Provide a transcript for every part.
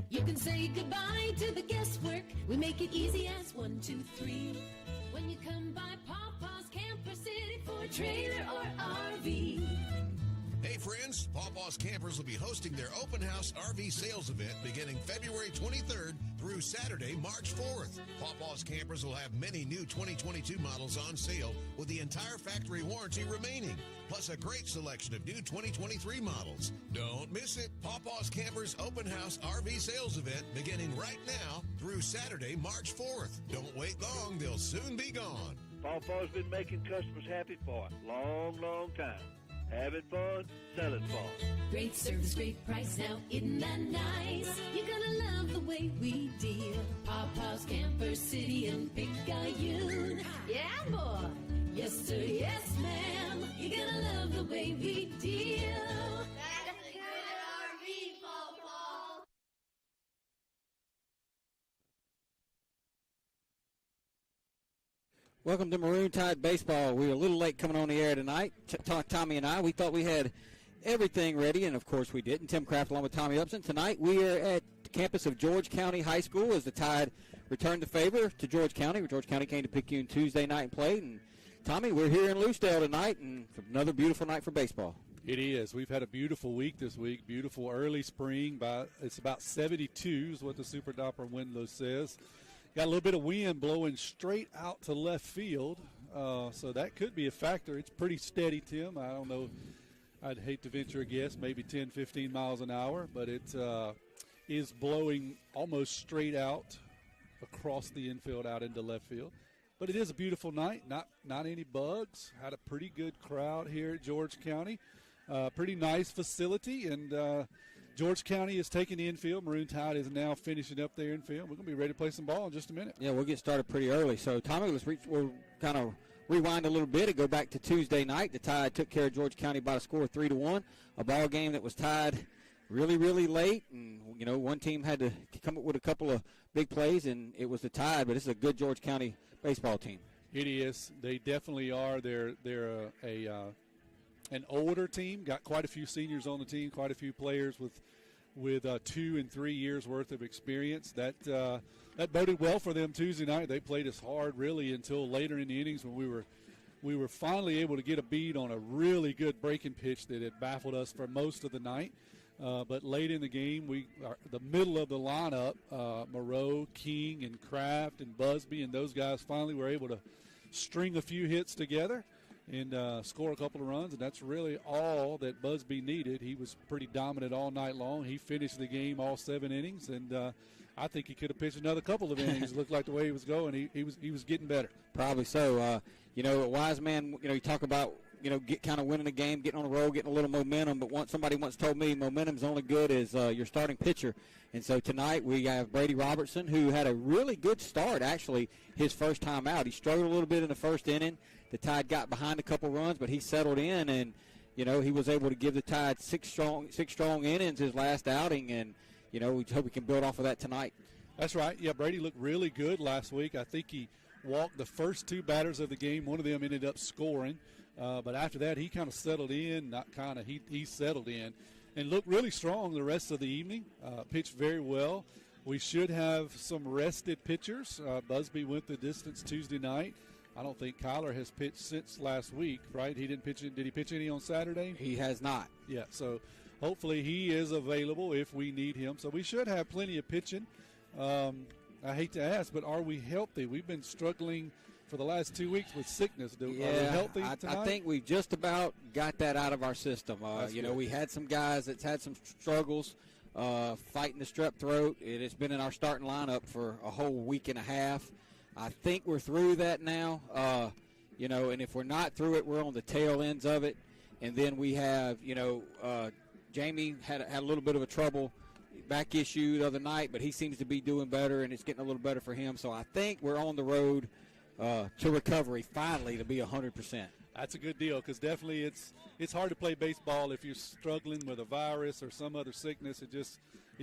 You can say goodbye to the guesswork. We make it easy as 1, 2, 3. When you come by Pawpaw's Camper City for a trailer or RV. Hey friends, Pawpaw's Campers will be hosting their open house RV sales event beginning February 23rd through Saturday, March 4th. Pawpaw's Campers will have many new 2022 models on sale with the entire factory warranty remaining, plus a great selection of new 2023 models. Don't miss it. Pawpaw's Campers open house RV sales event beginning right now through Saturday, March 4th. Don't wait long, they'll soon be gone. Pawpaw's been making customers happy for a long, long time. Having fun, selling fun. Great service, great price, now isn't that nice? You're gonna love the way we deal. Pawpaw's Camper City and Picayune. Yeah, boy. Yes, sir, yes, ma'am. You're gonna love the way we deal. That's a good RV, Pawpaw. Welcome to Maroon Tide Baseball. We were a little late coming on the air tonight. Tommy and I, we thought we had everything ready, and of course we did. And Tim Kraft along with Tommy Upson. Tonight we are at the campus of George County High School as the Tide returned the favor to George County. George County came to Picayune Tuesday night and played. And Tommy, we're here in Loosedale tonight, and another beautiful night for baseball. It is. We've had a beautiful week this week. Beautiful early spring. It's about 72 is what the Super Doppler wind load says. Got a little bit of wind blowing straight out to left field, so that could be a factor. It's pretty steady, Tim. I don't know. I'd hate to venture a guess, maybe 10, 15 miles an hour, but it is blowing almost straight out across the infield out into left field. But it is a beautiful night, not any bugs. Had a pretty good crowd here at George County. Pretty nice facility, and George County is taking the infield. Maroon Tide is now finishing up their infield. We're going to be ready to play some ball in just a minute. Yeah, we'll get started pretty early. So, Tommy, we'll kind of rewind a little bit and go back to Tuesday night. The Tide took care of George County by a score of 3-1, a ball game that was tied really, really late. And, you know, one team had to come up with a couple of big plays, and it was the Tide. But this is a good George County baseball team. It is. They definitely are. They're an older team, got quite a few seniors on the team, quite a few players with 2 and 3 years worth of experience. That boded well for them Tuesday night. They played us hard really until later in the innings when we were finally able to get a beat on a really good breaking pitch that had baffled us for most of the night. But late in the game, the middle of the lineup, Moreau, King, and Kraft, and Busby, and those guys finally were able to string a few hits together and score a couple of runs, and that's really all that Busby needed. He was pretty dominant all night long. He finished the game all 7 innings, and I think he could have pitched another couple of innings. It looked like the way he was going, he was getting better. Probably so. A wise man, you talk about, kind of winning a game, getting on the roll, getting a little momentum, but somebody once told me momentum's only good as your starting pitcher. And so tonight we have Brady Robertson, who had a really good start, actually, his first time out. He struggled a little bit in the first inning. The Tide got behind a couple runs, but he settled in, and, he was able to give the Tide six strong innings his last outing, and, we hope we can build off of that tonight. That's right. Yeah, Brady looked really good last week. I think he walked the first 2 batters of the game. One of them ended up scoring. But after that, he kind of settled in. He settled in and looked really strong the rest of the evening. Pitched very well. We should have some rested pitchers. Busby went the distance Tuesday night. I don't think Kyler has pitched since last week, right? He didn't pitch. Did he pitch any on Saturday? He has not. Yeah, so hopefully he is available if we need him. So we should have plenty of pitching. I hate to ask, but are we healthy? We've been struggling for the last 2 weeks with sickness. Are we healthy tonight? I think we've just about got that out of our system. We had some guys that's had some struggles fighting the strep throat. It has been in our starting lineup for a whole week and a half. I think we're through that now, and if we're not through it, we're on the tail ends of it. And then we have, Jamie had a little bit of a trouble back issue the other night, but he seems to be doing better, and it's getting a little better for him. So I think we're on the road to recovery finally to be 100%. That's a good deal because definitely it's hard to play baseball if you're struggling with a virus or some other sickness. It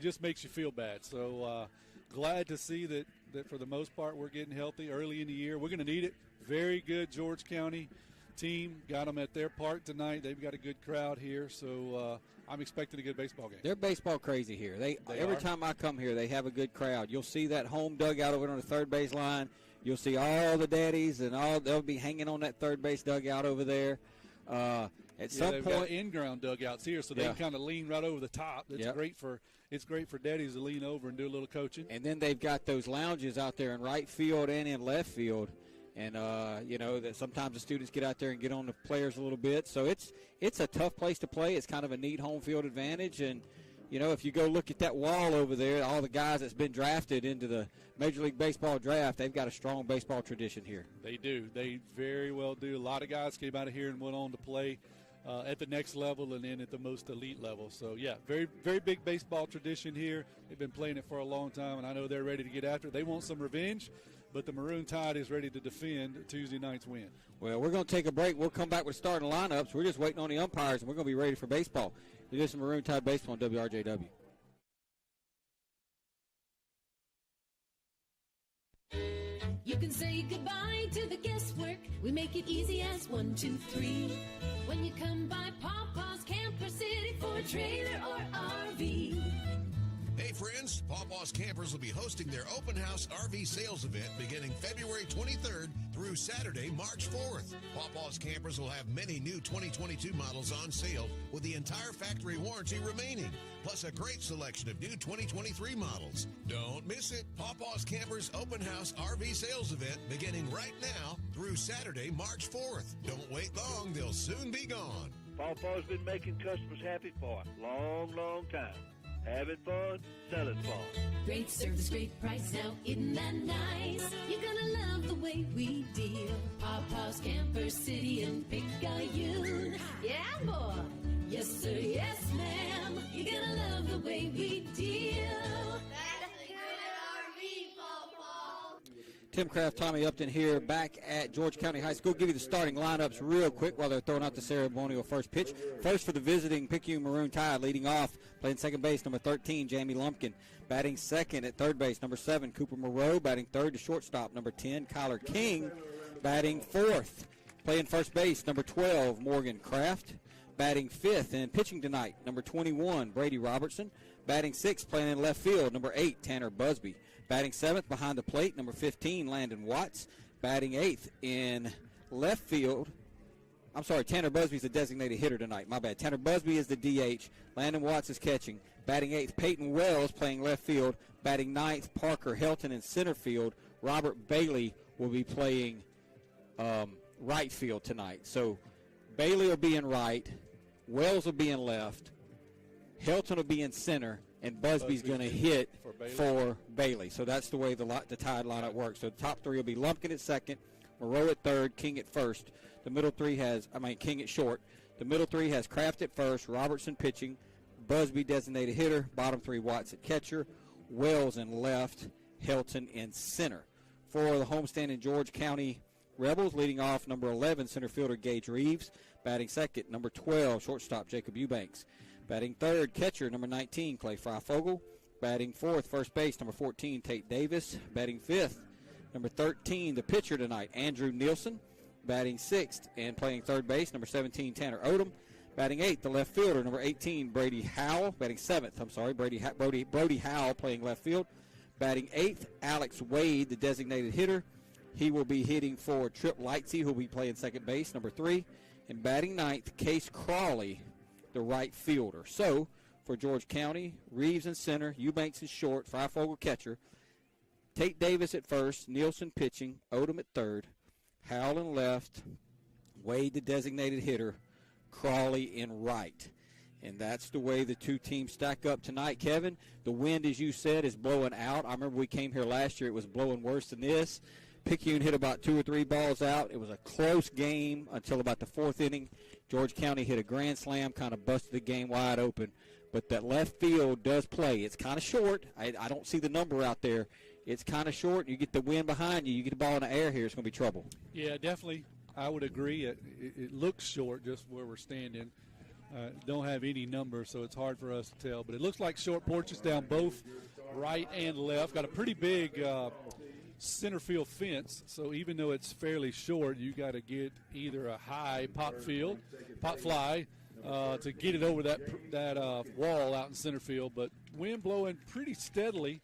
just makes you feel bad. So glad to see that for the most part we're getting healthy early in the year. We're going to need it. Very good George County team. Got them at their park tonight. They've got a good crowd here, so I'm expecting a good baseball game. They're baseball crazy here. Every time I come here, they have a good crowd. You'll see that home dugout over on the third base line. You'll see all the daddies and they'll be hanging on that third base dugout over there. At some they've point, got in-ground dugouts here, so they can kind of lean right over the top. It's great for daddies to lean over and do a little coaching. And then they've got those lounges out there in right field and in left field. And, that sometimes the students get out there and get on the players a little bit. So it's a tough place to play. It's kind of a neat home field advantage. And, if you go look at that wall over there, all the guys that's been drafted into the Major League Baseball draft, they've got a strong baseball tradition here. They do. They very well do. A lot of guys came out of here and went on to play at the next level and then at the most elite level. So, yeah, very, very big baseball tradition here. They've been playing it for a long time, and I know they're ready to get after it. They want some revenge, but the Maroon Tide is ready to defend Tuesday night's win. Well, we're going to take a break. We'll come back with starting lineups. We're just waiting on the umpires, and we're going to be ready for baseball. It is some Maroon Tide baseball on WRJW. You can say goodbye to the guesswork. We make it easy as 1, 2, 3. When you come by Papa's Camper City for a trailer or RV. Hey friends, Pawpaw's Campers will be hosting their open house RV sales event beginning February 23rd through Saturday, March 4th. Pawpaw's Campers will have many new 2022 models on sale with the entire factory warranty remaining, plus a great selection of new 2023 models. Don't miss it. Pawpaw's Campers open house RV sales event beginning right now through Saturday, March 4th. Don't wait long, they'll soon be gone. Pawpaw's been making customers happy for a long, long time. Having fun, selling fun. Great service, great price, now isn't that nice? You're gonna love the way we deal. Papa's Camper City and Picayune. Yeah, boy. Yes, sir, yes, ma'am. You're gonna love the way we deal. That's a good RV, Pawpaw. Tim Kraft, Tommy Upton here back at George County High School. Give you the starting lineups real quick while they're throwing out the ceremonial first pitch. First for the visiting Picayune Maroon Tide, leading off, playing second base, number 13, Jamie Lumpkin. Batting second at third base, number 7, Cooper Moreau. Batting third to shortstop, number 10, Kyler King. Batting fourth, playing first base, number 12, Morgan Kraft. Batting fifth and pitching tonight, number 21, Brady Robertson. Batting sixth, playing in left field, number 8, Tanner Busby. Batting seventh behind the plate, number 15, Landon Watts. Batting eighth in left field. I'm sorry, Tanner Busby's the designated hitter tonight. My bad. Tanner Busby is the DH. Landon Watts is catching. Batting eighth, Peyton Wells playing left field. Batting ninth, Parker Helton in center field. Robert Bailey will be playing right field tonight. So Bailey will be in right. Wells will be in left. Helton will be in center. And Busby's going to hit for Bailey. So that's the way the Tide lineup works. So the top three will be Lumpkin at second, Moreau at third, King at first. The middle three King at short. The middle three has Kraft at first, Robertson pitching, Busby designated hitter, bottom three Watts at catcher, Wells in left, Helton in center. For the homestand in George County Rebels, leading off number 11, center fielder Gage Reeves. Batting second, number 12, shortstop Jacob Eubanks. Batting third, catcher, number 19, Clay Freifogel. Batting fourth, first base, number 14, Tate Davis. Batting fifth, number 13, the pitcher tonight, Andrew Nielsen. Batting sixth and playing third base, number 17, Tanner Odom. Batting eighth, the left fielder, number 18, Brady Howell. Batting seventh, Brody Howell playing left field. Batting eighth, Alex Wade, the designated hitter. He will be hitting for Trip Lightsey, who will be playing second base, number 3. And batting ninth, Case Crawley, the right fielder. So, for George County, Reeves in center, Eubanks in short, Freifogel catcher, Tate Davis at first, Nielsen pitching, Odom at third, Howell in left, Wade the designated hitter, Crawley in right. And that's the way the two teams stack up tonight, Kevin. The wind, as you said, is blowing out. I remember we came here last year, it was blowing worse than this. Picayune hit about 2 or 3 balls out. It was a close game until about the 4th inning. George County hit a grand slam, kind of busted the game wide open. But that left field does play. It's kind of short. I don't see the number out there. It's kind of short. You get the wind behind you. You get the ball in the air here, it's going to be trouble. Yeah, definitely. I would agree. It looks short just where we're standing. Don't have any number, so it's hard for us to tell. But it looks like short porches down both right and left. Got a pretty big center field fence, so even though it's fairly short, you got to get either a high pop fly to get it over that wall out in center field. But wind blowing pretty steadily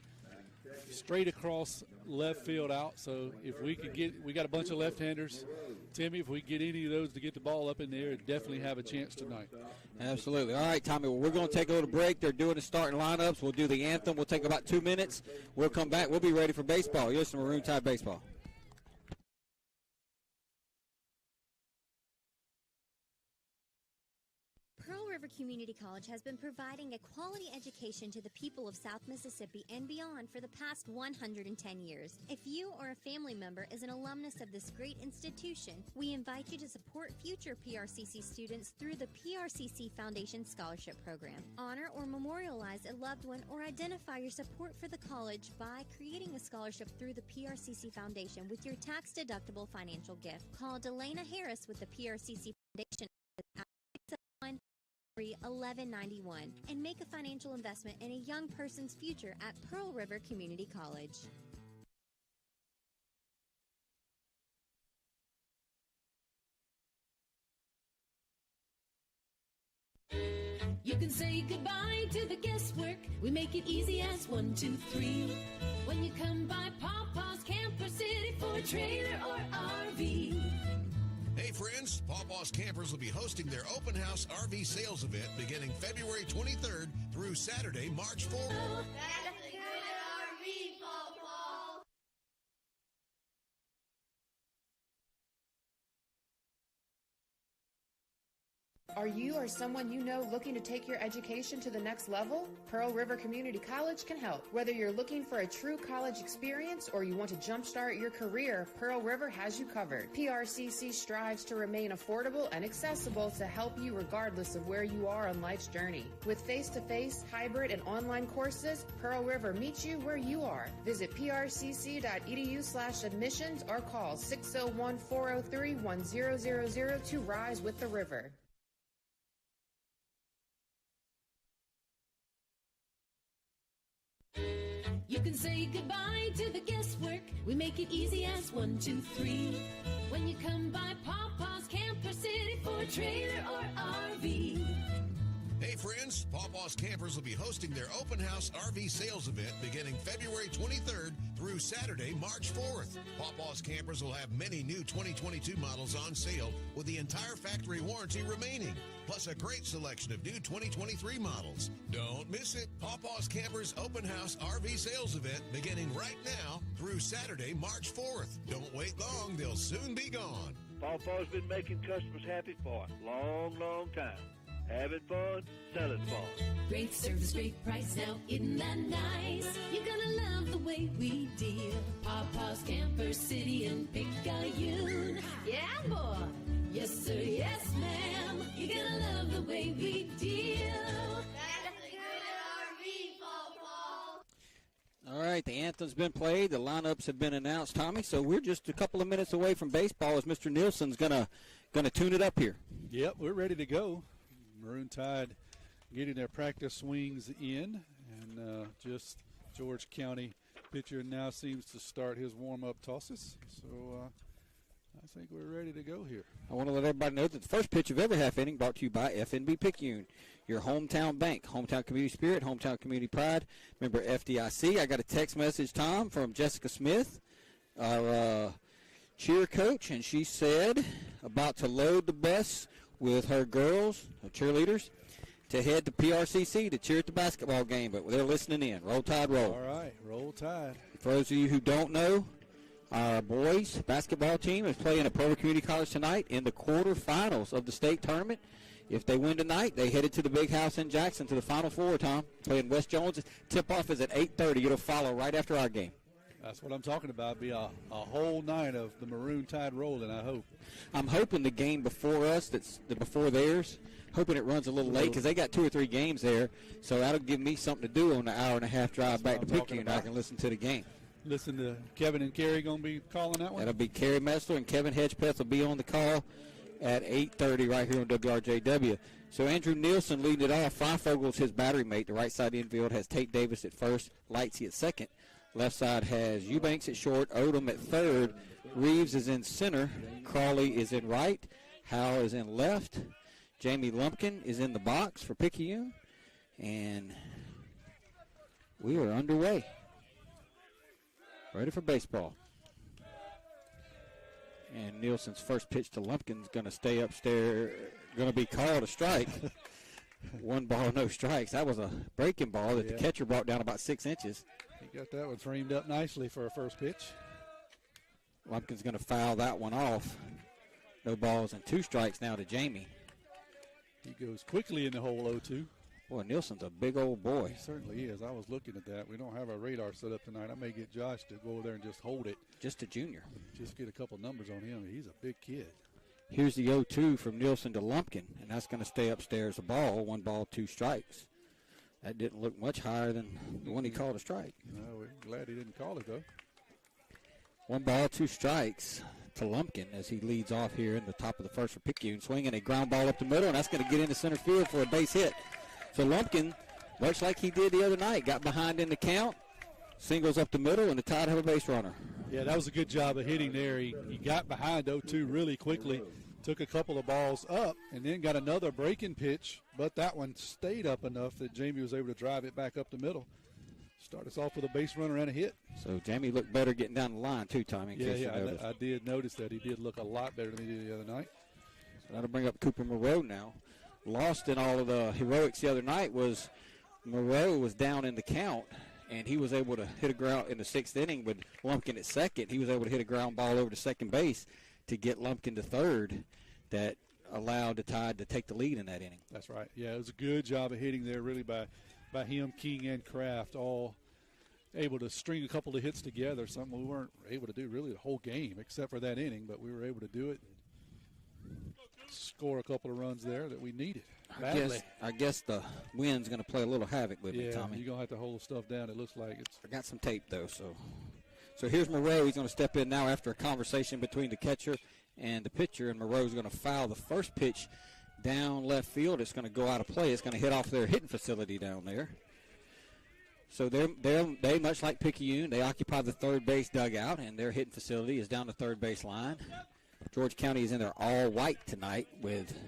straight across left field out. So if we got a bunch of left-handers, Timmy, if we get any of those to get the ball up in the air, definitely have a chance tonight. Absolutely. All right, Tommy, well, we're going to take a little break. They're doing the starting lineups. We'll do the anthem. We'll take about 2 minutes. We'll come back. We'll be ready for baseball. You're listening to Maroon Tide Baseball. Pearl River Community College has been providing a quality education to the people of South Mississippi and beyond for the past 110 years. If you or a family member is an alumnus of this great institution, we invite you to support future PRCC students through the PRCC Foundation Scholarship Program. Honor or memorialize a loved one or identify your support for the college by creating a scholarship through the PRCC Foundation with your tax-deductible financial gift. Call Delana Harris with the PRCC Foundation at 1191 and make a financial investment in a young person's future at Pearl River Community College. You can say goodbye to the guesswork. We make it easy as 1, 2, 3. When you come by Pawpaw's Camper City for a trailer or RV. Hey friends, Pawpaw's Campers will be hosting their open house RV sales event beginning February 23rd through Saturday, March 4th. That's a good RV, Pawpaw. Are you or someone you know looking to take your education to the next level? Pearl River Community College can help. Whether you're looking for a true college experience or you want to jumpstart your career, Pearl River has you covered. PRCC strives to remain affordable and accessible to help you regardless of where you are on life's journey. With face-to-face, hybrid, and online courses, Pearl River meets you where you are. Visit prcc.edu/admissions or call 601-403-1000 to rise with the river. You can say goodbye to the guesswork. We make it easy as 1, 2, 3. When you come by Pawpaw's Camper City for a trailer or RV. Hey friends, Pawpaw's Campers will be hosting their open house RV sales event beginning February 23rd through Saturday, March 4th. Pawpaw's Campers will have many new 2022 models on sale with the entire factory warranty remaining, plus a great selection of new 2023 models. Don't miss it. Pawpaw's Campers open house RV sales event beginning right now through Saturday, March 4th. Don't wait long. They'll soon be gone. Pawpaw's been making customers happy for a long, long time. Having fun, selling fun. Great service, great price, now isn't that nice? You're gonna love the way we deal. Pawpaw's Camper City and Picayune. Yeah, boy. Yes, sir, yes, ma'am. You're gonna love the way we deal. That's a good RV, Pawpaw. All right, the anthem's been played. The lineups have been announced, Tommy. So we're just a couple of minutes away from baseball as Mr. Nielsen's gonna tune it up here. Yep, we're ready to go. Maroon Tide getting their practice swings in, and just George County pitcher now seems to start his warm-up tosses. So I think we're ready to go here. I want to let everybody know that the first pitch of every half inning brought to you by FNB Picayune, your hometown bank, hometown community spirit, hometown community pride. Remember FDIC. I got a text message, Tom, from Jessica Smith, our cheer coach, and she said about to load the bus with her girls, her cheerleaders, to head to PRCC to cheer at the basketball game, but they're listening in. Roll Tide, roll. All right, Roll Tide. For those of you who don't know, our boys basketball team is playing at Pearl River Community College tonight in the quarterfinals of the state tournament. If they win tonight, they headed to the big house in Jackson to the Final Four, Tom, playing West Jones. Tip-off is at 8:30. It'll follow right after our game. That's what I'm talking about. It'll be a whole night of the Maroon Tide rolling, I hope. I'm hoping the game before us, before theirs, hoping it runs a little late because they got 2 or 3 games there. So that'll give me something to do on the hour-and-a-half drive back to Picayune. I can listen to the game. Listen to Kevin and Kerry going to be calling that one? That'll be Kerry Messler and Kevin Hedgepeth will be on the call at 8:30 right here on WRJW. So Andrew Nielsen leading it off. Freifogel's his battery mate. The right side infield has Tate Davis at first, Lightsey at second. Left side has Eubanks at short, Odom at third, Reeves is in center, Crawley is in right, Howell is in left, Jamie Lumpkin is in the box for Picayune, and we are underway. Ready for baseball. And Nielsen's first pitch to Lumpkin's going to stay upstairs, going to be called a strike. 1 ball, no strikes. That was a breaking ball that the catcher brought down about 6 inches. He got that one framed up nicely for a first pitch. Lumpkin's going to foul that one off. No balls and 2 strikes now to Jamie. He goes quickly in the hole 0-2. Boy, Nielsen's a big old boy. He certainly is. I was looking at that. We don't have our radar set up tonight. I may get Josh to go over there and just hold it. Just a junior. Just get a couple numbers on him. He's a big kid. Here's the 0-2 from Nielsen to Lumpkin, and that's going to stay upstairs a ball. 1 ball, 2 strikes. That didn't look much higher than the one he called a strike. No, we're glad he didn't call it, though. 1 ball, 2 strikes to Lumpkin as he leads off here in the top of the first for Picayune. Swinging a ground ball up the middle, and that's going to get into center field for a base hit. So Lumpkin, much like he did the other night, got behind in the count, singles up the middle, and the Tide have a base runner. Yeah, that was a good job of hitting there. He got behind 0-2 really quickly, took a couple of balls up, and then got another breaking pitch, but that one stayed up enough that Jamie was able to drive it back up the middle. Start us off with a base runner and a hit. So Jamie looked better getting down the line, too, Tommy, in case you noticed. I did notice that. He did look a lot better than he did the other night. So that'll bring up Cooper Moreau now. Lost in all of the heroics the other night was Moreau was down in the count, and he was able to hit a ground in the 6th inning with Lumpkin at second. He was able to hit a ground ball over to second base to get Lumpkin to third that allowed the Tide to take the lead in that inning. That's right. Yeah, it was a good job of hitting there really by him, King, and Kraft, all able to string a couple of hits together, something we weren't able to do really the whole game except for that inning, but we were able to do it. Score a couple of runs there that we needed badly. I guess the wind's going to play a little havoc with me, Tommy. You're going to have to hold stuff down. It looks like it's. I got some tape, though. So here's Moreau. He's going to step in now after a conversation between the catcher and the pitcher, and Moreau's going to foul the first pitch down left field. It's going to go out of play. It's going to hit off their hitting facility down there. So they much like Picayune, they occupy the third base dugout, and their hitting facility is down the third base line. George County is in there all white tonight with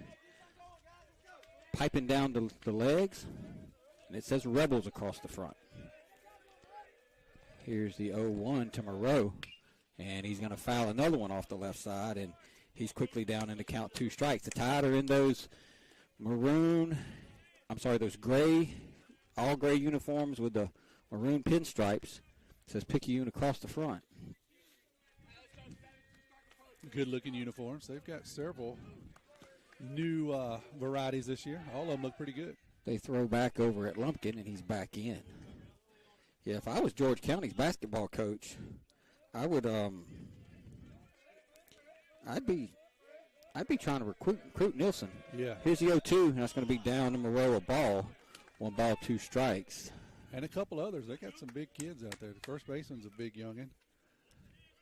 piping down the legs, and it says Rebels across the front. Here's the 0-1 to Moreau, and he's going to foul another one off the left side, and he's quickly down in the count, 2 strikes. The Tide are in those those gray, all gray uniforms with the maroon pinstripes. It says Picayune across the front. Good-looking uniforms. They've got several new varieties this year. All of them look pretty good. They throw back over at Lumpkin, and he's back in. Yeah, if I was George County's basketball coach, I would I'd be trying to recruit Nielsen. Yeah. Here's the 0-2, and that's going to be down to Moreau a ball. 1 ball, 2 strikes. And a couple others. They got some big kids out there. The first baseman's a big youngin'.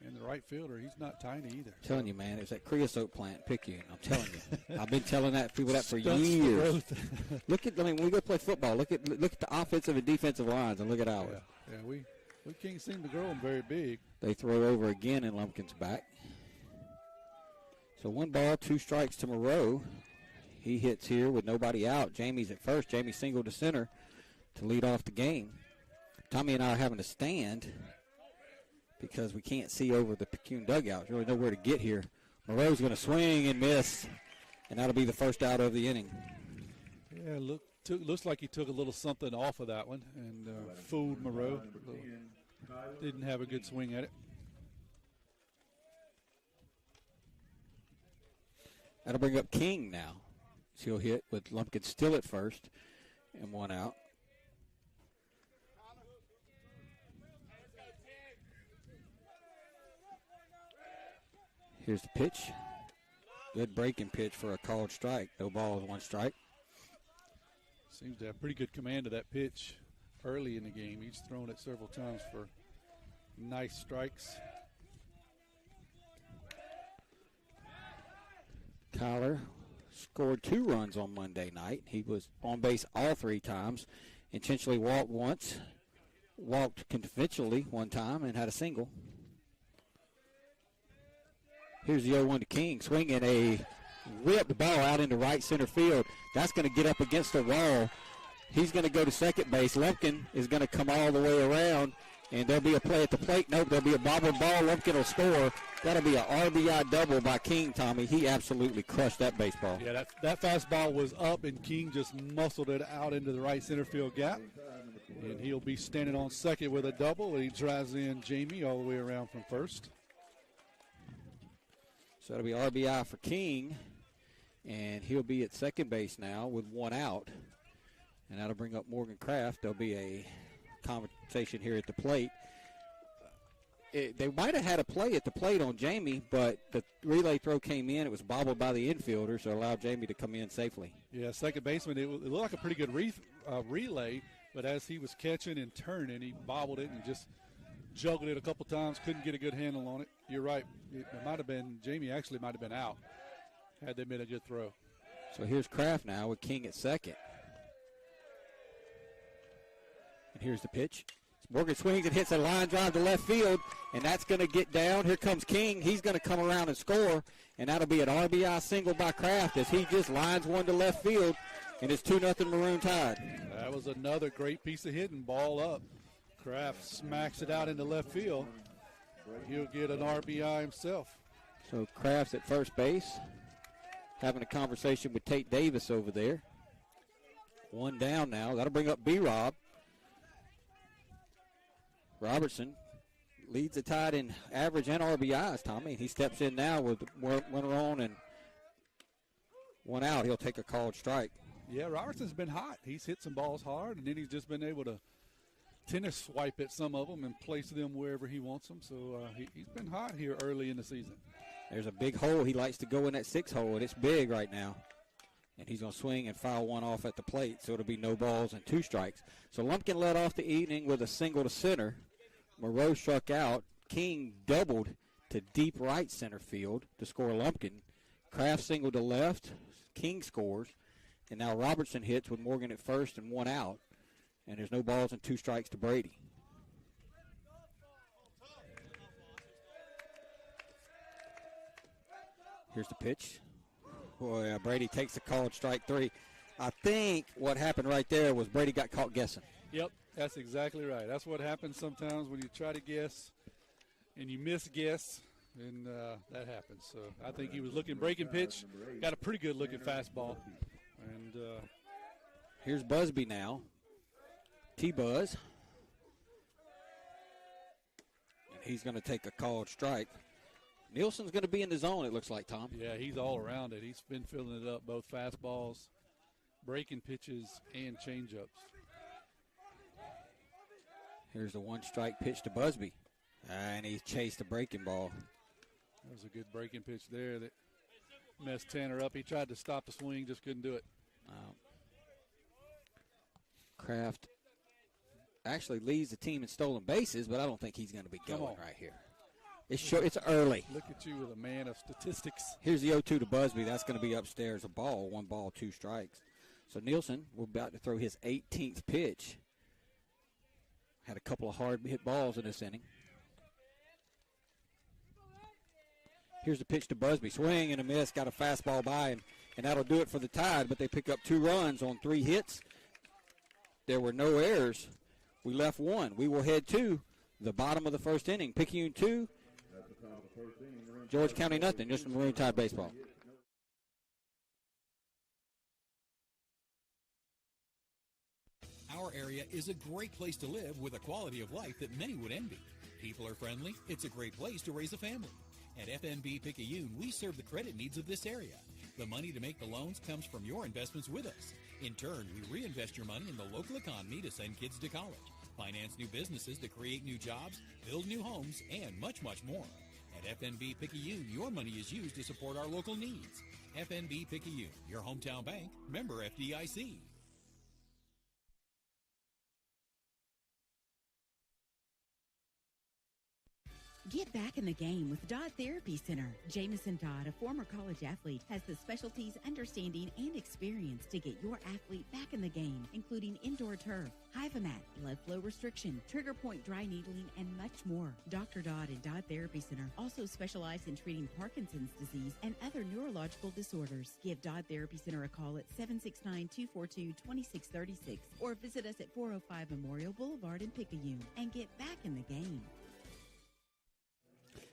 And the right fielder, he's not tiny either. I'm telling you, man, it's that creosote plant, Picayune. I'm telling you. I've been telling people that for years. When we go play football, look at the offensive and defensive lines and look at ours. Yeah, we can't seem to grow them very big. They throw over again in Lumpkin's back. So 1 ball, 2 strikes to Moreau. He hits here with nobody out. Jamie's at first. Jamie singled to center to lead off the game. Tommy and I are having to stand because we can't see over the Picayune dugout. There's really nowhere to get here. Moreau's going to swing and miss, and that'll be the first out of the inning. Yeah, looks like he took a little something off of that one and fooled Moreau. Didn't have a good swing at it. That'll bring up King now. He'll hit with Lumpkin still at first and 1 out. Here's the pitch. Good breaking pitch for a called strike. No balls, 1 strike. Seems to have pretty good command of that pitch early in the game. He's thrown it several times for nice strikes. Kyler scored 2 runs on Monday night. He was on base all 3 times. Intentionally walked once, walked conventionally one time and had a single. Here's the 0-1 to King, swinging a whipped ball out into right center field. That's going to get up against the wall. He's going to go to second base. Lumpkin is going to come all the way around, and there'll be a play at the plate. Nope, there'll be a bobbled ball. Lumpkin will score. That'll be an RBI double by King, Tommy. He absolutely crushed that baseball. Yeah, that fastball was up, and King just muscled it out into the right center field gap. And he'll be standing on second with a double, and he drives in Jamie all the way around from first. So it'll be RBI for King, and he'll be at second base now with one out. And that'll bring up Morgan Kraft. There'll be a conversation here at the plate. They might have had a play at the plate on Jamie, but the relay throw came in. It was bobbled by the infielder, so allowed Jamie to come in safely. Yeah, second baseman, it looked like a pretty good relay, but as he was catching and turning, he bobbled it and just juggled it a couple times, couldn't get a good handle on it. You're right. It might have been, Jamie actually might have been out had they been a good throw. So here's Kraft now with King at second. And here's the pitch. Morgan swings and hits a line drive to left field, and that's going to get down. Here comes King. He's going to come around and score, and that'll be an RBI single by Kraft as he just lines one to left field, and it's 2-0 Maroon Tide. That was another great piece of hitting, ball up. Kraft smacks it out into left field. He'll get an RBI himself. So Kraft's at first base, having a conversation with Tate Davis over there. One down now. That'll bring up B-Rob. Robertson leads the Tide in average and RBIs, Tommy. He steps in now with one on and one out. He'll take a called strike. Yeah, Robertson's been hot. He's hit some balls hard, and then he's just been able to tennis swipe at some of them and place them wherever he wants them. So he's been hot here early in the season. There's a big hole. He likes to go in that 6 hole, and it's big right now. And he's going to swing and foul one off at the plate, so it'll be no balls and 2 strikes. So Lumpkin led off the evening with a single to center. Moreau struck out. King doubled to deep right center field to score Lumpkin. Kraft singled to left. King scores. And now Robertson hits with Morgan at first and one out. And there's no balls and 2 strikes to Brady. Here's the pitch. Boy, Brady takes the called strike 3. I think what happened right there was Brady got caught guessing. Yep, that's exactly right. That's what happens sometimes when you try to guess and you misguess, and that happens. So I think he was looking breaking pitch, got a pretty good looking fastball. And here's Busby now. T-Buzz. And he's going to take a called strike. Nielsen's going to be in the zone, it looks like, Tom. Yeah, he's all around it. He's been filling it up, both fastballs, breaking pitches, and changeups. Here's the 1-strike pitch to Busby. And he chased a breaking ball. That was a good breaking pitch there that messed Tanner up. He tried to stop the swing, just couldn't do it. Kraft actually leads the team in stolen bases, but I don't think he's going to be going right here. It's early. Look at you with a man of statistics. Here's the 0-2 to Busby. That's going to be upstairs, a ball, 1 ball, 2 strikes. So Nielsen, we're about to throw his 18th pitch. Had a couple of hard hit balls in this inning. Here's the pitch to Busby. Swing and a miss. Got a fastball by, and that'll do it for the Tide. But they pick up 2 runs on 3 hits. There were no errors. We left 1. We will head to the bottom of the first inning. Picayune 2, George County nothing. Just Maroon Tide baseball. Our area is a great place to live with a quality of life that many would envy. People are friendly. It's a great place to raise a family. At FNB Picayune, we serve the credit needs of this area. The money to make the loans comes from your investments with us. In turn, we reinvest your money in the local economy to send kids to college, finance new businesses to create new jobs, build new homes, and much, much more. At FNB Picayune, your money is used to support our local needs. FNB Picayune, your hometown bank, member FDIC. Get back in the game with Dodd Therapy Center. Jamison Dodd, a former college athlete, has the specialties, understanding, and experience to get your athlete back in the game, including indoor turf, Hyvamat, blood flow restriction, trigger point dry needling, and much more. Dr. Dodd and Dodd Therapy Center also specialize in treating Parkinson's disease and other neurological disorders. Give Dodd Therapy Center a call at 769-242-2636 or visit us at 405 Memorial Boulevard in Picayune and get back in the game.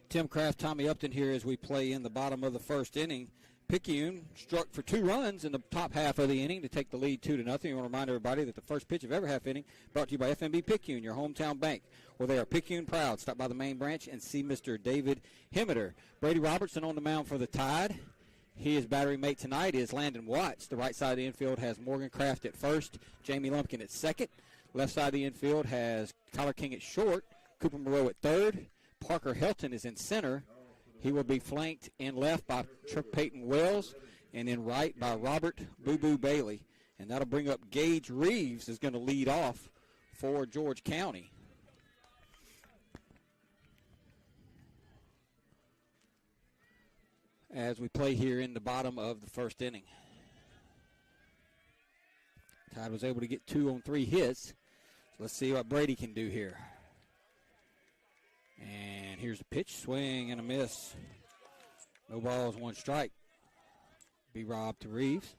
Tim Kraft, Tommy Upton here as we play in the bottom of the first inning. Picayune struck for 2 runs in the top half of the inning to take the lead 2-0. I want to remind everybody that the first pitch of every half inning brought to you by FNB Picayune, your hometown bank, where they are Picayune proud. Stop by the main branch and see Mr. David Hemmeter. Brady Robertson on the mound for the Tide. His battery mate tonight is Landon Watts. The right side of the infield has Morgan Kraft at first, Jamie Lumpkin at second. Left side of the infield has Kyler King at short, Cooper Moreau at third. Parker Helton is in center. He will be flanked in left by Trip Peyton Wells and in right by Robert Boo Boo Bailey. And that'll bring up Gage Reeves is going to lead off for George County. As we play here in the bottom of the first inning. Tide was able to get 2 on 3 hits. So let's see what Brady can do here. And here's the pitch, swing and a miss. No balls, 1 strike. Be robbed to Reeves.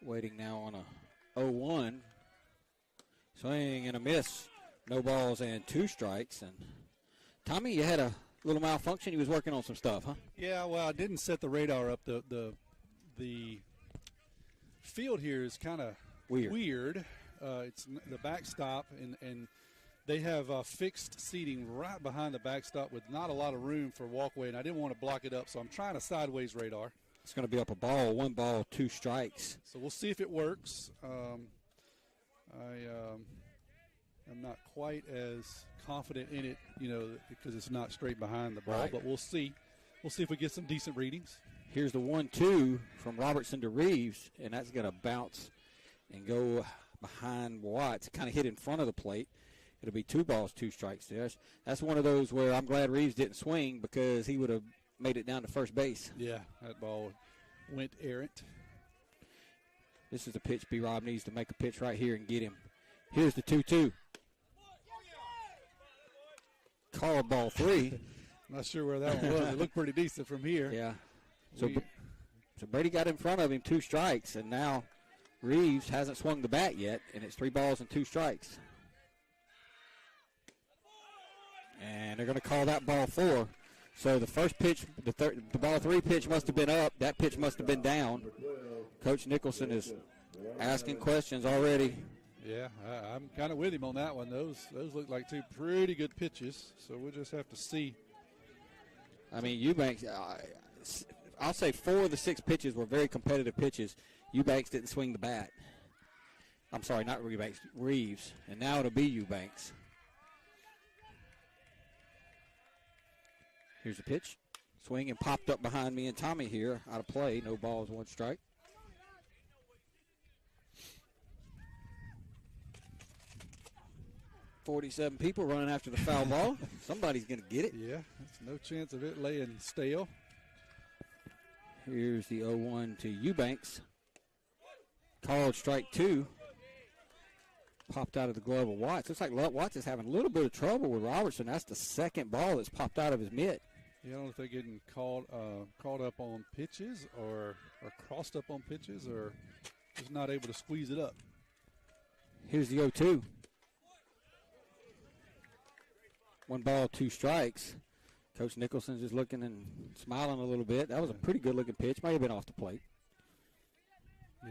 Waiting now on a 0-1. Swing and a miss. No balls and 2 strikes. And Tommy, you had a little malfunction. You was working on some stuff, huh? Yeah, well, I didn't set the radar up. The field here is kind of weird. It's the backstop, and they have fixed seating right behind the backstop with not a lot of room for walkway, and I didn't want to block it up, so I'm trying a sideways radar. It's going to be up a ball, 1 ball, 2 strikes. So we'll see if it works. I'm not quite as confident in it, because it's not straight behind the ball, right. But we'll see. We'll see if we get some decent readings. Here's the 1-2 from Robertson to Reeves, and that's going to bounce and go behind Watts, kind of hit in front of the plate. It'll be 2 balls, 2 strikes there. That's one of those where I'm glad Reeves didn't swing because he would have made it down to first base. Yeah, that ball went errant. This is the pitch B-Rob needs to make a pitch right here and get him. Here's the 2-2. Call ball 3. Not sure where that one was. It looked pretty decent from here. Yeah. So Brady got in front of him, 2 strikes, and now Reeves hasn't swung the bat yet, and it's 3 balls and 2 strikes. And they're going to call that ball 4. So the first pitch, the ball 3 pitch must have been up. That pitch must have been down. Coach Nicholson is asking questions already. Yeah, I'm kind of with him on that one. Those look like 2 pretty good pitches, so we'll just have to see. I mean, Eubanks, I'll say 4 of the 6 pitches were very competitive pitches. Eubanks didn't swing the bat. I'm sorry, not Eubanks, Reeves. And now it'll be Eubanks. Here's the pitch. Swing and popped up behind me and Tommy here. Out of play. No balls, 1 strike. $47 people running after the foul ball. Somebody's going to get it. Yeah, there's no chance of it laying stale. Here's the 0-1 to Eubanks. Called strike 2. Popped out of the glove of Watts. Looks like Watts is having a little bit of trouble with Robertson. That's the second ball that's popped out of his mitt. Yeah, I don't know if they're getting caught up on pitches or crossed up on pitches or just not able to squeeze it up. Here's the 0-2. 1 ball, 2 strikes. Coach Nicholson's just looking and smiling a little bit. That was a pretty good-looking pitch. May have been off the plate.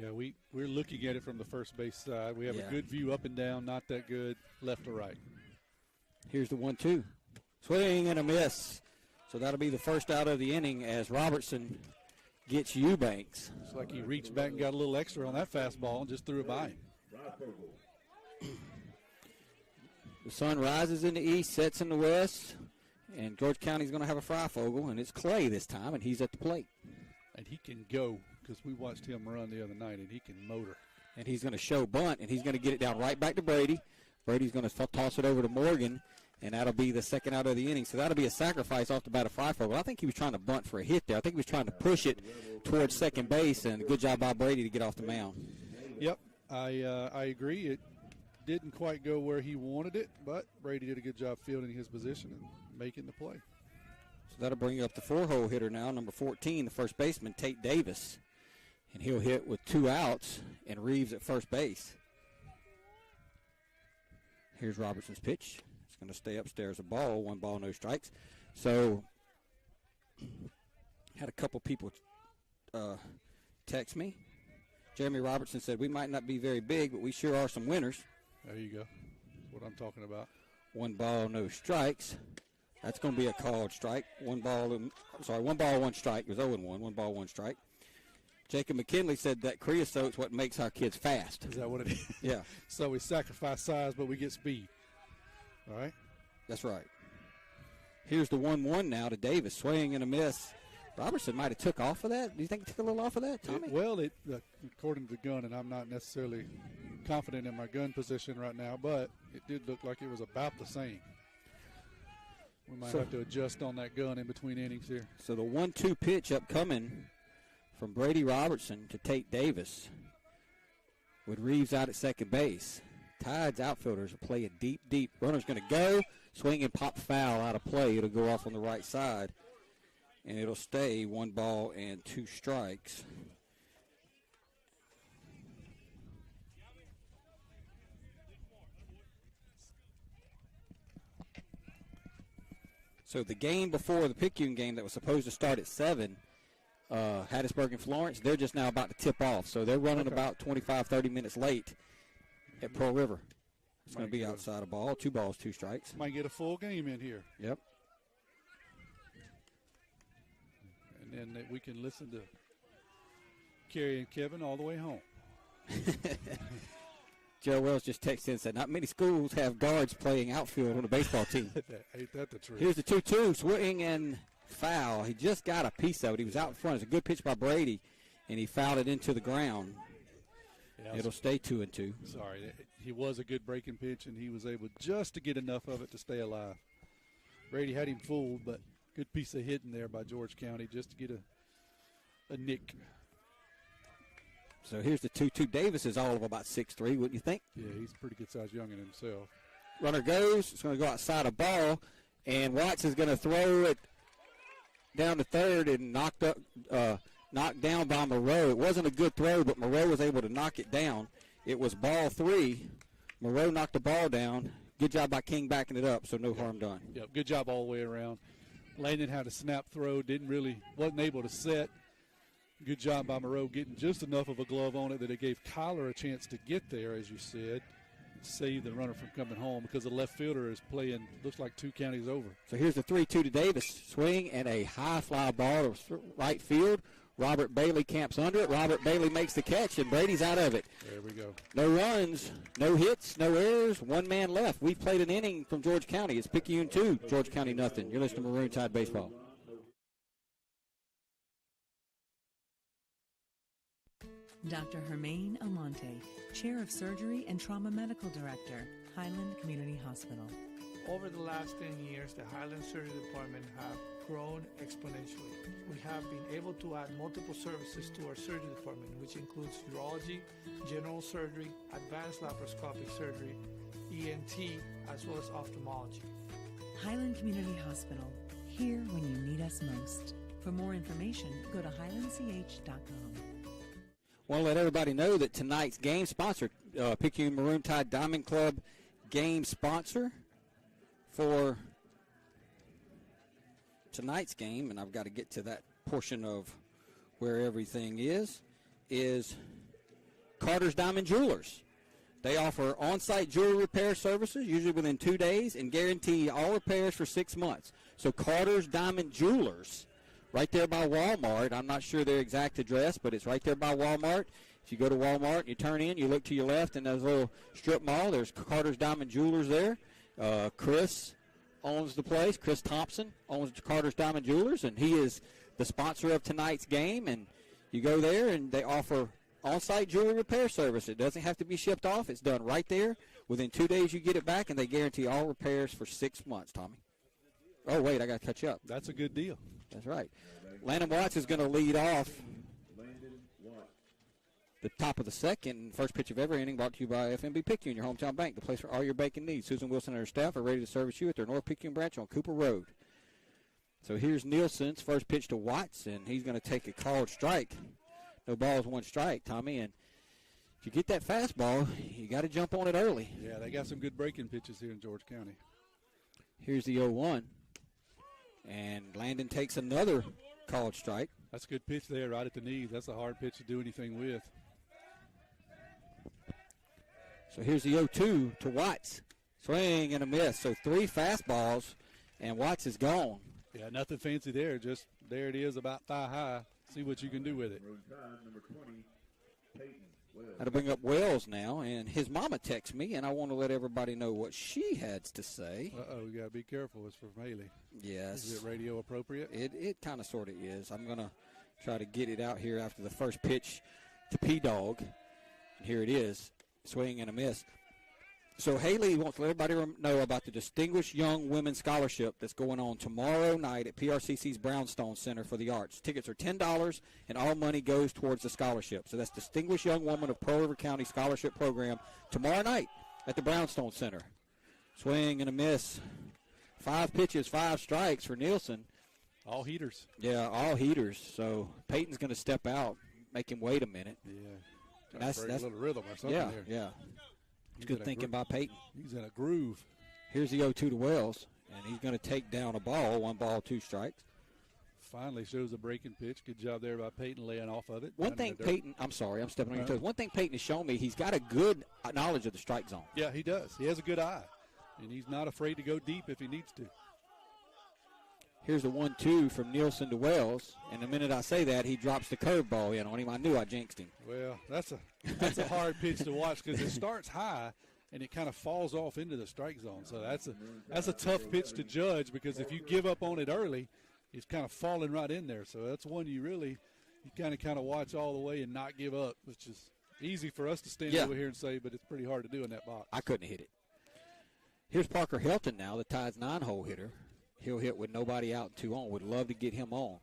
Yeah, we're looking at it from the first base side. We have a good view up and down, not that good left to right. Here's the 1-2. Swing and a miss. So that'll be the first out of the inning as Robertson gets Eubanks. Looks like he reached back and got a little extra on that fastball and just threw it by him. The sun rises in the east, sets in the west, and George County's going to have a Freifogel, and it's Clay this time, and he's at the plate. And he can go because we watched him run the other night, and he can motor. And he's going to show bunt, and he's going to get it down right back to Brady. Brady's going to toss it over to Morgan, and that'll be the second out of the inning. So that'll be a sacrifice off the bat of Freifeld. But I think he was trying to bunt for a hit there. I think he was trying to push it towards second base, and a good job by Brady to get off the mound. Yep, I agree. It didn't quite go where he wanted it, but Brady did a good job fielding his position and making the play. So that'll bring up the 4-hole hitter now, number 14, the first baseman, Tate Davis. And he'll hit with 2 outs and Reeves at first base. Here's Robertson's pitch. It's going to stay upstairs a ball, 1 ball, no strikes. So had a couple people text me. Jeremy Robertson said, we might not be very big, but we sure are some winners. There you go. That's what I'm talking about. 1 ball, no strikes. That's going to be a called strike. 1 ball, 1 strike. It was 0-1. 1 ball, 1 strike. Jacob McKinley said that creosote's what makes our kids fast. Is that what it is? Yeah. So we sacrifice size, but we get speed. All right? That's right. Here's the 1-1 now to Davis. Swing and a miss. Robertson might have took off of that. Do you think he took a little off of that, Tommy? According to the gun, and I'm not necessarily confident in my gun position right now, but it did look like it was about the same. We might have to adjust on that gun in between innings here. So the 1-2 pitch upcoming from Brady Robertson to Tate Davis with Reeves out at second base. Tide's outfielders are playing deep. Runner's going to go. Swing and pop foul out of play. It'll go off on the right side. And it'll stay 1 ball and 2 strikes. So the game before the Picayune game that was supposed to start at 7, Hattiesburg and Florence, they're just now about to tip off. So they're running about 25, 30 minutes late at Pearl River. It's going to be outside a ball. 2 balls, 2 strikes. Might get a full game in here. Yep. And then we can listen to Kerry and Kevin all the way home. Joe Wells just texted in and said, not many schools have guards playing outfield on a baseball team. Ain't that the truth? Here's the 2-2, swing and foul. He just got a piece of it. He was out in front. It's a good pitch by Brady, and he fouled it into the ground. Yeah, it'll stay 2-2. Sorry, he was a good breaking pitch, and he was able just to get enough of it to stay alive. Brady had him fooled, but good piece of hitting there by George County just to get a nick. So here's the 2-2. Davis is all of about 6'3", wouldn't you think? Yeah, he's a pretty good-sized youngin' himself. Runner goes. It's going to go outside a ball, and Watts is going to throw it down to third and knocked down by Moreau. It wasn't a good throw, but Moreau was able to knock it down. It was ball 3. Moreau knocked the ball down. Good job by King backing it up, so no harm done. Yep, good job all the way around. Landon had a snap throw, wasn't able to set. Good job by Moreau getting just enough of a glove on it that it gave Kyler a chance to get there, as you said, save the runner from coming home because the left fielder is playing, looks like 2 counties over. So here's the 3-2 to Davis. Swing and a high fly ball to right field. Robert Bailey camps under it. Robert Bailey makes the catch, and Brady's out of it. There we go. No runs, no hits, no errors, 1 man left. We've played an inning from George County. It's Picayune 2, George County nothing. You're listening to Maroon Tide Baseball. Dr. Hermaine Almonte, Chair of Surgery and Trauma Medical Director, Highland Community Hospital. Over the last 10 years, the Highland Surgery Department have grown exponentially. We have been able to add multiple services to our surgery department, which includes urology, general surgery, advanced laparoscopic surgery, ENT, as well as ophthalmology. Highland Community Hospital, here when you need us most. For more information, go to highlandch.com. Want to let everybody know that tonight's game sponsor, Picayune Maroon Tide Diamond Club game sponsor for tonight's game, and I've got to get to that portion of where everything is Carter's Diamond Jewelers. They offer on-site jewelry repair services, usually within 2 days, and guarantee all repairs for 6 months. So Carter's Diamond Jewelers, right there by Walmart. I'm not sure their exact address, but it's right there by Walmart. If you go to Walmart and you turn in, you look to your left in that little strip mall, there's Carter's Diamond Jewelers there. Chris owns the place. Chris Thompson owns Carter's Diamond Jewelers, and he is the sponsor of tonight's game. And you go there, and they offer on-site jewelry repair service. It doesn't have to be shipped off. It's done right there. Within 2 days, you get it back, and they guarantee all repairs for 6 months, Tommy. Oh, wait, I got to catch up. That's a good deal. That's right. Landon Watts is going to lead off the top of the second. First pitch of every inning brought to you by FNB Picayune, your hometown bank, the place for all your banking needs. Susan Wilson and her staff are ready to service you at their North Picayune branch on Cooper Road. So here's Nielsen's first pitch to Watts, and he's going to take a called strike. No balls, one strike, Tommy. And if you get that fastball, you got to jump on it early. Yeah, they got some good breaking pitches here in George County. Here's the 0-1. And Landon takes another called strike. That's a good pitch there, right at the knees. That's a hard pitch to do anything with. So here's the 0-2 to Watts. Swing and a miss. So 3 fastballs, and Watts is gone. Yeah, nothing fancy there. Just there it is, about thigh high. See what you can do with it. That'll bring up Wells now, and his mama texts me, and I want to let everybody know what she has to say. Uh-oh, we got to be careful. It's from Haley. Yes. Is it radio appropriate? It kind of sort of is. I'm going to try to get it out here after the first pitch to P-Dog. And here it is, swing and a miss. So Haley wants to let everybody know about the Distinguished Young Women Scholarship that's going on tomorrow night at PRCC's Brownstone Center for the Arts. Tickets are $10, and all money goes towards the scholarship. So that's Distinguished Young Woman of Pearl River County Scholarship Program tomorrow night at the Brownstone Center. Swing and a miss. 5 pitches, 5 strikes for Nielsen. All heaters. Yeah, all heaters. So Peyton's going to step out, make him wait a minute. Yeah. That's a little rhythm or something there. Yeah. It's good thinking by Peyton. He's in a groove. Here's the 0-2 to Wells, and he's going to take down a ball. 1 ball, 2 strikes. Finally shows a breaking pitch. Good job there by Peyton laying off of it. One thing Peyton, I'm sorry, I'm stepping on your toes. One thing Peyton has shown me, he's got a good knowledge of the strike zone. Yeah, he does. He has a good eye, and he's not afraid to go deep if he needs to. Here's the 1-2 from Nielsen to Wells, and the minute I say that, he drops the curveball in on him. I knew I jinxed him. Well, that's a hard pitch to watch because it starts high and it kind of falls off into the strike zone. So that's a tough pitch to judge because if you give up on it early, it's kind of falling right in there. So that's one you kind of watch all the way and not give up, which is easy for us to stand over here and say, but it's pretty hard to do in that box. I couldn't hit it. Here's Parker Helton now, the Tide's 9-hole hitter. He'll hit with nobody out and 2 on. Would love to get him on.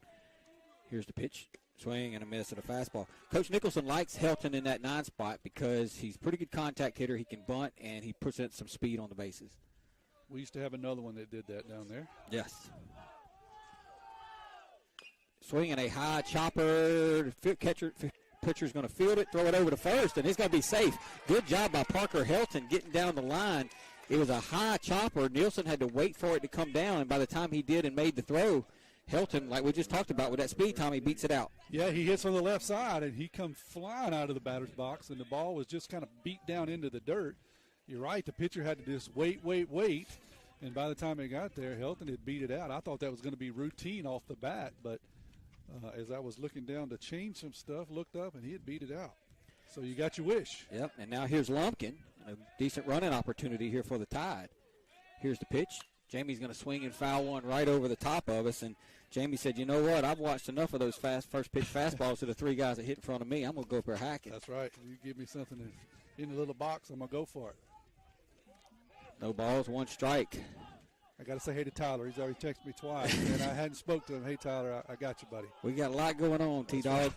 Here's the pitch. Swing and a miss at a fastball. Coach Nicholson likes Helton in that 9 spot because he's a pretty good contact hitter. He can bunt, and he presents some speed on the bases. We used to have another one that did that down there. Yes. Swinging a high chopper. Pitcher's going to field it, throw it over to first, and it's going to be safe. Good job by Parker Helton getting down the line. It was a high chopper. Nielsen had to wait for it to come down, and by the time he did and made the throw, Helton, like we just talked about with that speed, Tommy, beats it out. Yeah, he hits on the left side, and he comes flying out of the batter's box, and the ball was just kind of beat down into the dirt. You're right, the pitcher had to just wait, and by the time he got there, Helton had beat it out. I thought that was going to be routine off the bat, but as I was looking down to change some stuff, looked up, and he had beat it out. So you got your wish. Yep, and now here's Lumpkin. A decent running opportunity here for the Tide. Here's the pitch. Jamie's going to swing and foul one right over the top of us, and Jamie said, you know what, I've watched enough of those first pitch fastballs to the 3 guys that hit in front of me. I'm going to go up there hacking. That's right. You give me something in the little box, I'm going to go for it. No balls, 1 strike. I got to say hey to Tyler. He's already texted me twice, and I hadn't spoke to him. Hey, Tyler, I got you, buddy. We got a lot going on, T-Dog.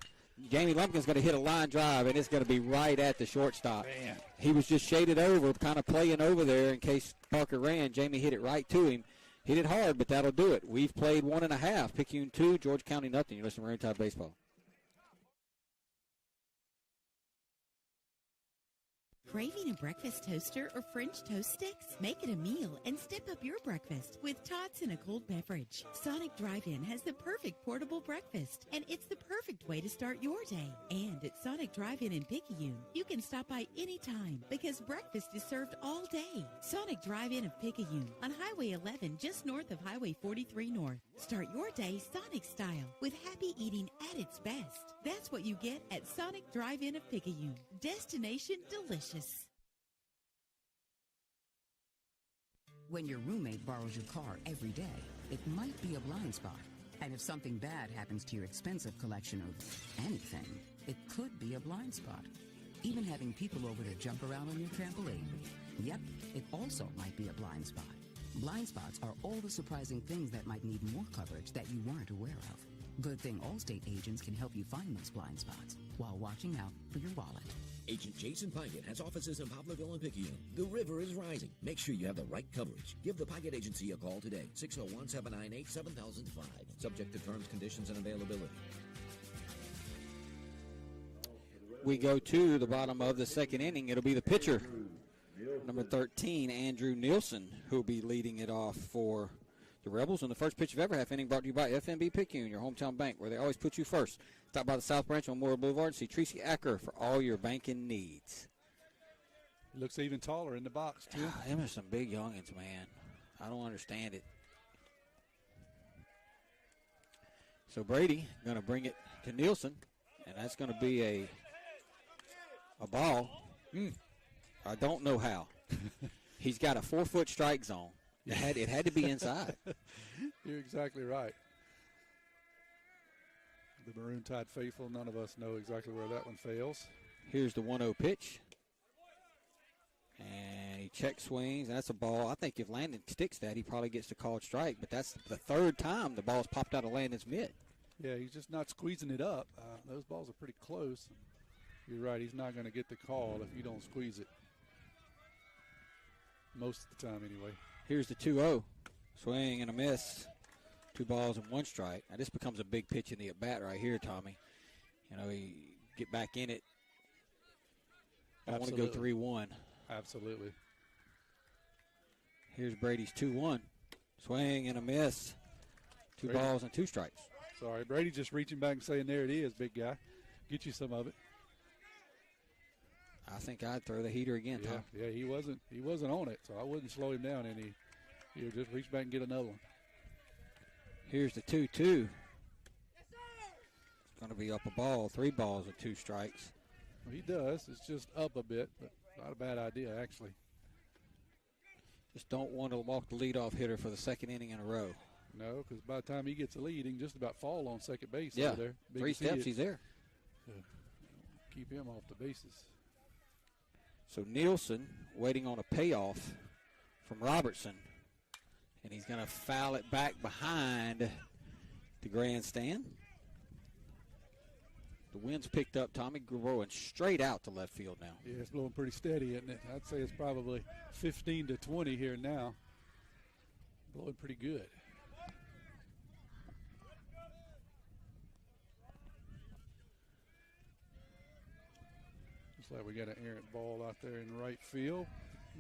Jamie Lumpkin's going to hit a line drive, and it's going to be right at the shortstop. Man. He was just shaded over, kind of playing over there in case Parker ran. Jamie hit it right to him. Hit it hard, but that'll do it. We've played 1.5. Picayune 2, George County nothing. You listen to Maroon Tide Baseball. Craving a breakfast toaster or French toast sticks? Make it a meal and step up your breakfast with tots and a cold beverage. Sonic Drive-In has the perfect portable breakfast, and it's the perfect way to start your day. And at Sonic Drive-In in Picayune, you can stop by anytime because breakfast is served all day. Sonic Drive-In of Picayune on Highway 11 just north of Highway 43 North. Start your day Sonic style with happy eating at its best. That's what you get at Sonic Drive-In of Picayune. Destination delicious. When your roommate borrows your car every day, it might be a blind spot. And if something bad happens to your expensive collection of anything, it could be a blind spot. Even having people over to jump around on your trampoline. Yep, it also might be a blind spot. Blind spots are all the surprising things that might need more coverage that you weren't aware of. Good thing Allstate agents can help you find those blind spots while watching out for your wallet. Agent Jason Pyatt has offices in Poplarville and Picayune. The river is rising. Make sure you have the right coverage. Give the Pyatt Agency a call today. 601-798-7005. Subject to terms, conditions, and availability. We go to the bottom of the second inning. It'll be the pitcher, number 13, Andrew Nielsen, who'll be leading it off for the Rebels. And the first pitch of every half inning brought to you by FNB Picayune, your hometown bank, where they always put you first. Stop by the South Branch on Memorial Boulevard and see Tracy Acker for all your banking needs. He looks even taller in the box, too. Them are some big youngins, man. I don't understand it. So Brady going to bring it to Nielsen, and that's going to be a ball. I don't know how. He's got a 4-foot strike zone. It had to be inside. You're exactly right. The Maroon Tide faithful, none of us know exactly where that one fails. Here's the 1-0 pitch. And he check swings, and that's a ball. I think if Landon sticks that, he probably gets the called strike, but that's the third time the ball's popped out of Landon's mitt. Yeah, he's just not squeezing it up. Those balls are pretty close. You're right, he's not going to get the call if you don't squeeze it. Most of the time, anyway. Here's the 2-0. Swing and a miss. 2 balls and 1 strike. Now, this becomes a big pitch in the at-bat right here, Tommy. You know, you get back in it. I want to go 3-1. Absolutely. Here's Brady's 2-1. Swing and a miss. 2 balls and 2 strikes. Sorry, Brady just reaching back and saying, there it is, big guy. Get you some of it. I think I'd throw the heater again, Tom. Yeah, he wasn't on it, so I wouldn't slow him down any. He would just reach back and get another one. Here's the 2-2. It's going to be up a ball, 3 balls and 2 strikes. Well, he does. It's just up a bit, but not a bad idea, actually. Just don't want to walk the leadoff hitter for the second inning in a row. No, because by the time he gets a lead, he can just about fall on second base yeah. over there. 3 steps, he's there. Keep him off the bases. So Nielsen waiting on a payoff from Robertson. And he's going to foul it back behind the grandstand. The wind's picked up, Tommy, growing straight out to left field now. Yeah, it's blowing pretty steady, isn't it? I'd say it's probably 15 to 20 here now. Blowing pretty good. Looks like we got an errant ball out there in right field.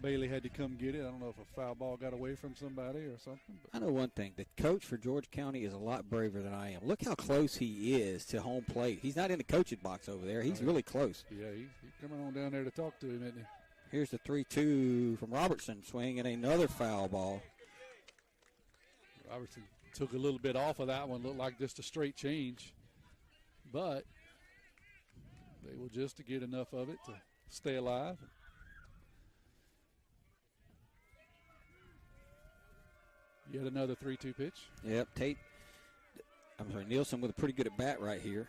Bailey had to come get it. I don't know if a foul ball got away from somebody or something. I know one thing. The coach for George County is a lot braver than I am. Look how close he is to home plate. He's not in the coaching box over there. He's really close. Yeah, he's coming on down there to talk to him, isn't he? Here's the 3-2 from Robertson, swinging another foul ball. Robertson took a little bit off of that one. Looked like just a straight change. But they will just to get enough of it to stay alive. Yet another 3-2 pitch. Yep, Nielsen with a pretty good at bat right here.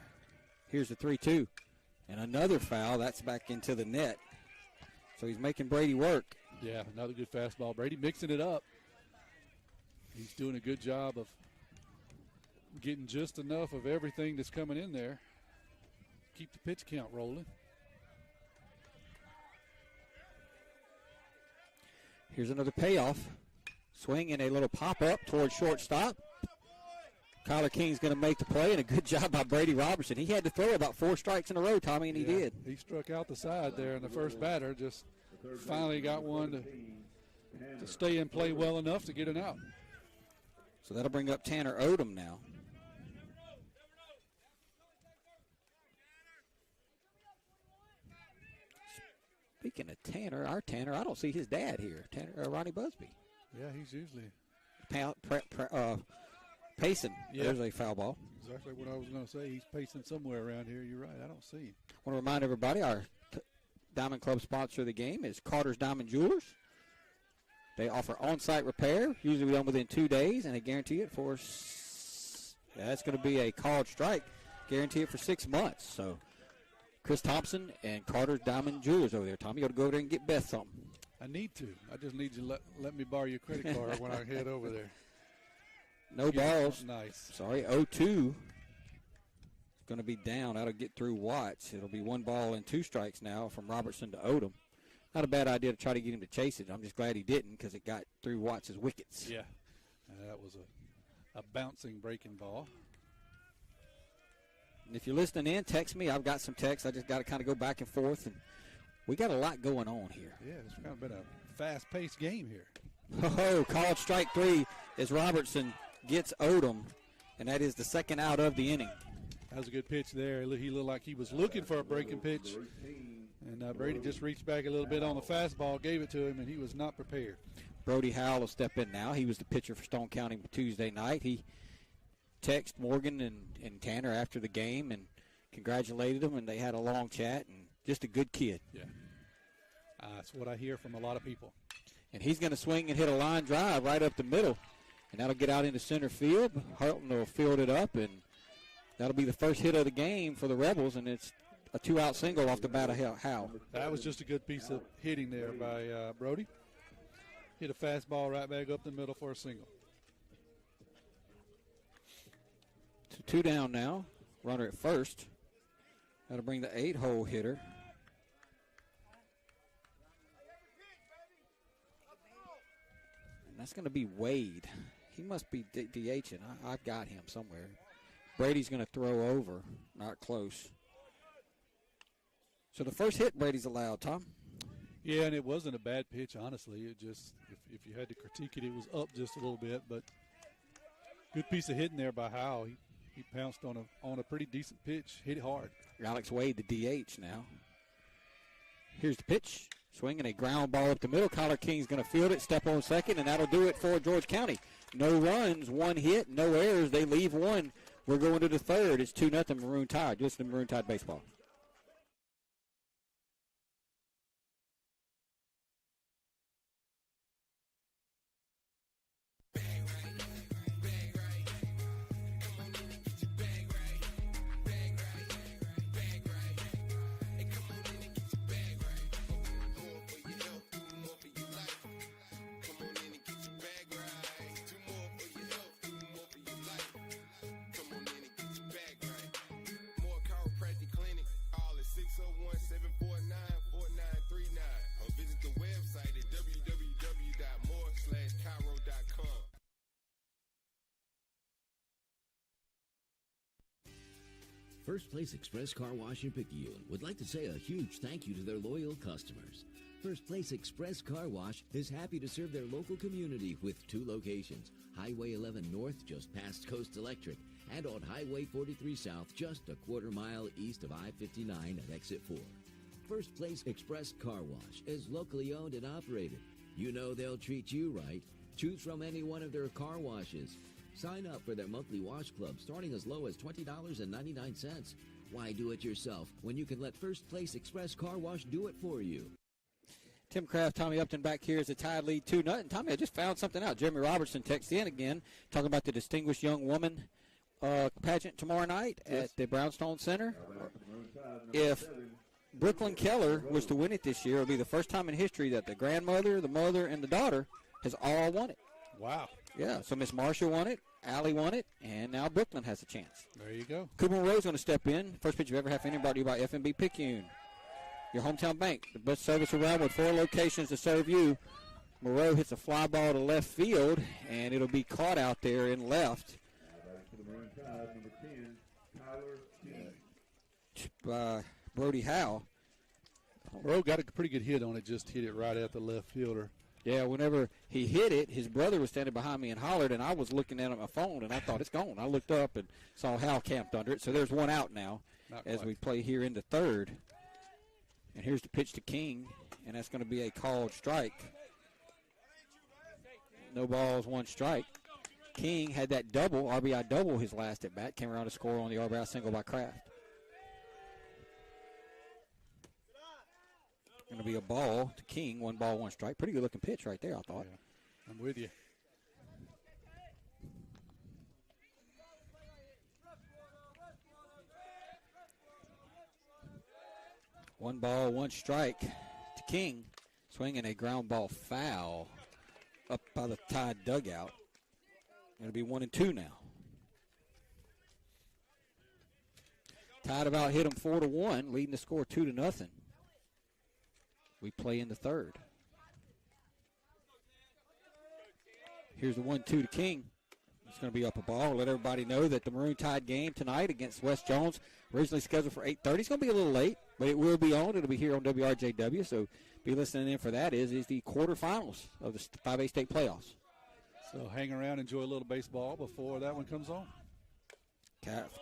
Here's the 3-2. And another foul. That's back into the net. So he's making Brady work. Yeah, another good fastball. Brady mixing it up. He's doing a good job of getting just enough of everything that's coming in there. Keep the pitch count rolling. Here's another payoff. Swing and a little pop-up towards shortstop. Kyler King's going to make the play, and a good job by Brady Robertson. He had to throw about 4 strikes in a row, Tommy, and he did. He struck out the side there in the first batter. Just finally got one to stay in play well enough to get it out. So that'll bring up Tanner Odom now. Speaking of Tanner, our Tanner, I don't see his dad here. Ronnie Busby. Yeah, he's usually pacing. Yeah. There's a foul ball. Exactly what I was going to say. He's pacing somewhere around here. You're right. I don't see him. I want to remind everybody our Diamond Club sponsor of the game is Carter's Diamond Jewelers. They offer on-site repair, usually done within 2 days, and they guarantee it for That's going to be a called strike, guaranteed for 6 months. So Chris Thompson and Carter's Diamond Jewelers over there. Tommy, you got to go over there and get Beth something. I need to. I just need you to let me borrow your credit card when I head over there. No balls. Nice. Sorry, 0-2. Going to be down. That'll get through Watts. It'll be 1 ball and 2 strikes now from Robertson to Odom. Not a bad idea to try to get him to chase it. I'm just glad he didn't because it got through Watts' wickets. Yeah, that was a bouncing breaking ball. And if you're listening in, text me. I've got some texts. I just got to kind of go back and forth. And we got a lot going on here. Yeah, it's kind of been a fast-paced game here. Oh, called strike 3 as Robertson gets Odom, and that is the second out of the inning. That was a good pitch there. He looked like he was looking for a breaking pitch. And Brady just reached back a little bit on the fastball, gave it to him, and he was not prepared. Brody Howell will step in now. He was the pitcher for Stone County Tuesday night. He texted Morgan and Tanner after the game and congratulated them, and they had a long chat, and just a good kid. Yeah. That's what I hear from a lot of people. And he's going to swing and hit a line drive right up the middle, and that'll get out into center field. Hartland will field it up, and that'll be the first hit of the game for the Rebels, and it's a 2-out single off the bat of Howell. That was just a good piece of hitting there by Brody. Hit a fastball right back up the middle for a single. So 2 down now. Runner at first. That'll bring the 8-hole hitter. And that's going to be Wade. He must be DHing. I've got him somewhere. Brady's going to throw over. Not close. So the first hit Brady's allowed, Tom. Yeah, and it wasn't a bad pitch, honestly. It just, if you had to critique it, it was up just a little bit. But good piece of hitting there by Howell. He pounced on a pretty decent pitch, hit it hard. Alex Wade, the DH now. Here's the pitch. Swinging a ground ball up the middle. Kyler King's going to field it, step on second, and that'll do it for George County. No runs, 1 hit, no errors. They leave 1. We're going to the third. It's 2-0 Maroon Tide. Listen to Maroon Tide baseball. First Place Express Car Wash in Picayune would like to say a huge thank you to their loyal customers. First Place Express Car Wash is happy to serve their local community with 2 locations, Highway 11 North just past Coast Electric and on Highway 43 South just a quarter-mile east of I-59 at Exit 4. First Place Express Car Wash is locally owned and operated. You know they'll treat you right. Choose from any one of their car washes. Sign up for their monthly wash club starting as low as $20.99. Why do it yourself when you can let First Place Express Car Wash do it for you? Tim Kraft, Tommy Upton back here as the Tide lead 2-0. Tommy, I just found something out. Jeremy Robertson texted in again, talking about the Distinguished Young Woman pageant tomorrow night at the Brownstone Center. If Brooklyn Keller was to win it this year, it would be the first time in history that the grandmother, the mother, and the daughter has all won it. Wow. Yeah, so Miss Marshall won it, Allie won it, and now Brooklyn has a chance. There you go. Cooper Monroe's going to step in. First pitch you've ever had for anybody by FNB Picayune. Your hometown bank, the best service around with 4 locations to serve you. Moreau hits a fly ball to left field, and it'll be caught out there in left. By Brody Howe. Moreau got a pretty good hit on it, just hit it right at the left fielder. Yeah, whenever he hit it, his brother was standing behind me and hollered, and I was looking at my phone, and I thought, it's gone. I looked up and saw Hal camped under it. So there's 1 out now as we play here into third. And here's the pitch to King, and that's going to be a called strike. No balls, 1 strike. King had that double, RBI double his last at bat, came around to score on the RBI single by Kraft. Going to be a ball to King, 1 ball, 1 strike. Pretty good looking pitch right there, I thought. Yeah, I'm with you. 1 ball, 1 strike to King. Swinging a ground ball foul up by the Tide dugout. It'll be 1-2 now. Tide about hit them 4-1, leading the score 2-0. We play in the third. Here's the 1-2 to King. It's going to be up a ball. Let everybody know that the Maroon Tide game tonight against West Jones, originally scheduled for 8:30. It's going to be a little late, but it will be on. It'll be here on WRJW, so be listening in for that. Is the quarterfinals of the 5A state playoffs. So hang around, enjoy a little baseball before that one comes on.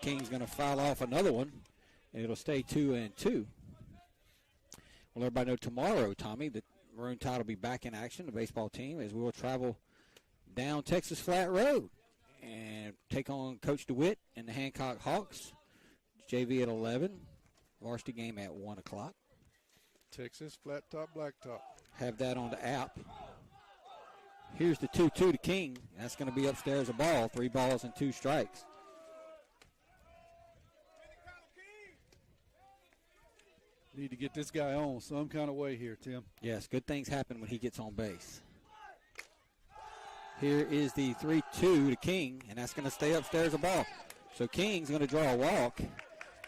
King's going to foul off another one, and it'll stay 2-2. Well, everybody know tomorrow, Tommy, that Maroon Tide will be back in action, the baseball team, as we will travel down Texas Flat Road and take on Coach DeWitt and the Hancock Hawks. JV at 11, varsity game at 1 o'clock. Texas, flat top, black top. Have that on the app. Here's the 2-2 to King. That's going to be upstairs a ball, 3 balls and 2 strikes. Need to get this guy on some kind of way here, Tim. Yes, good things happen when he gets on base. Here is the 3-2 to King, and that's going to stay upstairs a ball. So King's going to draw a walk,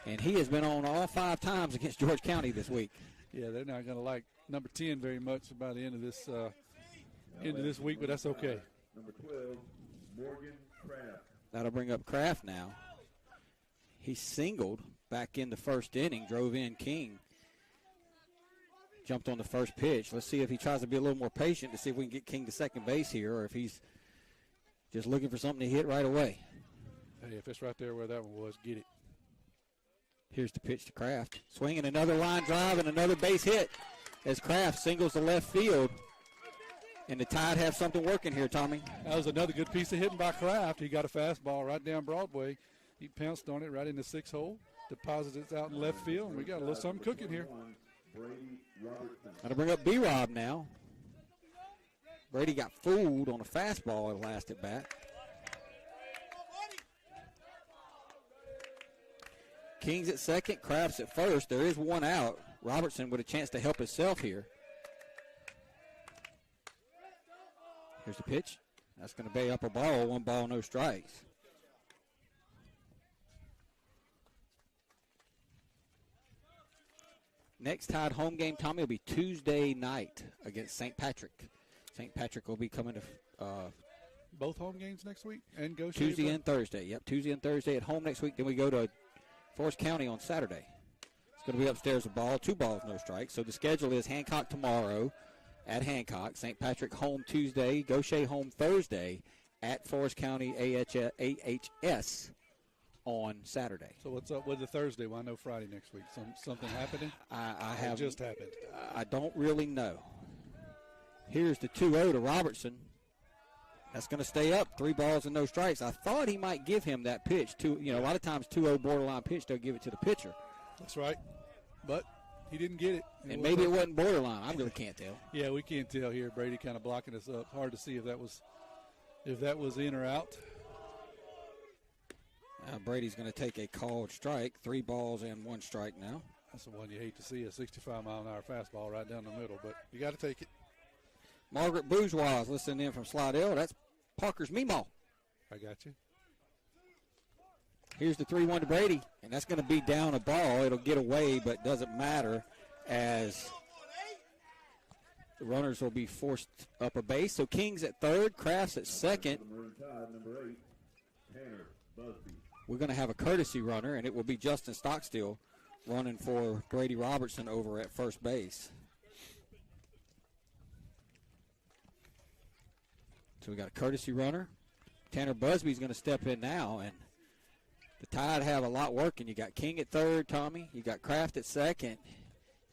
and he has been on all 5 times against George County this week. Yeah, they're not going to like number 10 very much by the end of this week, but that's okay. Number 12, Morgan Kraft. That'll bring up Kraft now. He singled back in the first inning, drove in King. Jumped on the first pitch. Let's see if he tries to be a little more patient to see if we can get King to second base here, or if he's just looking for something to hit right away. Hey, if it's right there where that one was, get it. Here's the pitch to Kraft. Swinging another line drive and another base hit as Kraft singles to left field. And the Tide have something working here, Tommy. That was another good piece of hitting by Kraft. He got a fastball right down Broadway. He pounced on it right in the 6 hole, deposited it out in left field, and we got a little something cooking here. Gonna bring up B-Rob now. Brady got fooled on a fastball at last at bat. King's at second, Kraft's at first. There is 1 out. Robertson with a chance to help himself here. Here's the pitch. That's going to bay up a ball. 1 ball, no strikes. Next Tide home game, Tommy, will be Tuesday night against St. Patrick. St. Patrick will be coming to both home games next week and go Tuesday and Thursday. Yep, Tuesday and Thursday at home next week. Then we go to Forest County on Saturday. It's going to be upstairs a ball, 2 balls, no strikes. So the schedule is Hancock tomorrow at Hancock, St. Patrick home Tuesday, Gaucher home Thursday, at Forest County AHS on Saturday. So what's up with the Thursday? Why no Friday next week? Something happening? I have just happened. I don't really know. Here's the 2-0 to Robertson. That's going to stay up, 3 balls and no strikes. I thought he might give him that pitch. A lot of times 2-0 borderline pitch, they'll give it to the pitcher. That's right. But he didn't get it. And maybe it wasn't borderline. I really can't tell. Yeah, we can't tell here. Brady kind of blocking us up. Hard to see if that was in or out. Brady's going to take a called strike. 3 balls and 1 strike now. That's the one you hate to see, a 65-mile-an-hour fastball right down the middle, but you got to take it. Margaret Bourgeois is listening in from Slidell. That's Parker's Meemaw. I got you. Here's the 3-1 to Brady, and that's going to be down a ball. It'll get away, but doesn't matter as the runners will be forced up a base. So King's at third, Kraft's at second. We're going to have a courtesy runner, and it will be Justin Stockstill running for Brady Robertson over at first base. So we got a courtesy runner. Tanner Busby's going to step in now, and the Tide have a lot working. You got King at third, Tommy. You got Kraft at second.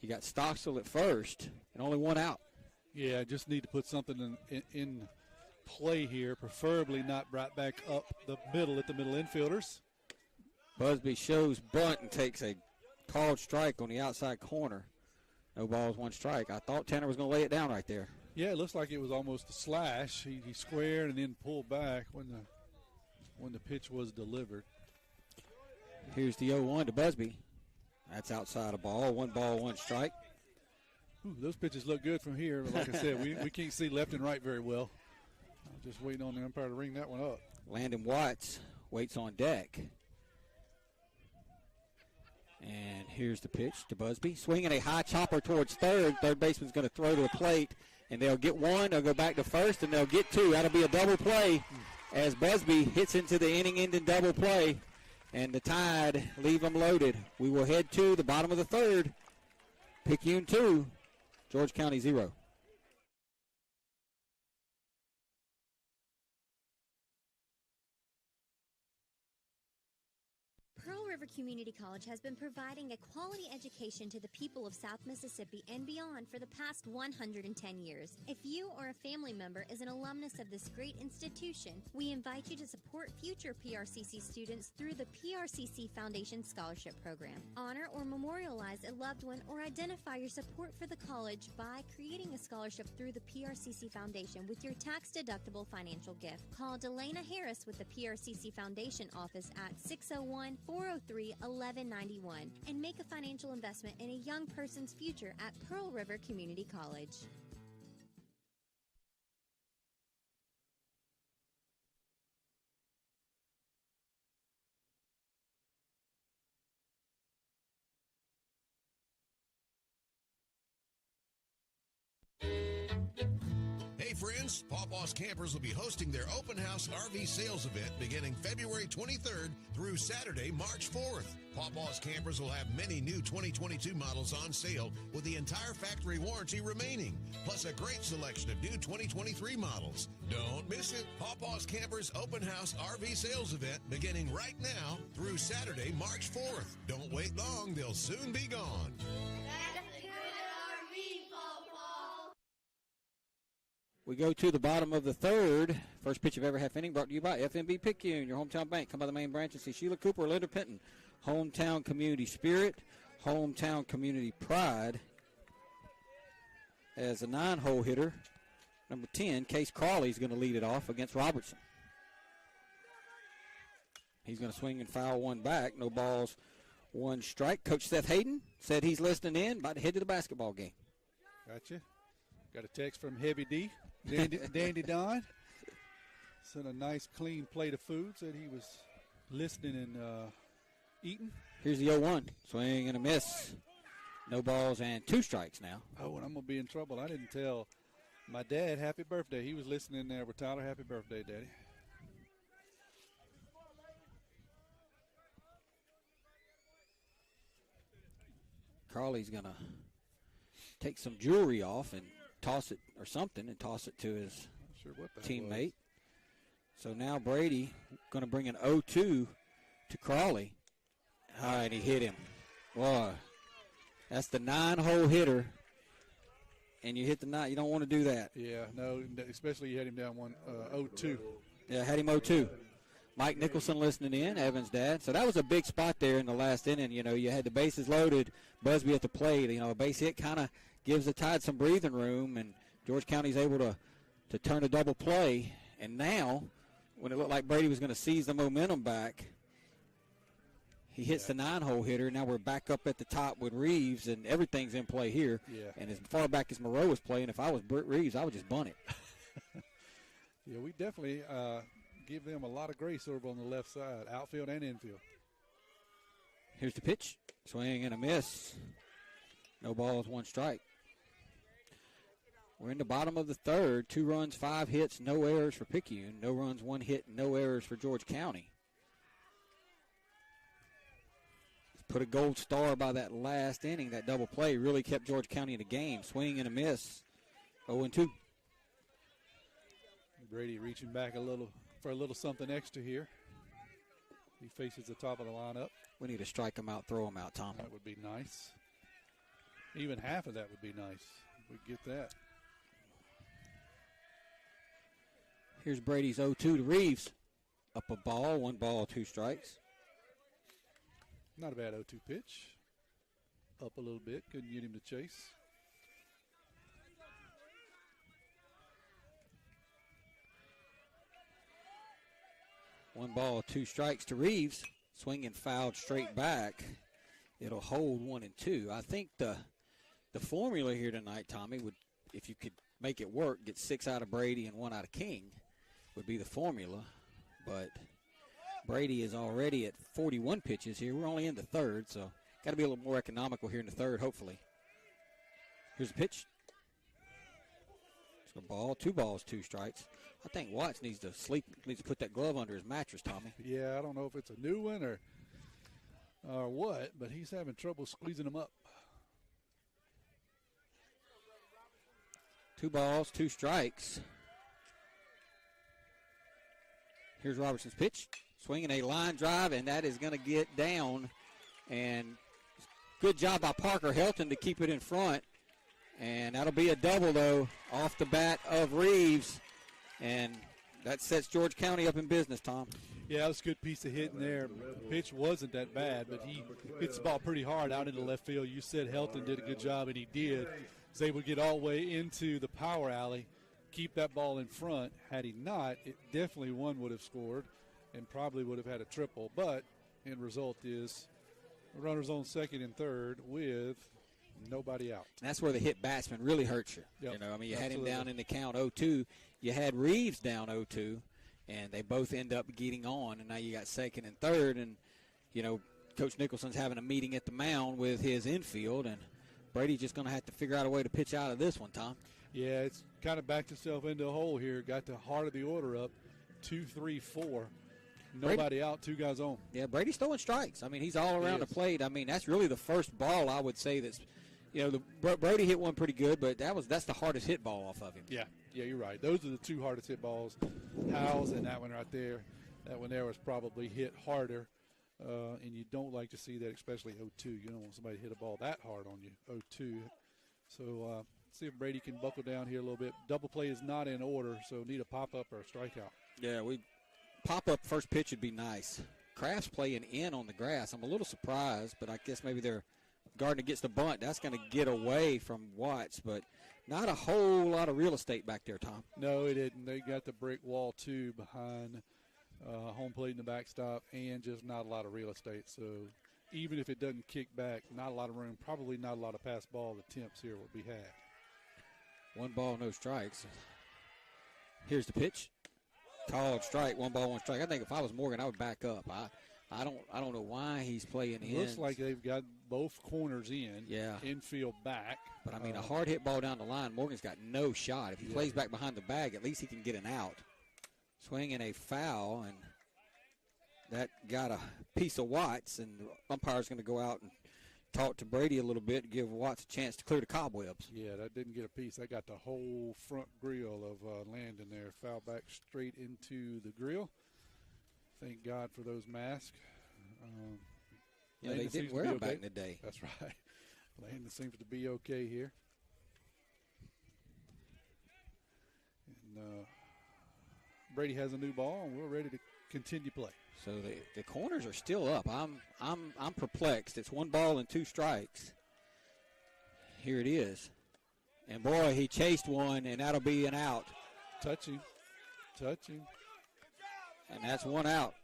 You got Stockstill at first, and only 1 out. Yeah, just need to put something in play here, preferably not right back up the middle at the middle infielders. Busby shows bunt and takes a called strike on the outside corner. No balls, 1 strike. I thought Tanner was going to lay it down right there. Yeah, it looks like it was almost a slash. He squared and then pulled back when the pitch was delivered. Here's the 0-1 to Busby. That's outside of ball. 1 ball, 1 strike. Ooh, those pitches look good from here. But like I said, we can't see left and right very well. I'm just waiting on the umpire to ring that one up. Landon Watts waits on deck. And here's the pitch to Busby. Swinging a high chopper towards third. Third baseman's going to throw to the plate. And they'll get 1. They'll go back to first, and they'll get 2. That'll be a double play as Busby hits into the inning-ending double play. And the Tide leave them loaded. We will head to the bottom of the third. Picayune 2, George County 0. Pearl River Community College has been providing a quality education to the people of South Mississippi and beyond for the past 110 years. If you or a family member is an alumnus of this great institution, we invite you to support future PRCC students through the PRCC Foundation Scholarship Program. Honor or memorialize a loved one or identify your support for the college by creating a scholarship through the PRCC Foundation with your tax-deductible financial gift. Call Delana Harris with the PRCC Foundation office at 601-403-1191 and make a financial investment in a young person's future at Pearl River Community College. Hey friends, Pawpaw's Campers will be hosting their open house RV sales event beginning February 23rd through Saturday, March 4th. Pawpaw's Campers will have many new 2022 models on sale with the entire factory warranty remaining, plus a great selection of new 2023 models. Don't miss it. Pawpaw's Campers open house RV sales event beginning right now through Saturday, March 4th. Don't wait long, they'll soon be gone. We go to the bottom of the third. First pitch of every half inning brought to you by FNB Picayune, your hometown bank. Come by the main branch and see Sheila Cooper or Linda Penton. Hometown community spirit, hometown community pride. As a 9-hole hitter, number 10, Case Crawley is going to lead it off against Robertson. He's going to swing and foul one back. No balls, 1 strike. Coach Seth Hayden said he's listening in, about to head to the basketball game. Gotcha. Got a text from Heavy D. Dandy Don sent a nice clean plate of food, said he was listening and eating. Here's the 0-1, swing and a miss. No balls and 2 strikes now. Oh, and I'm going to be in trouble. I didn't tell my dad happy birthday. He was listening there with Tyler. Happy birthday, Daddy. Carly's going to take some jewelry off and toss it or something and toss it to his teammate. So now Brady going to bring an 0-2 to Crawley. All right, he hit him. Boy, that's the 9-hole hitter. And you hit the 9. You don't want to do that. Yeah, no, especially you had him down 0-2. Yeah, had him 0-2. Mike Nicholson listening in, Evan's dad. So that was a big spot there in the last inning. You know, you had the bases loaded, Busby at the plate. You know, a base hit kind of gives the Tide some breathing room, and George County's able to turn a double play. And now, when it looked like Brady was going to seize the momentum back, he hits the 9-hole hitter. Now we're back up at the top with Reeves, and everything's in play here. Yeah. And as far back as Moreau was playing, if I was Reeves, I would just bunt it. Yeah, we definitely give them a lot of grace over on the left side, outfield and infield. Here's the pitch. Swing and a miss. No balls, 1 strike. We're in the bottom of the third. 2 runs, 5 hits, no errors for Picayune. No runs, 1 hit, no errors for George County. Put a gold star by that last inning. That double play really kept George County in the game. Swing and a miss. 0-2. Brady reaching back for a little something extra here. He faces the top of the lineup. We need to strike him out, throw him out, Tom. That would be nice. Even half of that would be nice. We get that. Here's Brady's 0-2 to Reeves. Up a ball, 1 ball, 2 strikes. Not a bad 0-2 pitch. Up a little bit. Couldn't get him to chase. One ball, 2 strikes to Reeves. Swinging fouled straight back. it'll hold 1 and 2. I think the formula here tonight, Tommy, would, if you could make it work, get 6 out of Brady and 1 out of King would be the formula. But Brady is already at 41 pitches here. We're only in the third, so got to be a little more economical here in the third, hopefully. Here's a pitch. It's a ball, 2 balls, 2 strikes. I think Watts needs to put that glove under his mattress, Tommy. Yeah, I don't know if it's a new one or what, but he's having trouble squeezing them up. 2 balls, 2 strikes. Here's Robertson's pitch. Swinging a line drive, and that is going to get down. And good job by Parker Helton to keep it in front. And that'll be a double, though, off the bat of Reeves. And that sets George County up in business, Tom. Yeah, that was a good piece of hitting there. The pitch wasn't that bad, but he hits the ball pretty hard out into left field. You said Helton did a good job, and he did. Was able to get all the way into the power alley, keep that ball in front. Had he not, it definitely one would have scored and probably would have had a triple. But end result is runners on second and third with nobody out. And that's where the hit batsman really hurts you. Yep. You know, I mean, you Absolutely. had him down in the count 0-2. You had Reeves down 0-2, and they both end up getting on. And now you got second and third, and, you know, Coach Nicholson's having a meeting at the mound with his infield, and Brady's just going to have to figure out a way to pitch out of this one, Tom. Yeah, it's kind of backed itself into a hole here. Got the heart of the order up, 2, 3, 4. Nobody out, 2 guys on. Yeah, Brady's throwing strikes. I mean, he's all around the plate. I mean, that's really the first ball I would say that's, you know, Brody hit one pretty good, but that's the hardest hit ball off of him. Yeah, you're right. Those are the 2 hardest hit balls, Howes and that one right there. That one there was probably hit harder, and you don't like to see that, especially 0-2. You don't want somebody to hit a ball that hard on you, 0-2. So see if Brady can buckle down here a little bit. Double play is not in order, so need a pop-up or a strikeout. Yeah, pop-up first pitch would be nice. Kraft's playing in on the grass. I'm a little surprised, but I guess maybe Gardner gets the bunt. That's going to get away from Watts, but not a whole lot of real estate back there, Tom. No, it didn't. They got the brick wall, too, behind home plate in the backstop, and just not a lot of real estate. So even if it doesn't kick back, not a lot of room, probably not a lot of pass ball attempts here will be had. 1 ball, no strikes. Here's the pitch. Called strike, 1 ball, 1 strike. I think if I was Morgan, I would back up. I don't know why he's playing in. Looks like they've got both corners in. Yeah. Infield back. But, I mean, a hard hit ball down the line, Morgan's got no shot. If he plays back behind the bag, at least he can get an out. Swinging a foul, and that got a piece of Watts, and the umpire's going to go out and talk to Brady a little bit and give Watts a chance to clear the cobwebs. Yeah, that didn't get a piece. That got the whole front grill of Landon there. Foul back straight into the grill. Thank God for those masks. Yeah, they didn't wear them back in the day. That's right. Landon seems to be okay here. And Brady has a new ball, and we're ready to continue play. So the corners are still up. I'm perplexed. It's 1 ball and 2 strikes. Here it is. And boy, he chased one, and that'll be an out. Touching. And that's 1 out.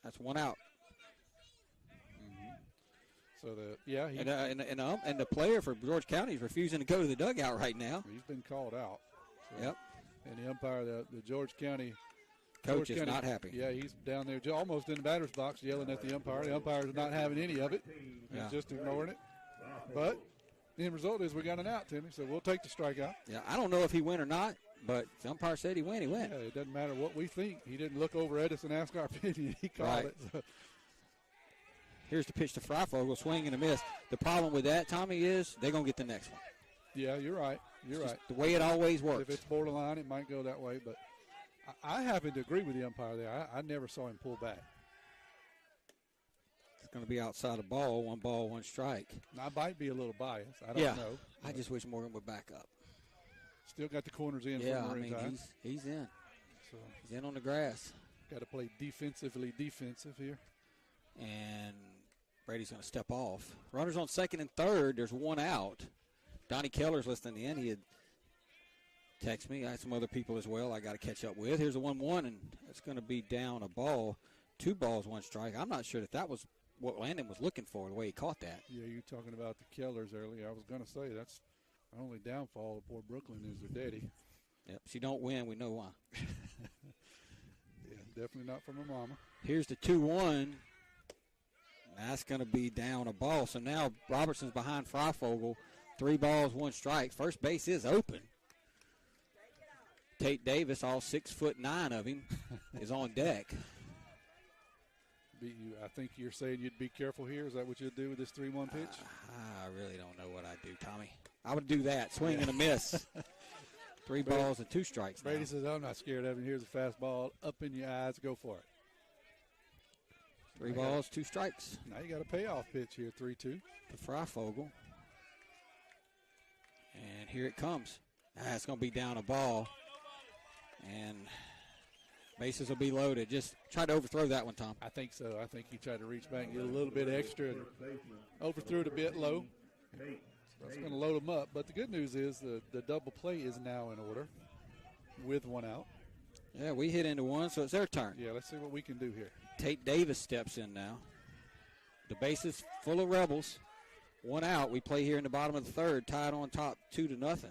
That's 1 out. So and the player for George County is refusing to go to the dugout right now. He's been called out. So. Yep. And the umpire, the George County coach is not happy. Yeah, he's down there almost in the batter's box yelling at the umpire. The umpire's not having any of it. He's just ignoring it. But the end result is we got an out, Timmy, so we'll take the strikeout. Yeah, I don't know if he went or not, but the umpire said he went. He went. Yeah, it doesn't matter what we think. He didn't look over at us and ask our opinion. He called it. So. Here's the pitch to Freifogel, swing and a miss. The problem with that, Tommy, is they're going to get the next one. Yeah, you're right. You're right. The way it always works. If it's borderline, it might go that way, but I happen to agree with the umpire there. I never saw him pull back. It's going to be outside the ball, 1 ball, 1 strike. I might be a little biased. I don't know. I just wish Morgan would back up. Still got the corners in for Maroon Tide. He's in. So he's in on the grass. Got to play defensive here. And Brady's going to step off. Runners on second and third. There's 1 out. Donnie Keller's listening in. He had texted me. I had some other people as well I got to catch up with. Here's a 1-1, and it's going to be down a ball. 2 balls, 1 strike. I'm not sure that was what Landon was looking for, the way he caught that. Yeah, you talking about the Kellers earlier. I was going to say that's the only downfall of poor Brooklyn is their daddy. Yep, she don't win. We know why. Yeah, definitely not from her mama. Here's the 2-1. That's going to be down a ball. So now Robertson's behind Freifogel. 3 balls, 1 strike. First base is open. Tate Davis, all 6'9" of him, is on deck. I think you're saying you'd be careful here. Is that what you'd do with this 3-1 pitch? I really don't know what I'd do, Tommy. I would do that, swing and a miss. 3 balls and 2 strikes now. Brady says, I'm not scared of him. Here's a fastball up in your eyes. Go for it. 3 balls, 2 strikes. Now you got a payoff pitch here, 3-2. To Freifogel. And here it comes. It's going to be down a ball. And bases will be loaded. Just try to overthrow that one, Tom. I think so. I think he tried to reach back and get a little bit extra and overthrew it a bit low. That's going to load them up. But the good news is the double play is now in order with 1 out. Yeah, we hit into 1, so it's their turn. Yeah, let's see what we can do here. Tate Davis steps in now. The bases full of Rebels. 1 out. We play here in the bottom of the 3rd, tied on top 2-0.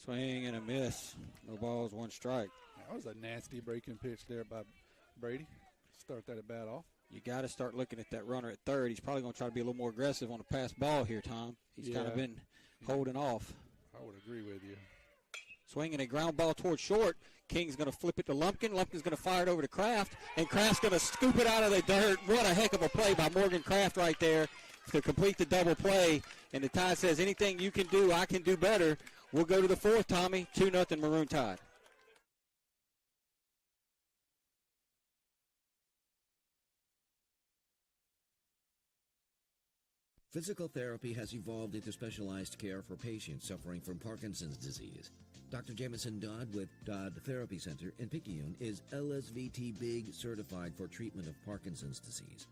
Swing and a miss. No balls, 1 strike. That was a nasty breaking pitch there by Brady. Start that at bat off. You got to start looking at that runner at 3rd. He's probably going to try to be a little more aggressive on the pass ball here, Tom. He's kind of been holding off. I would agree with you. Swinging a ground ball towards short. King's going to flip it to Lumpkin. Lumpkin's going to fire it over to Kraft, and Kraft's going to scoop it out of the dirt. What a heck of a play by Morgan Kraft right there to complete the double play. And the Tide says, anything you can do, I can do better. We'll go to the 4th, Tommy. 2-0 Maroon Tide. Physical therapy has evolved into specialized care for patients suffering from Parkinson's disease. Dr. Jamison Dodd with Dodd Therapy Center in Picayune is LSVT Big certified for treatment of Parkinson's disease.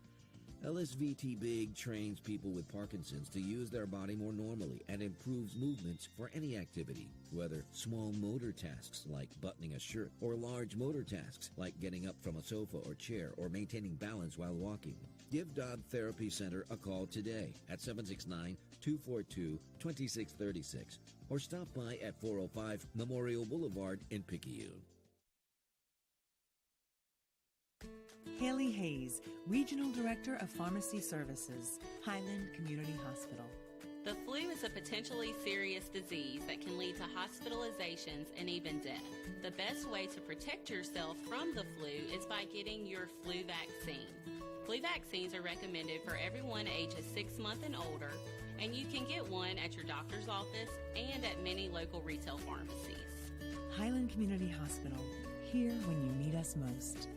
LSVT Big trains people with Parkinson's to use their body more normally and improves movements for any activity, whether small motor tasks like buttoning a shirt or large motor tasks like getting up from a sofa or chair or maintaining balance while walking. Give Dodd Therapy Center a call today at 769-242-2636 or stop by at 405 Memorial Boulevard in Picayune. Haley Hayes, Regional Director of Pharmacy Services, Highland Community Hospital. The flu is a potentially serious disease that can lead to hospitalizations and even death. The best way to protect yourself from the flu is by getting your flu vaccine. Flu vaccines are recommended for everyone ages 6 months and older, and you can get one at your doctor's office and at many local retail pharmacies. Highland Community Hospital, here when you need us most.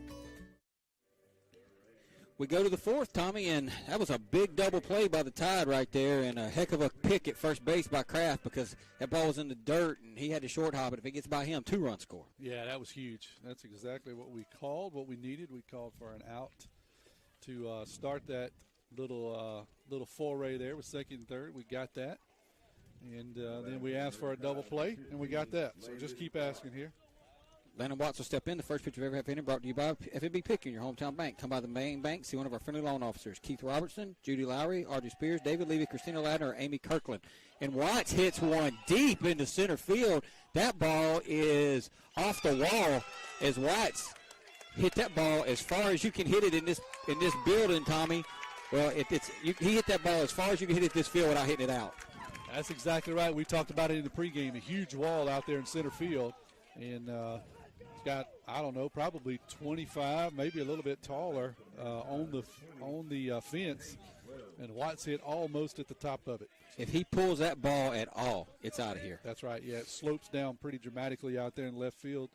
We go to the 4th, Tommy, and that was a big double play by the Tide right there, and a heck of a pick at first base by Kraft because that ball was in the dirt, and he had to short hop it. If it gets by him, 2-run score. Yeah, that was huge. That's exactly what we called, what we needed. We called for an out to start that little foray there with 2nd and 3rd. We got that, and then we asked for a double play, and we got that. So just keep asking here. Landon Watts will step in. The first pitch of every half inning brought to you by FNB Picayune, your hometown bank. Come by the main bank, see one of our friendly loan officers, Keith Robertson, Judy Lowry, Audrey Spears, David Levy, Christina Ladner, or Amy Kirkland. And Watts hits one deep into center field. That ball is off the wall as Watts hit that ball as far as you can hit it in this building, Tommy. Well, he hit that ball as far as you can hit it this field without hitting it out. That's exactly right. We talked about it in the pregame, a huge wall out there in center field. And it's got, I don't know, probably 25, maybe a little bit taller on the fence. And Watts hit almost at the top of it. If he pulls that ball at all, it's out of here. That's right. Yeah, it slopes down pretty dramatically out there in left field,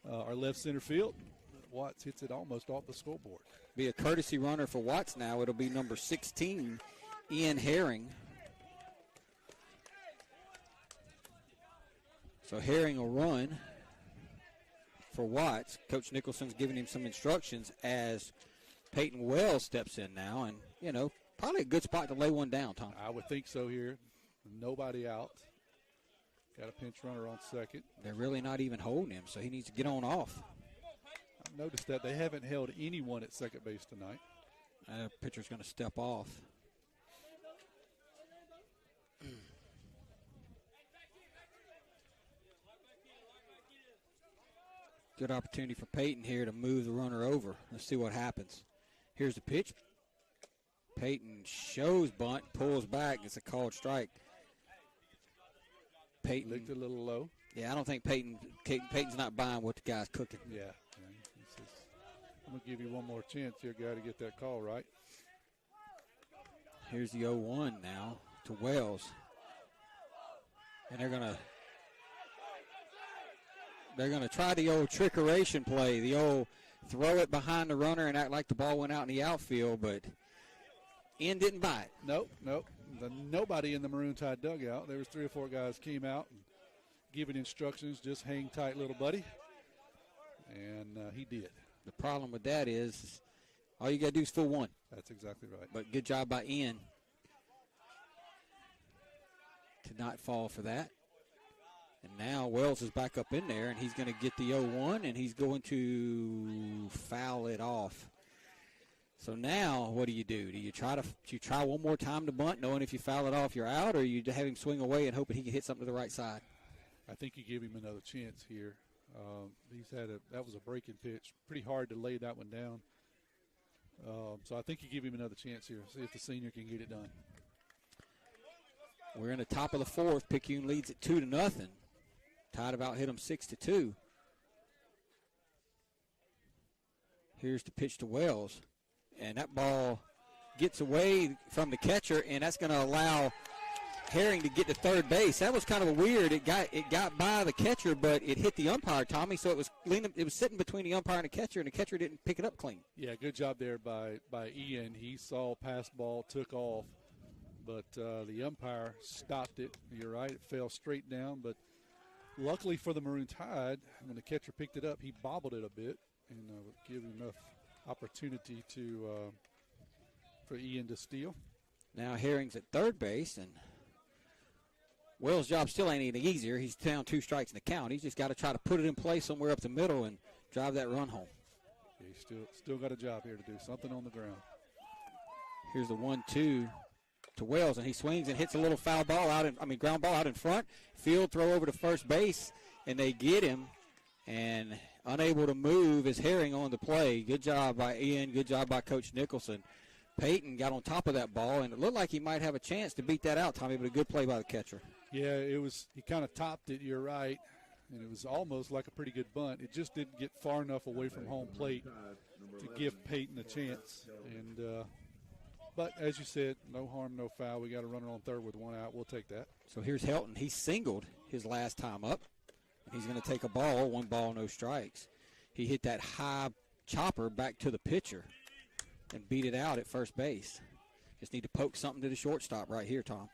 or left center field. Watts hits it almost off the scoreboard. Be a courtesy runner for Watts now. It'll be number 16, Ian Herring. So Herring will run for Watts. Coach Nicholson's giving him some instructions as Peyton Wells steps in now. And, probably a good spot to lay one down, Tom. I would think so here. Nobody out. Got a pinch runner on second. They're really not even holding him, so he needs to get on off. noticed that they haven't held anyone at second base tonight. Pitcher's going to step off. Good opportunity for Peyton here to move the runner over. Let's see what happens. Here's the pitch. Peyton shows bunt, pulls back. It's a called strike. Peyton Licked a little low. Yeah, I don't think Peyton's not buying what the guy's cooking. Yeah. He says, I'm going to give you one more chance here, guy, to get that call right. Here's the 0-1 now to Wells. And they're going to try the old trickeration play, the old throw it behind the runner and act like the ball went out in the outfield, but Ian didn't buy it. Nope. Nobody in the Maroon Tide dugout. There was 3 or 4 guys came out and giving instructions, just hang tight, little buddy. And he did. The problem with that is all you got to do is fool one. That's exactly right. But good job by Ian to not fall for that. And now Wells is back up in there, and he's going to get the 0-1, and he's going to foul it off. So now what do? Do you try one more time to bunt, knowing if you foul it off you're out, or you have him swing away and hoping he can hit something to the right side? I think you give him another chance here. That was a breaking pitch. Pretty hard to lay that one down. So I think you give him another chance here. See if the senior can get it done. We're in the top of the 4th. Picayune leads it 2-0. Tide about hit them 6-2. Here's the pitch to Wells. And that ball gets away from the catcher, and that's going to allow Herring to get to third base. That was kind of a weird. It got by the catcher, but it hit the umpire, Tommy. So it was sitting between the umpire and the catcher didn't pick it up clean. Yeah, good job there by Ian. He saw pass ball, took off, but the umpire stopped it. You're right, it fell straight down. But luckily for the Maroon Tide, when the catcher picked it up, he bobbled it a bit and would give him enough opportunity for Ian to steal. Now Herring's at third base, and Wells' job still ain't any easier. He's down 2 strikes in the count. He's just got to try to put it in play somewhere up the middle and drive that run home. Yeah, he's still got a job here to do, something on the ground. Here's the 1-2 to Wells, and he swings and hits a little ground ball out in front. Field throw over to first base, and they get him, and unable to move is Herring on the play. Good job by Ian. Good job by Coach Nicholson. Peyton got on top of that ball, and it looked like he might have a chance to beat that out, Tommy, but a good play by the catcher. Yeah, he kind of topped it, you're right, and it was almost like a pretty good bunt. It just didn't get far enough away from home plate to give Peyton a chance. And but as you said, no harm, no foul. We got a runner on third with 1 out. We'll take that. So here's Helton. He singled his last time up. He's going to take a ball, 1 ball, no strikes. He hit that high chopper back to the pitcher and beat it out at first base. Just need to poke something to the shortstop right here, Tom.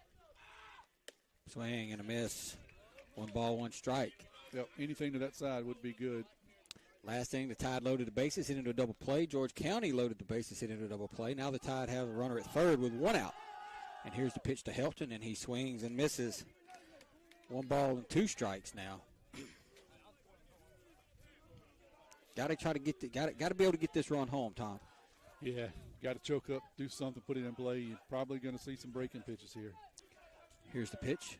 Swing and a miss. 1 ball, 1 strike. Yep, anything to that side would be good. Last thing, the Tide loaded the bases, hit into a double play. George County loaded the bases, hit into a double play. Now the Tide have a runner at third with 1 out. And here's the pitch to Helton, and he swings and misses. 1 ball and 2 strikes now. Got to be able to get this run home, Tom. Yeah, got to choke up, do something, put it in play. You're probably going to see some breaking pitches here. Here's the pitch.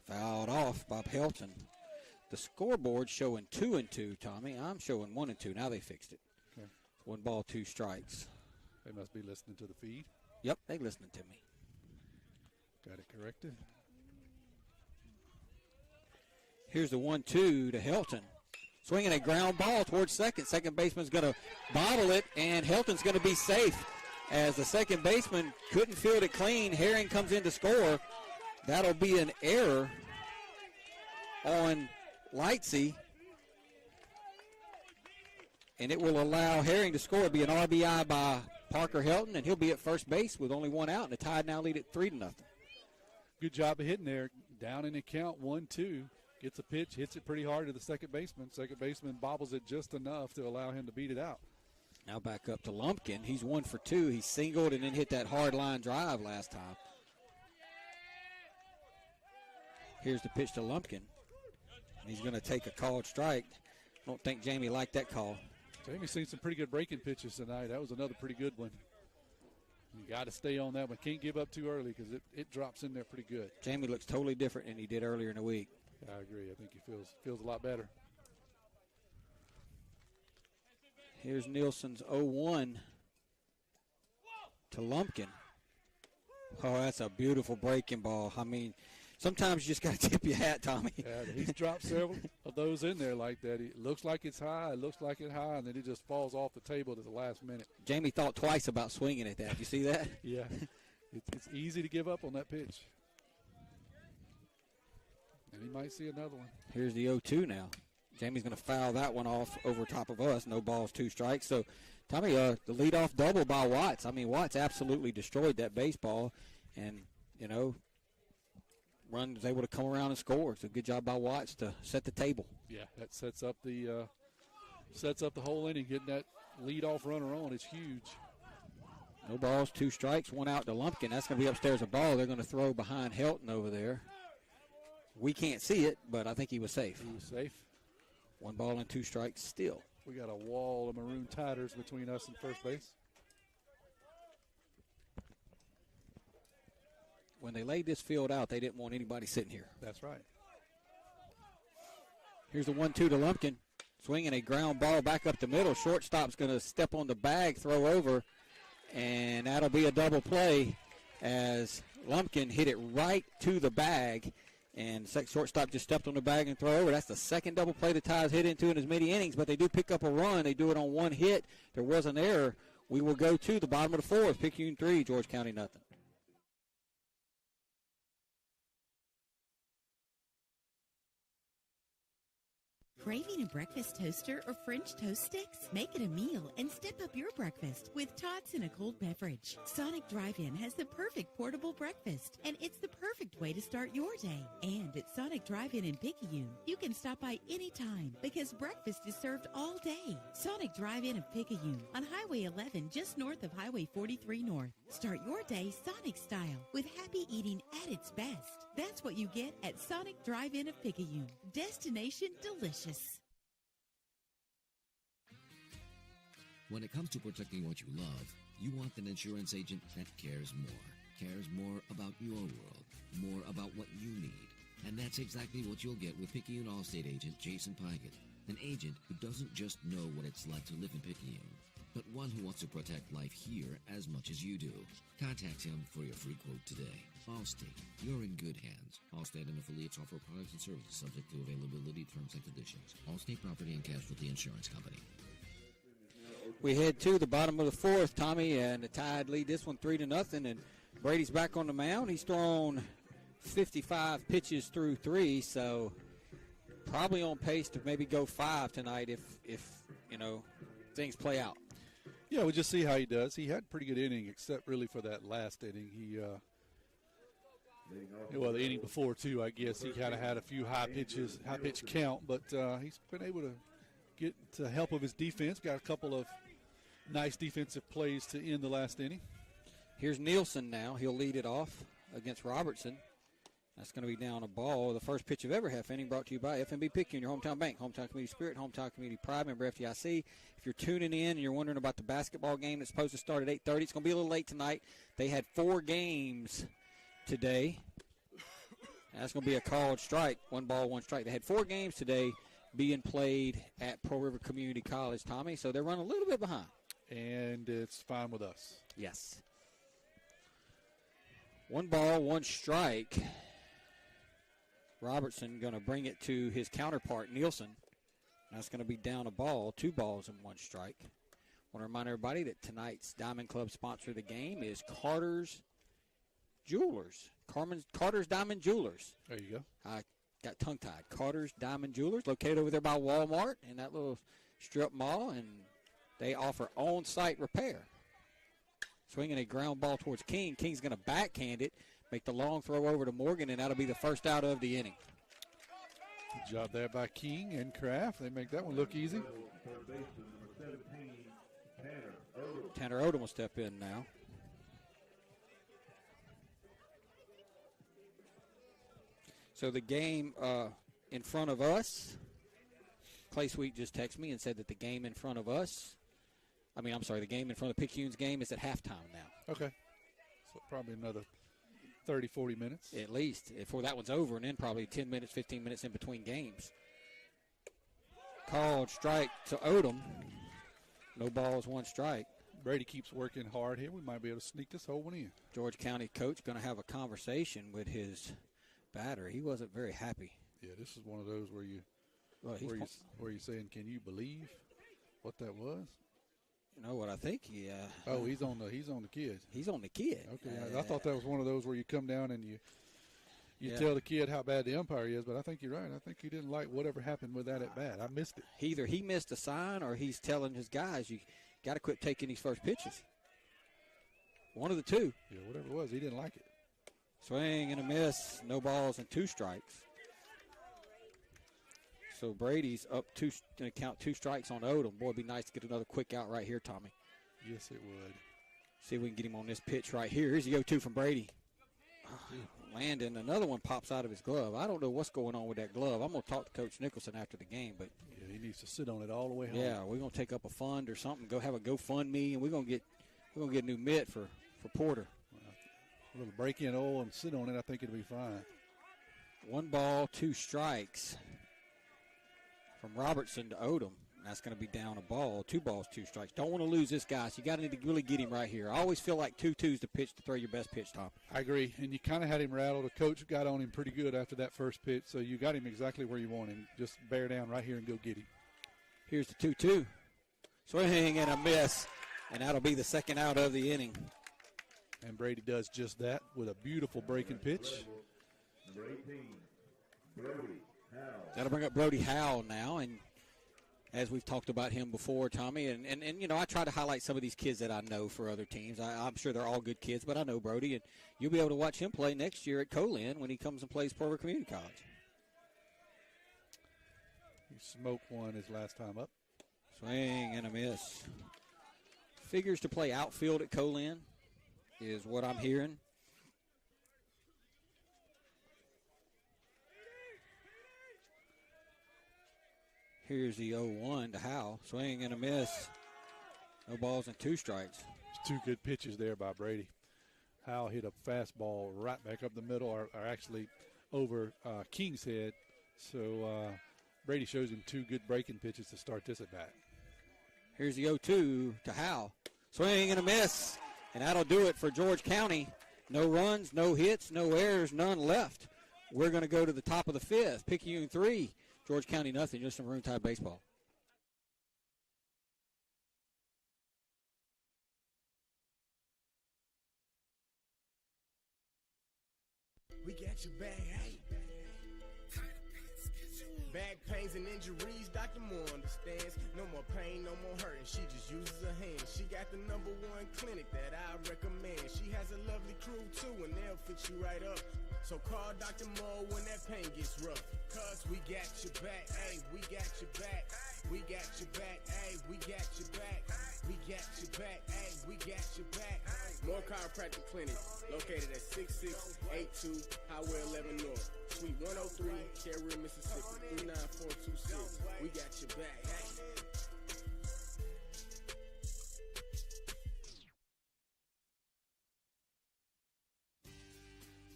Fouled off by Helton. The scoreboard showing 2-2, Tommy. I'm showing 1-2. Now they fixed it. Okay. 1 ball, 2 strikes. They must be listening to the feed. Yep, they listening to me. Got it corrected. Here's the 1-2 to Helton. Swinging a ground ball towards second. Second baseman's going to bottle it, and Helton's going to be safe as the second baseman couldn't field it clean. Herring comes in to score. That'll be an error on Lightsey, and it will allow Herring to score. It'll be an RBI by Parker Helton, and he'll be at first base with only 1 out, and the Tide now lead it 3-0. Good job of hitting there. Down in the count, 1-2. Gets a pitch, hits it pretty hard to the second baseman. Second baseman bobbles it just enough to allow him to beat it out. Now back up to Lumpkin. He's 1 for 2. He singled and then hit that hard line drive last time. Here's the pitch to Lumpkin. He's going to take a called strike. I don't think Jamie liked that call. Jamie's seen some pretty good breaking pitches tonight. That was another pretty good one. You got to stay on that one. Can't give up too early because it drops in there pretty good. Jamie looks totally different than he did earlier in the week. I agree. I think he feels a lot better. Here's Nielsen's 0-1 to Lumpkin. Oh, that's a beautiful breaking ball. I mean, sometimes you just got to tip your hat, Tommy. Yeah, he's dropped several of those in there like that. It looks like it's high, and then it just falls off the table at the last minute. Jamie thought twice about swinging at that. You see that? Yeah. It's easy to give up on that pitch. And he might see another one. Here's the 0-2 now. Jamie's going to foul that one off over top of us. No balls, 2 strikes. So, Tommy, the leadoff double by Watts. I mean, Watts absolutely destroyed that baseball. And, you know, Run was able to come around and score. It's a good job by Watts to set the table. Yeah, that sets up the whole inning. Getting that leadoff runner on is huge. No balls, 2 strikes, 1 out to Lumpkin. That's going to be upstairs a ball. They're going to throw behind Helton over there. We can't see it, but I think he was safe. He was safe. 1 ball and 2 strikes still. We got a wall of Maroon Tiders between us and first base. When they laid this field out, they didn't want anybody sitting here. That's right. Here's the 1-2 to Lumpkin. Swinging a ground ball back up the middle. Shortstop's going to step on the bag, throw over, and that'll be a double play as Lumpkin hit it right to the bag. And shortstop just stepped on the bag and throw over. That's the second double play the Tides hit into in as many innings, but they do pick up a run. They do it on 1 hit. There was an error. We will go to the bottom of the 4th. Picayune 3, George County nothing. Craving a breakfast toaster or French toast sticks? Make it a meal and step up your breakfast with tots and a cold beverage. Sonic Drive-In has the perfect portable breakfast, and it's the perfect way to start your day. And at Sonic Drive-In in Picayune, you can stop by anytime because breakfast is served all day. Sonic Drive-In of Picayune on Highway 11 just north of Highway 43 North. Start your day Sonic style with happy eating at its best. That's what you get at Sonic Drive-In of Picayune. Destination delicious. When it comes to protecting what you love, you want an insurance agent that cares more about your world, more about what you need. And that's exactly what you'll get with Picayune Allstate agent Jason Pygott, an agent who doesn't just know what it's like to live in Picayune, but one who wants to protect life here as much as you do. Contact him for your free quote today. Allstate, you're in good hands. Allstate and affiliates offer products and services subject to availability, terms, and conditions. Allstate Property and Casualty Insurance Company. We head to the bottom of the 4th, Tommy, and the Tide lead this one 3-0. And Brady's back on the mound. He's thrown 55 pitches through 3, so probably on pace to maybe go 5 tonight if you know things play out. Yeah, we'll just see how he does. He had a pretty good inning, except really for that last inning. The inning before too, I guess he kind of had a few high pitch count, but he's been able to get the help of his defense. Got a couple of nice defensive plays to end the last inning. Here's Nielsen now. He'll lead it off against Robertson. That's going to be down a ball. The first pitch of every half inning brought to you by FNB Picayune, your hometown bank, hometown community spirit, hometown community pride, member FDIC. If you're tuning in and you're wondering about the basketball game that's supposed to start at 8:30, it's going to be a little late tonight. They had 4 games today. That's going to be a called strike, 1 ball, 1 strike. They had 4 games today being played at Pearl River Community College, Tommy, so they're running a little bit behind. And it's fine with us. Yes. 1 ball, 1 strike. Robertson going to bring it to his counterpart, Nielsen. That's going to be down a ball, 2 balls and 1 strike. Want to remind everybody that tonight's Diamond Club sponsor of the game is Carter's Jewelers. Carter's Diamond Jewelers. There you go. I got tongue-tied. Carter's Diamond Jewelers, located over there by Walmart in that little strip mall, and they offer on-site repair. Swinging a ground ball towards King. King's going to backhand it, make the long throw over to Morgan, and that'll be the first out of the inning. Good job there by King and Kraft. They make that one look easy. Tanner Odom will step in now. So the game in front of us, Clay Sweet just texted me and said that the game in front of us, the game in front of Picayune's game is at halftime now. Okay. So probably another 30, 40 minutes. At least, before that one's over, and then probably 10 minutes, 15 minutes in between games. Called strike to Odom. No balls, one strike. Brady keeps working hard here. We might be able to sneak this whole one in. George County coach going to have a conversation with his batter. He wasn't very happy. Yeah, this is one of those where you're saying, can you believe what that was? You know what I think? Yeah. Oh, he's on the kid. He's on the kid. Okay, I thought that was one of those where you come down and you tell the kid how bad the umpire is, but I think you're right. I think he didn't like whatever happened with that at bat. I missed it. Either he missed a sign or he's telling his guys, you got to quit taking these first pitches. One of the two. Yeah, whatever it was, he didn't like it. Swing and a miss. No balls and 2 strikes. So Brady's up going to count 2 strikes on Odom. Boy, it'd be nice to get another quick out right here, Tommy. Yes, it would. See if we can get him on this pitch right here. Here's the 0-2 from Brady. Landon, another one pops out of his glove. I don't know what's going on with that glove. I'm going to talk to Coach Nicholson after the game, but yeah, he needs to sit on it all the way home. Yeah, we're going to take up a fund or something. Go have a GoFundMe, and we're going to get a new mitt for Porter. A little break in oil and sit on it. I think it'll be fine. 1 ball, 2 strikes from Robertson to Odom. That's going to be down a ball. 2 balls, 2 strikes. Don't want to lose this guy, so you got to need to really get him right here. I always feel like 2-2's the pitch to throw your best pitch, Tom. I agree, and you kind of had him rattled. The coach got on him pretty good after that first pitch, so you got him exactly where you want him. Just bear down right here and go get him. Here's the 2-2. Swing and a miss, and that'll be the second out of the inning. And Brady does just that with a beautiful breaking pitch. Number 18, Brody Howell. That'll bring up Brody Howell now, and as we've talked about him before, Tommy, and you know, I try to highlight some of these kids that I know for other teams. I'm sure they're all good kids, but I know Brody, and you'll be able to watch him play next year at Colin when he comes and plays Porter Community College. He smoked one his last time up. Swing and a miss. Figures to play outfield at Colin is what I'm hearing. Here's the 0-1 to Howell. Swing and a miss. No balls and 2 strikes. 2 good pitches there by Brady. Howell hit a fastball right back up the middle, or actually over King's head. So Brady shows him 2 good breaking pitches to start this at bat. Here's the 0-2 to Howell. Swing and a miss. And that'll do it for George County. No runs, no hits, no errors, none left. We're going to go to the top of the 5th. Picayune 3, George County nothing. Just some Maroon Tide baseball. We got your back, hey. Back pains and injuries, Dr. Moore understands. No more pain, no more hurting. She just uses her hands. She got the #1 clinic that I recommend. She has a lovely crew too, and they'll fit you right up. So call Dr. Moore when that pain gets rough. Cause we got your back, hey, we got your back. We got your back, hey, we got your back. We got your back, hey, we got your back. More Chiropractic Clinic, located at 6682 Highway 11 North, Suite 103, Carrier, Mississippi, 39426. We got your back, hey.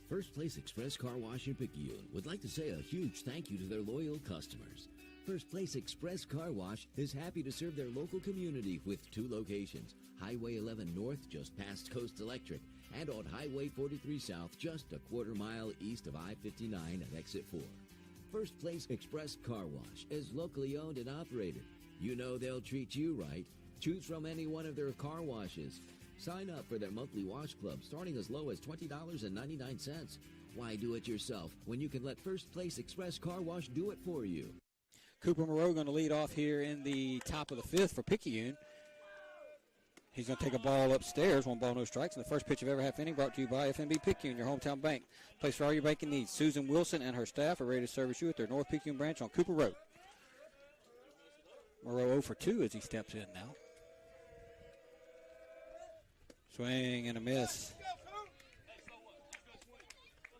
First Place Express Car Wash in Picayune would like to say a huge thank you to their loyal customers. First Place Express Car Wash is happy to serve their local community with 2 locations, Highway 11 North just past Coast Electric, and on Highway 43 South just a quarter mile east of I-59 at Exit 4. First Place Express Car Wash is locally owned and operated. You know they'll treat you right. Choose from any one of their car washes. Sign up for their monthly wash club starting as low as $20.99. Why do it yourself when you can let First Place Express Car Wash do it for you? Cooper Moreau going to lead off here in the top of the 5th for Picayune. He's going to take a ball upstairs, 1 ball, no strikes. And the first pitch of every half inning brought to you by FNB Picayune, your hometown bank. Place for all your banking needs. Susan Wilson and her staff are ready to service you at their North Picayune branch on Cooper Road. Moreau 0 for 2 as he steps in now. Swing and a miss.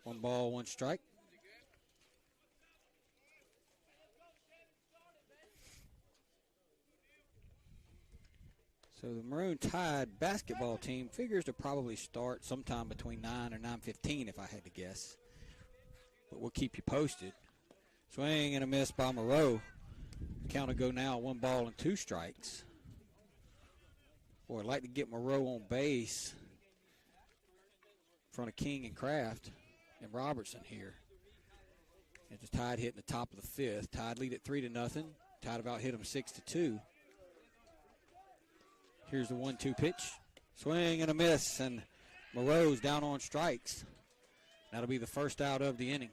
1 ball, 1 strike. So the Maroon Tide basketball team figures to probably start sometime between 9 or 9:15 if I had to guess. But we'll keep you posted. Swing and a miss by Moreau. Count will go now 1 ball and 2 strikes. Boy, I'd like to get Moreau on base in front of King and Kraft and Robertson here. And the Tide hit in the top of the 5th. Tide lead at 3-0. Tide about hit them 6-2. Here's the 1-2 pitch. Swing and a miss, and Moreau's down on strikes. That'll be the first out of the inning.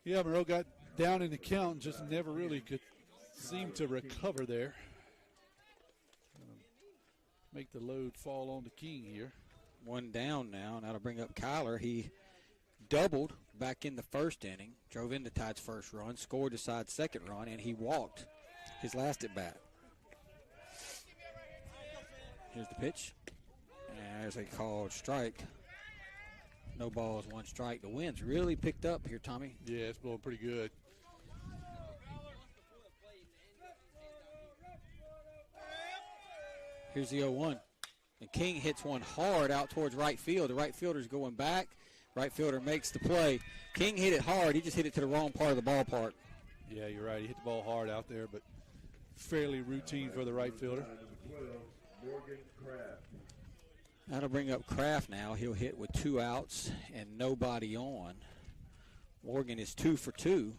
Yeah, Moreau got down in the count and just never really could seem to recover there. Make the load fall on the King here. 1 down now, and that'll bring up Kyler. He doubled back in the first inning, drove into Tide's first run, scored the side's second run, and he walked his last at bat. Here's the pitch. And there's a called strike. No balls, 1 strike. The wind's really picked up here, Tommy. Yeah, it's blowing pretty good. Here's the 0-1. And King hits one hard out towards right field. The right fielder's going back. Right fielder makes the play. King hit it hard. He just hit it to the wrong part of the ballpark. Yeah, you're right. He hit the ball hard out there, but fairly routine for the right fielder. That'll bring up Kraft now. He'll hit with 2 outs and nobody on. Morgan is 2 for 2.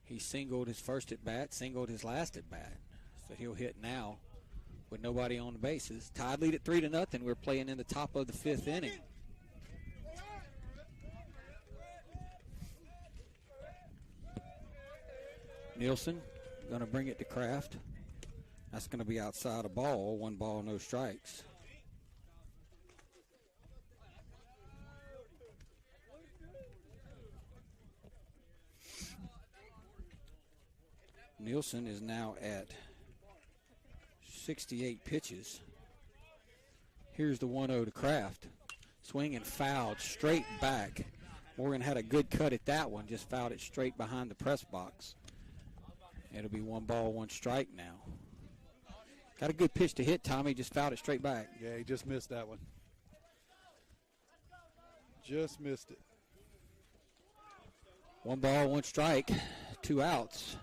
He singled his first at bat, singled his last at bat. So he'll hit now with nobody on the bases. Tide lead at 3-0. We're playing in the top of the 5th inning. Nielsen going to bring it to Kraft. That's going to be outside a ball. 1 ball, no strikes. Nielsen is now at 68 pitches. Here's the 1-0 to Kraft. Swing and fouled straight back. Morgan had a good cut at that one, just fouled it straight behind the press box. It'll be 1 ball, 1 strike now. Got a good pitch to hit, Tommy, just fouled it straight back. Yeah, he just missed that one. Just missed it. 1 ball, 1 strike, 2 outs.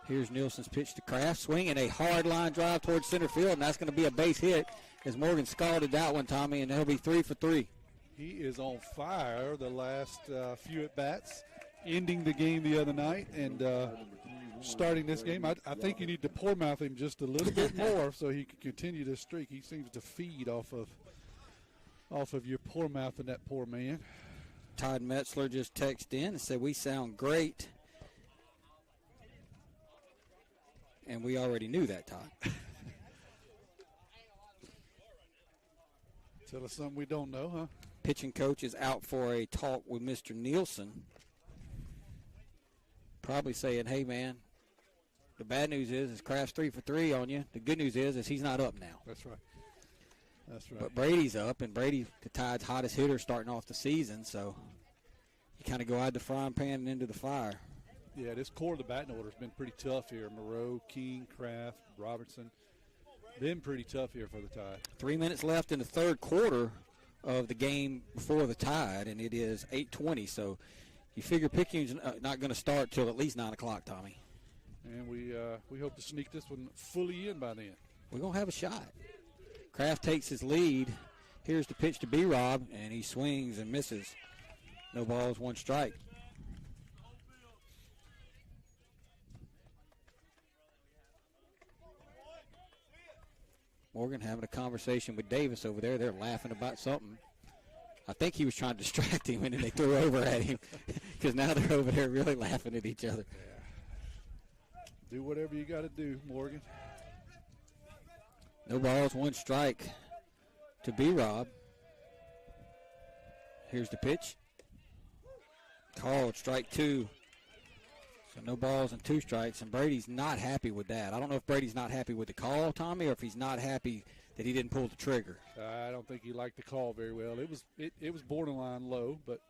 Here's Nielsen's pitch to Kraft. Swinging a hard line drive towards center field, and that's going to be a base hit as Morgan scalded that one, Tommy, and he'll be 3 for 3. He is on fire the last few at-bats, ending the game the other night and starting this game. I think you need to pour mouth him just a little bit more so he can continue this streak. He seems to feed off of your pour mouth and that poor man. Todd Metzler just texted in and said, "We sound great." And we already knew that, Todd. Tell us something we don't know, huh? Pitching coach is out for a talk with Mr. Nielsen. Probably saying, hey, man, the bad news is Kraft's 3 for 3 on you. The good news is he's not up now. That's right. That's right. But Brady's up, and Brady, the Tide's hottest hitter starting off the season, so you kind of go out the frying pan and into the fire. Yeah, this core of the batting order has been pretty tough here. Moreau, King, Kraft, Robertson. Been pretty tough here for the Tide. 3 minutes left in the third quarter of the game before the Tide, and it is 8:20. So you figure Picayune's not going to start till at least 9 o'clock, Tommy. And we hope to sneak this one fully in by then. We're going to have a shot. Kraft takes his lead. Here's the pitch to B-Rob, and he swings and misses. No balls, 1 strike. Morgan having a conversation with Davis over there. They're laughing about something. I think he was trying to distract him, and then they threw over at him because now they're over there really laughing at each other. Yeah. Do whatever you got to do, Morgan. No balls, 1 strike to B-Rob. Here's the pitch. Called, strike 2. So no balls and 2 strikes, and Brady's not happy with that. I don't know if Brady's not happy with the call, Tommy, or if he's not happy that he didn't pull the trigger. I don't think he liked the call very well. It was borderline low, but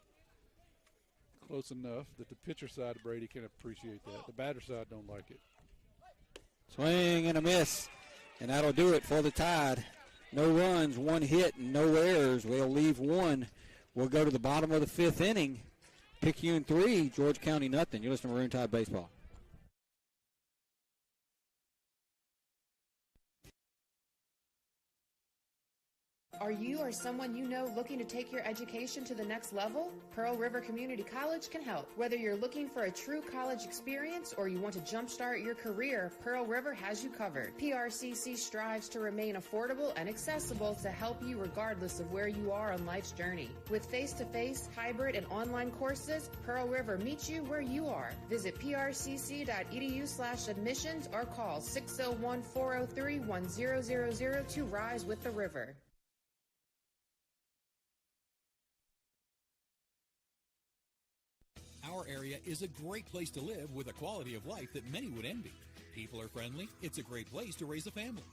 close enough that the pitcher side of Brady can appreciate that. The batter side don't like it. Swing and a miss. And that'll do it for the Tide. No runs, 1 hit, and no errors. We'll leave 1. We'll go to the bottom of the 5th inning. Picayune 3, George County nothing. You're listening to Maroon Tide Baseball. Are you or someone you know looking to take your education to the next level? Pearl River Community College can help. Whether you're looking for a true college experience or you want to jumpstart your career, Pearl River has you covered. PRCC strives to remain affordable and accessible to help you regardless of where you are on life's journey. With face-to-face, hybrid, and online courses, Pearl River meets you where you are. Visit prcc.edu/admissions or call 601-403-1000 to rise with the river. Our area is a great place to live with a quality of life that many would envy. People are friendly. It's a great place to raise a family.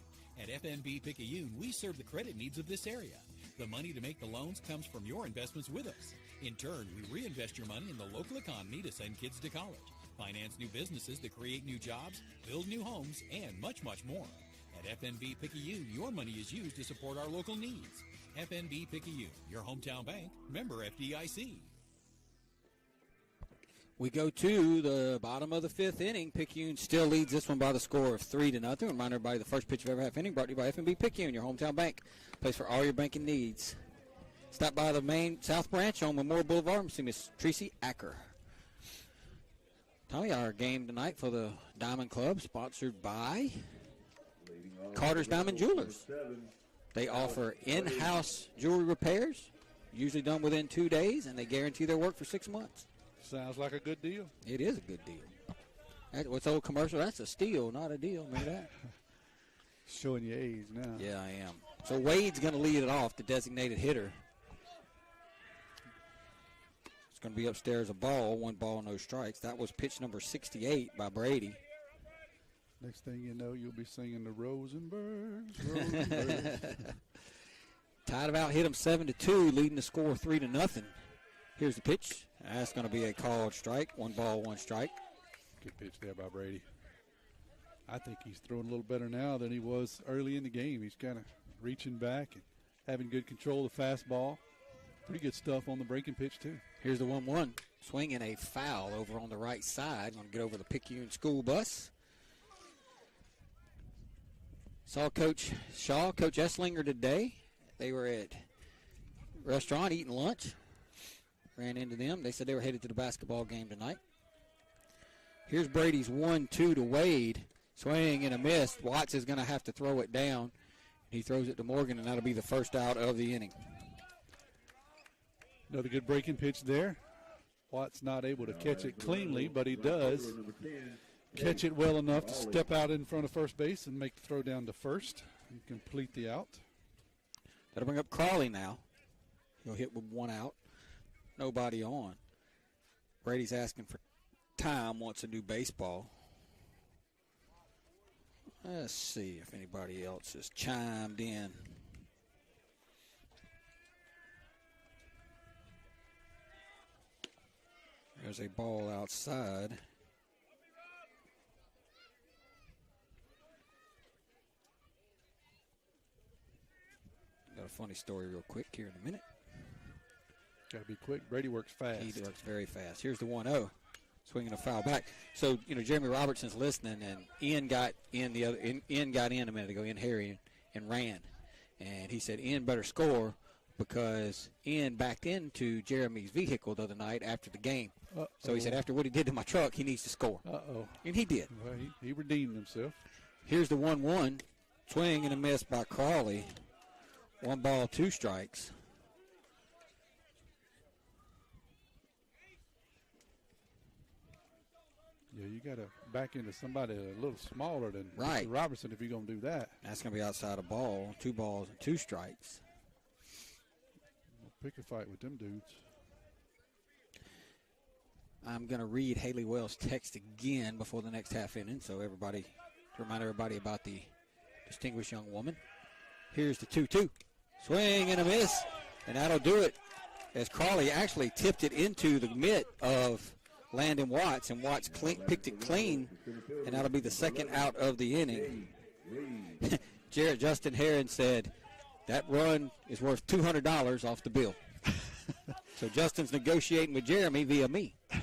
At FNB Picayune, we serve the credit needs of this area. The money to make the loans comes from your investments with us. In turn, we reinvest your money in the local economy to send kids to college, finance new businesses to create new jobs, build new homes, and much, much more. At FNB Picayune, your money is used to support our local needs. FNB Picayune, your hometown bank, member FDIC. We go to the bottom of the 5th inning. Picayune still leads this one by the score of 3-0. Remind everybody the first pitch of every half inning brought to you by FNB Picayune, your hometown bank. Place for all your banking needs. Stop by the main South Branch on Memorial Boulevard and see Miss Tracy Acker. Tommy, our game tonight for the Diamond Club, sponsored by Carter's Diamond Jewelers. They offer in-house jewelry repairs, usually done within 2 days, and they guarantee their work for 6 months. Sounds like a good deal. It is a good deal. What's the old commercial? That's a steal, not a deal. Remember that? Showing your age now. Yeah, I am. So Wade's going to lead it off, the designated hitter. It's going to be upstairs a ball, 1 ball, no strikes. That was pitch number 68 by Brady. Next thing you know, you'll be singing the Rosenbergs. Rosenbergs. Tide have out-hit him 7-2, leading the score 3-0. Here's the pitch. That's going to be a called strike. 1 ball, 1 strike. Good pitch there by Brady. I think he's throwing a little better now than he was early in the game. He's kind of reaching back and having good control of the fastball. Pretty good stuff on the breaking pitch, too. Here's the 1-1. Swinging a foul over on the right side. Going to get over the Picayune school bus. Saw Coach Shaw, Coach Esslinger today. They were at a restaurant eating lunch. Ran into them. They said they were headed to the basketball game tonight. Here's Brady's 1-2 to Wade. Swing and a miss. Watts is going to have to throw it down. He throws it to Morgan, and that'll be the first out of the inning. Another good breaking pitch there. Watts not able to catch it cleanly, but he does catch it well enough to step out in front of first base and make the throw down to first and complete the out. That'll bring up Crawley now. He'll hit with 1 out. Nobody on. Brady's asking for time, wants a new baseball. Let's see if anybody else has chimed in. There's a ball outside. Got a funny story real quick here in a minute. Got to be quick. Brady works fast. He works very fast. Here's the 1-0. Swinging a foul back. So, Jeremy Robertson's listening, and Ian got in a minute ago, Ian Harry, and ran. And he said Ian better score because Ian backed into Jeremy's vehicle the other night after the game. Uh-oh. So he said after what he did to my truck, he needs to score. Uh-oh. And he did. Well, he redeemed himself. Here's the 1-1. Swing and a miss by Crawley. 1 ball, 2 strikes. Yeah, you got to back into somebody a little smaller than Mr. Robertson if you're going to do that. That's going to be outside a ball. 2 balls and 2 strikes. We'll pick a fight with them dudes. I'm going to read Haley Wells' text again before the next half inning, so to remind everybody about the distinguished young woman. Here's the 2-2. Swing and a miss, and that'll do it as Crawley actually tipped it into the mitt of Landon Watts, and Watts picked it clean, and that'll be the second out of the inning. Jarrett Justin Heron said that run is worth $200 off the bill. So Justin's negotiating with Jeremy via me. So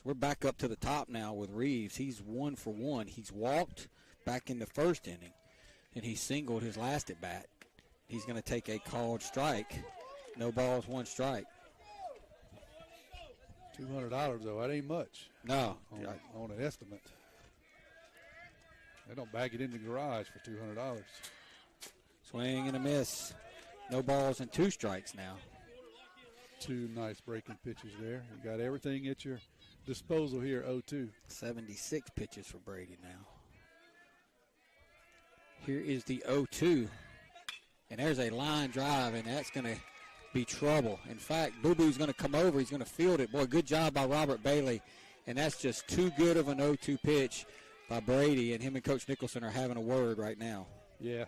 we're back up to the top now with Reeves. He's 1 for 1. He's walked back in the first inning, and he singled his last at bat. He's going to take a called strike. No balls, 1 strike. $200 though, that ain't much. No, on an estimate. They don't bag it in the garage for $200. Swing and a miss. No balls and 2 strikes now. 2 nice breaking pitches there. You got everything at your disposal here, 0-2. 76 pitches for Brady now. Here is the 0-2. And there's a line drive, and that's going to be trouble. In fact, Boo Boo's going to come over. He's going to field it. Boy, good job by Robert Bailey. And that's just too good of an 0-2 pitch by Brady, and him and Coach Nicholson are having a word right now. Yeah.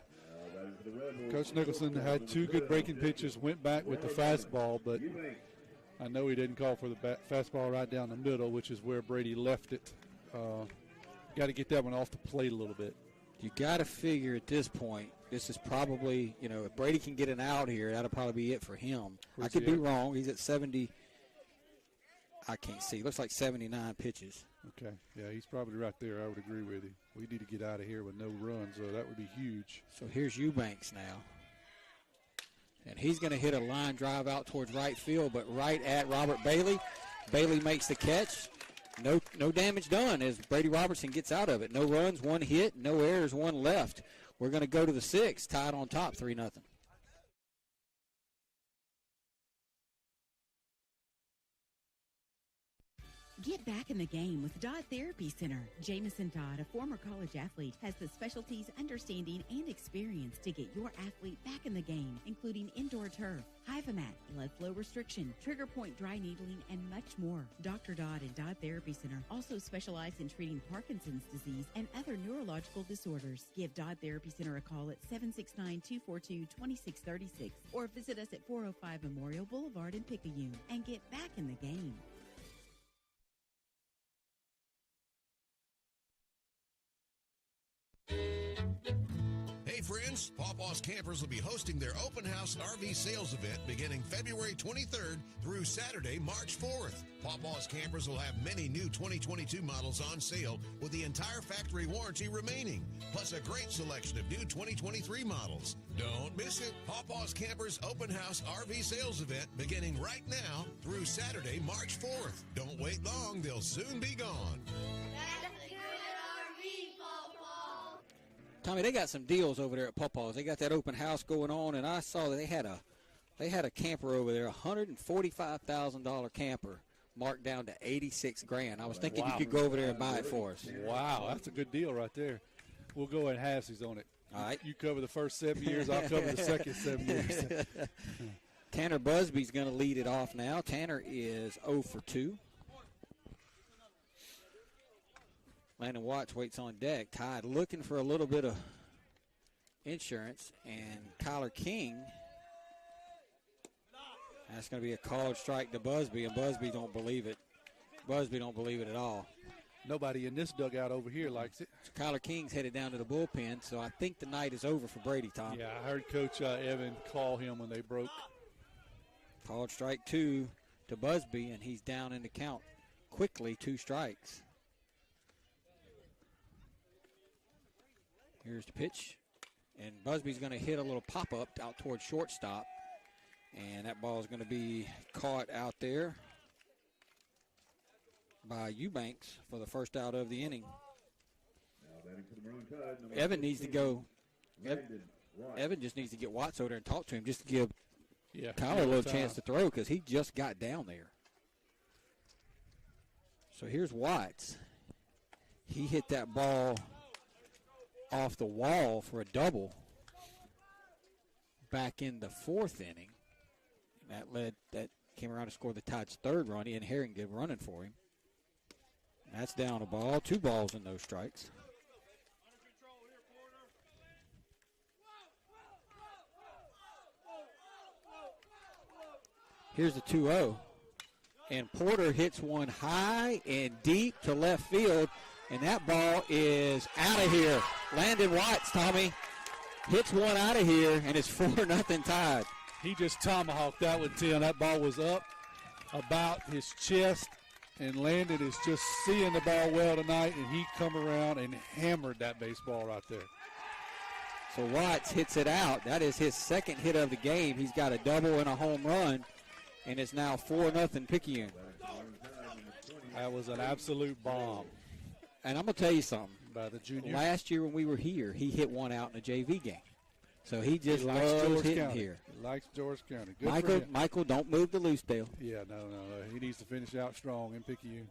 Coach Nicholson had 2 good breaking pitches, went back with the fastball, but I know he didn't call for the fastball right down the middle, which is where Brady left it. Got to get that one off the plate a little bit. You got to figure at this point, this is probably, if Brady can get an out here, that'll probably be it for him. I could be wrong. He's at 70. I can't see. Looks like 79 pitches. Okay. Yeah, he's probably right there. I would agree with you. We need to get out of here with no runs, so that would be huge. So here's Eubanks now. And he's going to hit a line drive out towards right field, but right at Robert Bailey. Bailey makes the catch. No damage done as Brady Robertson gets out of it. No runs, 1 hit, no errors, 1 left. We're going to go to the 6th, tied on top, 3-0. Get back in the game with Dodd Therapy Center. Jamison Dodd, a former college athlete, has the specialties, understanding, and experience to get your athlete back in the game, including indoor turf, Hyvamat, blood flow restriction, trigger point dry needling, and much more. Dr. Dodd and Dodd Therapy Center also specialize in treating Parkinson's disease and other neurological disorders. Give Dodd Therapy Center a call at 769-242-2636 or visit us at 405 Memorial Boulevard in Picayune and get back in the game. Hey friends, Pawpaw's Campers will be hosting their open house RV sales event beginning February 23rd through Saturday, March 4th. Pawpaw's Campers will have many new 2022 models on sale with the entire factory warranty remaining, plus a great selection of new 2023 models. Don't miss it. Pawpaw's Campers open house RV sales event beginning right now through Saturday, March 4th. Don't wait long, they'll soon be gone. Tommy, they got some deals over there at Pawpaw's. They got that open house going on, and I saw that they had a camper over there, $145,000 camper, marked down to $86,000. I was thinking you could go over there and buy it for us. Wow, that's a good deal right there. We'll go at halvesies on it. All right. You cover the first 7 years, I'll cover the second 7 years. Tanner Busby's going to lead it off now. Tanner is 0 for 2. Landon Watts waits on deck. Tide looking for a little bit of insurance. And Kyler King, that's going to be a called strike to Busby, and Busby don't believe it. Busby don't believe it at all. Nobody in this dugout over here likes it. So Kyler King's headed down to the bullpen, so I think the night is over for Brady, Tom. Yeah, I heard Coach Evan call him when they broke. Called strike 2 to Busby, and he's down in the count quickly, 2 strikes. Here's the pitch, and Busby's going to hit a little pop-up out towards shortstop, and that ball is going to be caught out there by Eubanks for the first out of the inning. Evan needs to go. Evan just needs to get Watts over there and talk to him just to give Kyler a little chance to throw because he just got down there. So here's Watts. He hit that ball off the wall for a double back in the 4th inning. That came around to score the Tide's 3rd run. Ian Herring did running for him. That's down a ball. 2 balls in those strikes. Here's the 2-0. And Porter hits one high and deep to left field. And that ball is out of here. Landon Watts, Tommy, hits one out of here, and it's 4-0 Tide. He just tomahawked that one, Tim. That ball was up about his chest, and Landon is just seeing the ball well tonight, and he come around and hammered that baseball right there. So Watts hits it out. That is his second hit of the game. He's got a double and a home run, and it's now 4-0 Picayune. That was an absolute bomb. And I'm going to tell you something. By the junior. Last year when we were here, he hit one out in a JV game. So he just loves hitting here. He likes George County. Good for him. Michael, don't move the loose tail. Yeah, no. He needs to finish out strong in Picayune.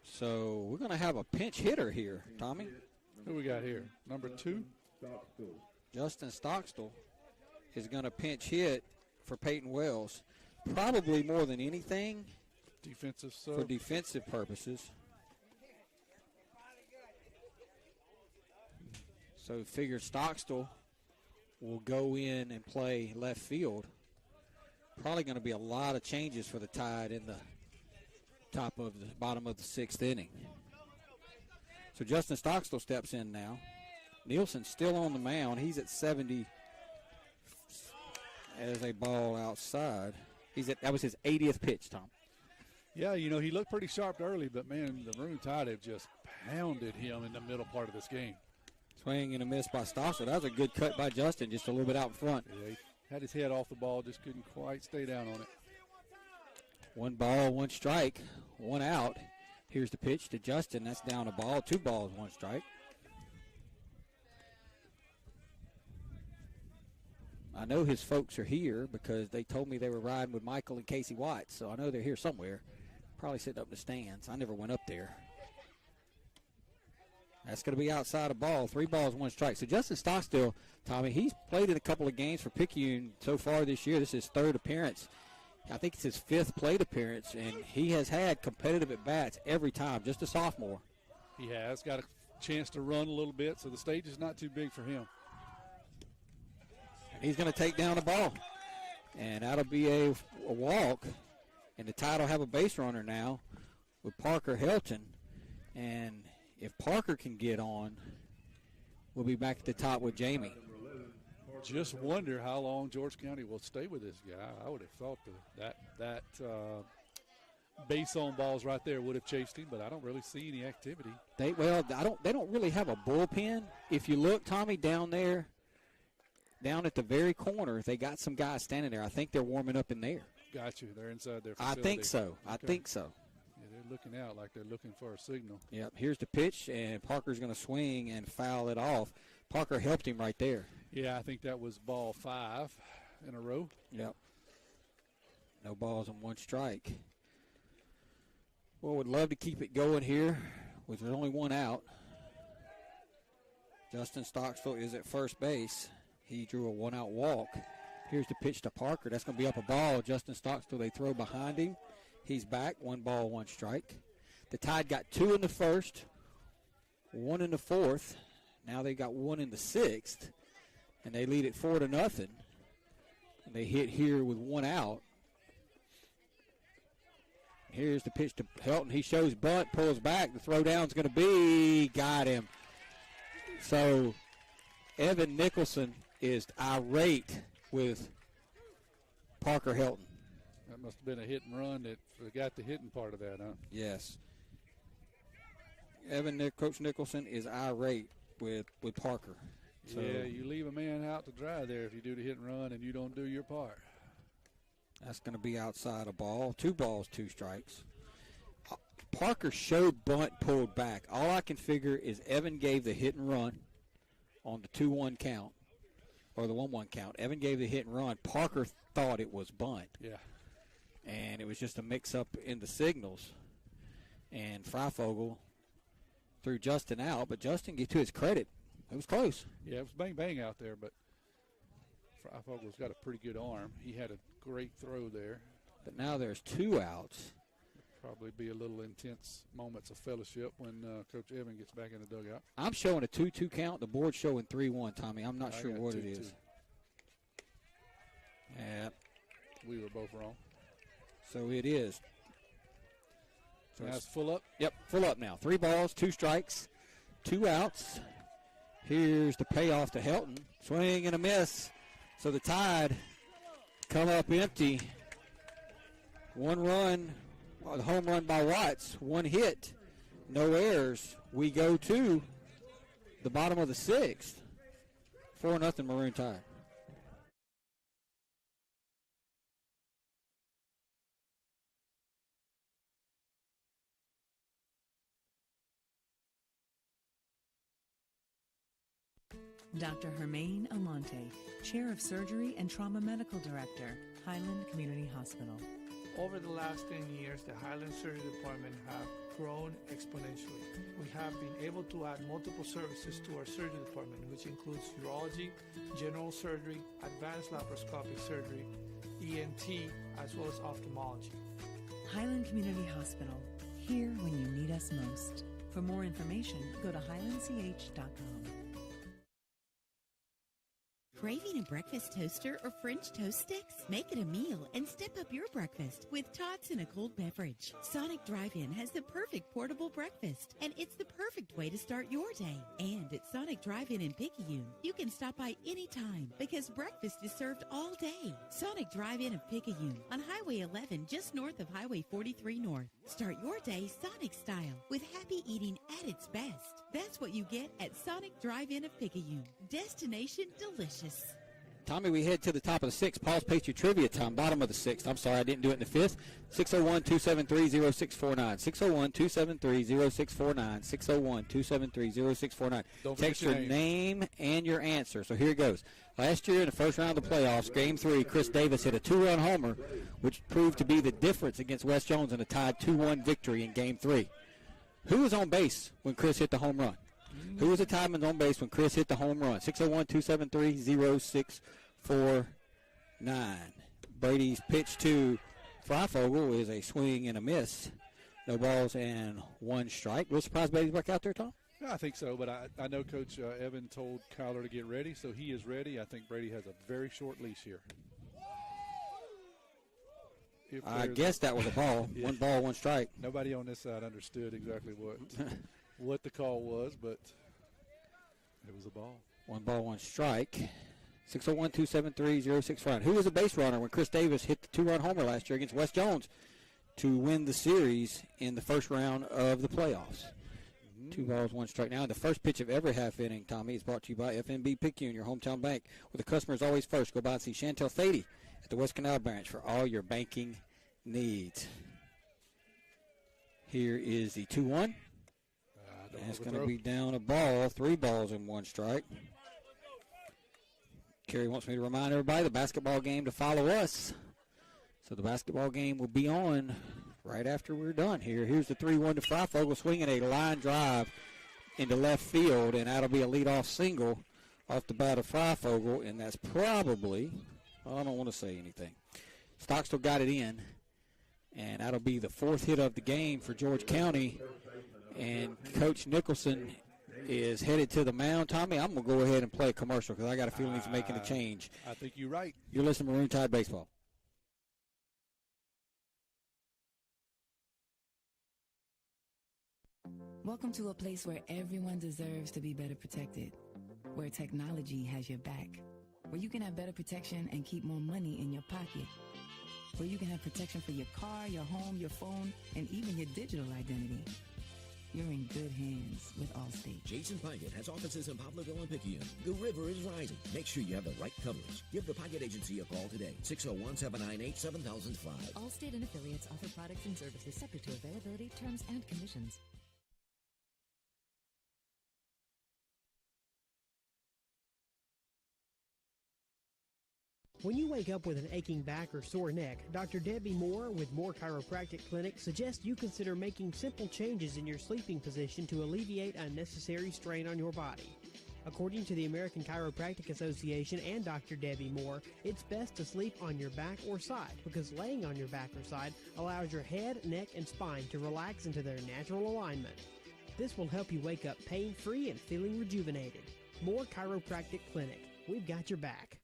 So we're going to have a pinch hitter here, Tommy. Who we got here? Number 2? Justin Stockstill is going to pinch hit for Peyton Wells. Probably more than anything. Defensive for defensive purposes. So figure Stockstill will go in and play left field. Probably going to be a lot of changes for the Tide in the bottom of the 6th inning. So Justin Stockstill steps in now. Nielsen's still on the mound. He's at 70 as a ball outside. That was his 80th pitch, Tom. Yeah, he looked pretty sharp early, but, man, the Maroon Tide have just pounded him in the middle part of this game. Swing and a miss by Stockstill. That was a good cut by Justin, just a little bit out in front. Yeah, he had his head off the ball, just couldn't quite stay down on it. 1 ball, 1 strike, 1 out. Here's the pitch to Justin. That's down a ball. 2 balls, 1 strike. I know his folks are here because they told me they were riding with Michael and Casey Watts, so I know they're here somewhere. Probably sitting up in the stands. I never went up there. That's going to be outside a ball. 3 balls, 1 strike. So Justin Stockstill, Tommy, he's played in a couple of games for Picayune so far this year. This is his 3rd appearance. I think it's his 5th plate appearance, and he has had competitive at-bats every time, just a sophomore. He has got a chance to run a little bit, so the stage is not too big for him. He's going to take down the ball, and that'll be a walk, and the Tide will have a base runner now with Parker Helton, and if Parker can get on, we'll be back at the top with Jamie. Just wonder how long George County will stay with this guy. I would have thought that base on balls right there would have chased him, but I don't really see any activity. They don't really have a bullpen. If you look, Tommy, down there, down at the very corner, they got some guys standing there. I think they're warming up in there. Got you. They're inside their facility. I think so. I think so. Yeah, they're looking out like they're looking for a signal. Yep. Here's the pitch, and Parker's going to swing and foul it off. Parker helped him right there. Yeah, I think that was ball 5 in a row. Yep. No balls and 1 strike. Well, would love to keep it going here with only 1 out. Justin Stockstill is at first base. He drew a 1-out walk. Here's the pitch to Parker. That's going to be up a ball. Justin Stockstill, they throw behind him. He's back. 1 ball, 1 strike. The Tide got 2 in the 1st, 1 in the 4th. Now they got 1 in the 6th, and they lead it 4-0. And they hit here with 1 out. Here's the pitch to Helton. He shows bunt, pulls back. The throw down's going to be, got him. So Evan Nicholson is irate with Parker Helton. That must have been a hit and run that got the hitting part of that, huh? Yes. Coach Nicholson is irate with Parker. So yeah, you leave a man out to dry there if you do the hit and run and you don't do your part. That's going to be outside a ball. 2 balls, 2 strikes. Parker showed bunt, pulled back. All I can figure is Evan gave the hit and run on the 2-1 count, or the 1-1 count. Evan gave the hit and run. Parker thought it was bunt. Yeah. And it was just a mix-up in the signals. And Freifogel threw Justin out, but Justin, to his credit, it was close. Yeah, it was bang-bang out there, but Freifogel's got a pretty good arm. He had a great throw there. But now there's 2 outs. Probably be a little intense moments of fellowship when Coach Evan gets back in the dugout. I'm showing a 2-2 count. The board's showing 3-1, Tommy. I'm not sure what 2-2. it is. Yeah. We were both wrong. So it is So now it's full up? Yep, full up now. 3 balls, 2 strikes, 2 outs. Here's the payoff to Helton. Swing and a miss. So the Tide come up empty. 1 run, the home run by Watts, 1 hit, no errors. We go to the bottom of the 6th. 4-0 Maroon Tide. Dr. Hermaine Almonte, Chair of Surgery and Trauma Medical Director, Highland Community Hospital. Over the last 10 years, the Highland Surgery Department have grown exponentially. We have been able to add multiple services to our surgery department, which includes urology, general surgery, advanced laparoscopic surgery, ENT, as well as ophthalmology. Highland Community Hospital, here when you need us most. For more information, go to highlandch.com. Craving a breakfast toaster or French toast sticks? Make it a meal and step up your breakfast with tots and a cold beverage. Sonic Drive-In has the perfect portable breakfast, and it's the perfect way to start your day. And at Sonic Drive-In in Picayune, you can stop by anytime because breakfast is served all day. Sonic Drive-In of Picayune on Highway 11 just north of Highway 43 North. Start your day Sonic style with happy eating at its best. That's what you get at Sonic Drive-In of Picayune. Destination delicious. Tommy, we head to the top of the 6th. Paul's Pastry Trivia time, bottom of the 6th. I'm sorry, I didn't do it in the 5th. 601-273-0649. 601-273-0649. 601-273-0649. Text your name and your answer. So here it goes. Last year in the first round of the playoffs, Game 3, Chris Davis hit a 2-run homer, which proved to be the difference against West Jones in a tied 2-1 victory in Game 3. Who was on base when Chris hit the home run? Who was the timeman on base when Chris hit the home run? 601-273-0649. Brady's pitch to Freifogel is a swing and a miss. No balls and 1 strike. Real surprised Brady's back out there, Tom? Yeah, I think so, but I know Coach Evan told Kyler to get ready, so he is ready. I think Brady has a very short leash here. I guess that was a ball. Yeah. 1 ball, 1 strike. Nobody on this side understood exactly what the call was, but it was a ball. 1 ball, 1 strike. 601-273-0649. Who was a base runner when Chris Davis hit the 2-run homer last year against West Jones to win the series in the first round of the playoffs? 2 balls, 1 strike. Now, the first pitch of every half inning, Tommy, is brought to you by FNB Picayune, your hometown bank, where the customer is always first. Go by and see Chantel Thady at the West Canal branch for all your banking needs. Here is the 2-1. It's going to be down a ball, 3 balls and 1 strike. Kerry wants me to remind everybody the basketball game to follow us. So the basketball game will be on right after we're done here. Here's the 3-1 to Freifogel, swinging a line drive into left field, and that'll be a leadoff single off the bat of Freifogel, and that's probably, well, I don't want to say anything. Stockstill got it in, and that'll be the 4th hit of the game for George County, and Coach Nicholson is headed to the mound. Tommy, I'm going to go ahead and play a commercial because I got a feeling he's making a change. I think you're right. You're listening to Maroon Tide Baseball. Welcome to a place where everyone deserves to be better protected, where technology has your back, where you can have better protection and keep more money in your pocket, where you can have protection for your car, your home, your phone, and even your digital identity. You're in good hands with Allstate. Jason Pyatt has offices in Poplarville and Picayune. The river is rising. Make sure you have the right coverage. Give the Pyatt Agency a call today. 601-798-7005. Allstate and affiliates offer products and services subject to availability, terms, and conditions. When you wake up with an aching back or sore neck, Dr. Debbie Moore with Moore Chiropractic Clinic suggests you consider making simple changes in your sleeping position to alleviate unnecessary strain on your body. According to the American Chiropractic Association and Dr. Debbie Moore, it's best to sleep on your back or side because laying on your back or side allows your head, neck, and spine to relax into their natural alignment. This will help you wake up pain-free and feeling rejuvenated. Moore Chiropractic Clinic. We've got your back.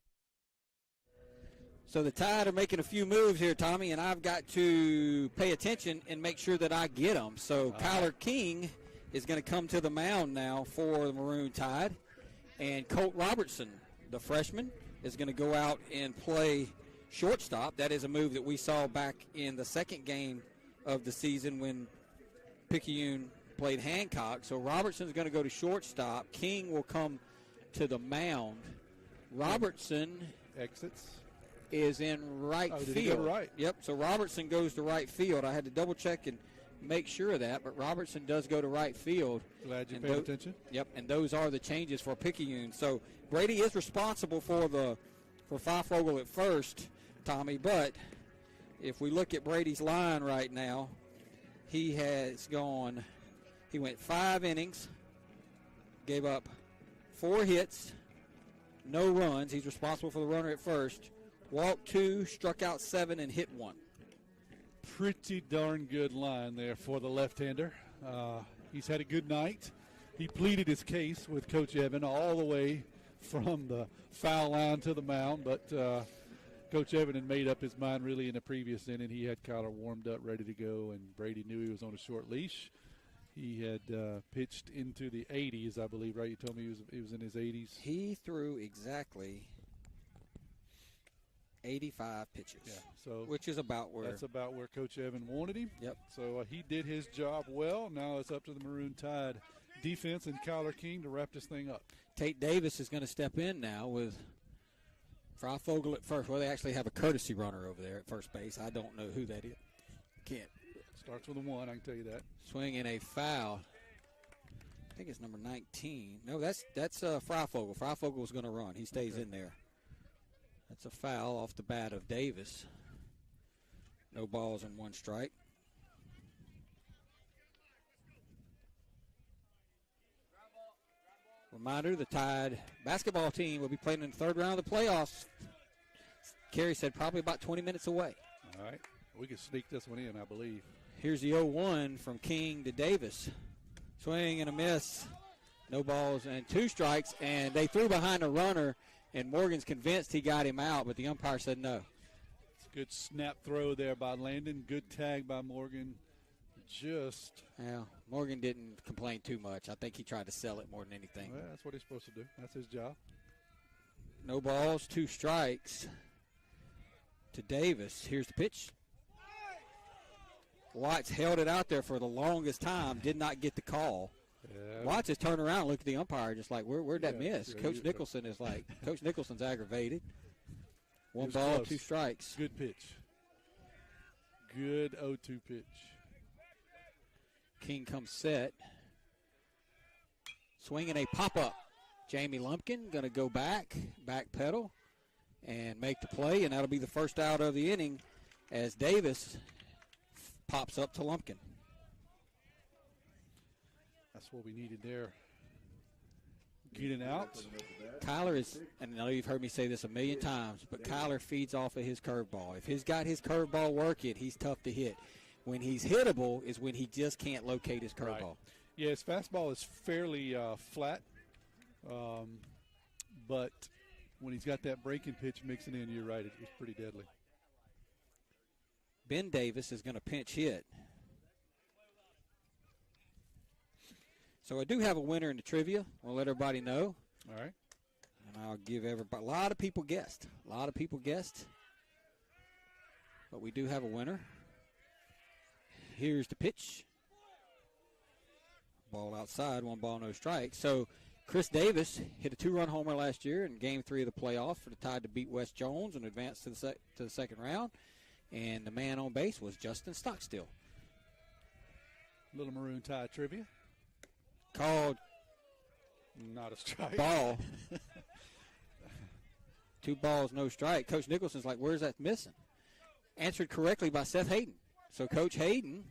So the Tide are making a few moves here, Tommy, and I've got to pay attention and make sure that I get them. So Kyler King is going to come to the mound now for the Maroon Tide. And Colt Robertson, the freshman, is going to go out and play shortstop. That is a move that we saw back in the second game of the season when Picayune played Hancock. So Robertson's going to go to shortstop. King will come to the mound. Robertson exits. Is in right did field. He go to right? Yep, so Robertson goes to right field. I had to double check and make sure of that, but Robertson does go to right field. Glad you paid attention. Yep, and those are the changes for Picayune. So Brady is responsible for Freifogel at first, Tommy, but if we look at Brady's line right now, he went 5 innings, gave up 4 hits, no runs. He's responsible for the runner at first. Walked 2, struck out 7, and hit 1. Pretty darn good line there for the left-hander. He's had a good night. He pleaded his case with Coach Evan all the way from the foul line to the mound, but Coach Evan had made up his mind really in the previous inning. He had Kyler warmed up, ready to go, and Brady knew he was on a short leash. He had pitched into the 80s, I believe, right? You told me he was in his 80s. He threw exactly 85 pitches. Yeah, so which is about where Coach Evan wanted him. Yep. So he did his job well. Now it's up to the Maroon Tide defense and Kyler King to wrap this thing up. Tate Davis is going to step in now with Freifogel at first. Well, they actually have a courtesy runner over there at first base. I don't know who that is. Can't. Starts with a 1, I can tell you that. Swinging a foul. I think it's number 19. No, that's Freifogel. Freifogel was going to run. He stays in there. That's a foul off the bat of Davis. No balls and 1 strike. Reminder, the Tide basketball team will be playing in the 3rd round of the playoffs. Kerry said probably about 20 minutes away. All right. We can sneak this one in, I believe. Here's the 0-1 from King to Davis. Swing and a miss. No balls and 2 strikes, and they threw behind a runner, and Morgan's convinced he got him out, but the umpire said no. It's a good snap throw there by Landon. Good tag by Morgan. Yeah, Morgan didn't complain too much. I think he tried to sell it more than anything. Well, that's what he's supposed to do. That's his job. No balls, 2 strikes to Davis. Here's the pitch. Watts held it out there for the longest time, did not get the call. Yeah. Watts has turned around and looked at the umpire just like, where'd that miss? Coach Nicholson is like, Coach Nicholson's aggravated. 1 ball, close. 2 strikes. Good pitch. Good 0-2 pitch. King comes set. Swinging a pop-up. Jamie Lumpkin going to go back pedal, and make the play, and that'll be the first out of the inning as Davis pops up to Lumpkin. That's what we needed there. Getting out. Kyler is, and I know you've heard me say this a million times, but Kyler feeds off of his curveball. If he's got his curveball working, he's tough to hit. When he's hittable is when he just can't locate his curveball. Right. Yeah, his fastball is fairly flat, but when he's got that breaking pitch mixing in, you're right, it's pretty deadly. Ben Davis is going to pinch hit. So I do have a winner in the trivia. I'll let everybody know. All right. And I'll give everybody, a lot of people guessed. But we do have a winner. Here's the pitch. Ball outside, 1 ball, no strike. So Chris Davis hit a 2-run homer last year in Game 3 of the playoff for the Tide to beat West Jones and advance to the second round. And the man on base was Justin Stockstill. Little Maroon Tide trivia. Called not a strike. Ball. 2 balls, no strike. Coach Nicholson's like, where's that missing? Answered correctly by Seth Hayden. So Coach Hayden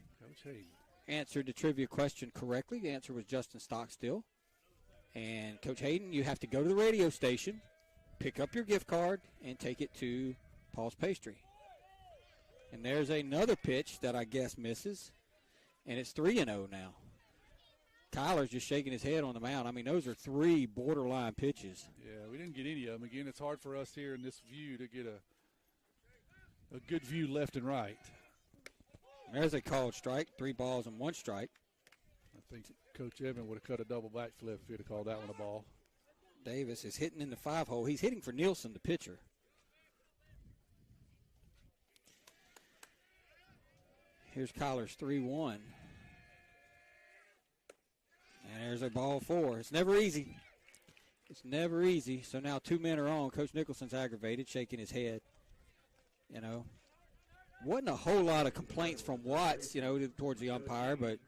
answered the trivia question correctly. The answer was Justin Stockstill. And Coach Hayden, you have to go to the radio station, pick up your gift card, and take it to Paul's Pastry. And there's another pitch that I guess misses, and it's 3-0 now. Kyler's just shaking his head on the mound. I mean, those are 3 borderline pitches. Yeah, we didn't get any of them. Again, it's hard for us here in this view to get a a good view left and right. There's a called strike, 3 balls and 1 strike. I think Coach Evan would have cut a double backflip if he'd have called that one a ball. Davis is hitting in the 5-hole. He's hitting for Nielsen, the pitcher. Here's Kyler's 3-1. And there's a ball 4. It's never easy. It's never easy. So now 2 men are on. Coach Nicholson's aggravated, shaking his head. You know, wasn't a whole lot of complaints from Watts, you know, towards the umpire, but,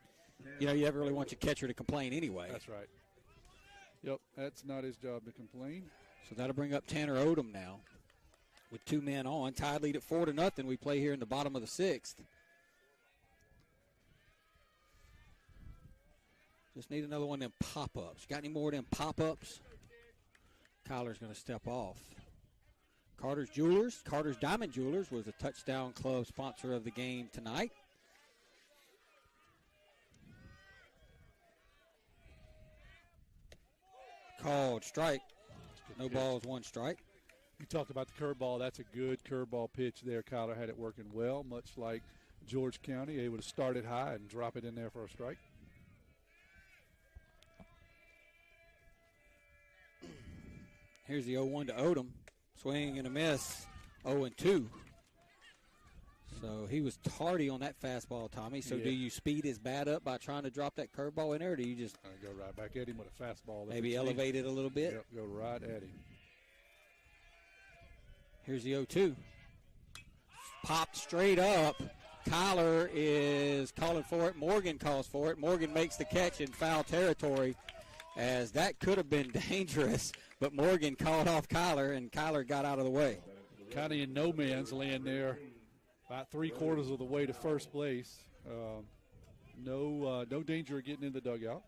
you know, you never really want your catcher to complain anyway. That's right. Yep, that's not his job to complain. So that'll bring up Tanner Odom now with 2 men on. Tide lead at 4-0. We play here in the bottom of the 6th. Just need another one of them pop-ups. Got any more of them pop-ups? Kyler's going to step off. Carter's Jewelers, Carter's Diamond Jewelers was a Touchdown Club sponsor of the game tonight. Called strike. No balls, 1 strike. You talked about the curveball. That's a good curveball pitch there. Kyler had it working well, much like George County, able to start it high and drop it in there for a strike. Here's the 0-1 to Odom. Swing and a miss. 0-2. So he was tardy on that fastball, Tommy. So do you speed his bat up by trying to drop that curveball in there, or do you just go right back at him with a fastball? Maybe elevate it a little bit? Yep, go right at him. Here's the 0-2. Popped straight up. Kyler is calling for it. Morgan calls for it. Morgan makes the catch in foul territory, as that could have been dangerous, but Morgan called off Kyler, and Kyler got out of the way. Kind of in no man's land there, about 3/4 of the way to first place. No danger of getting in the dugout.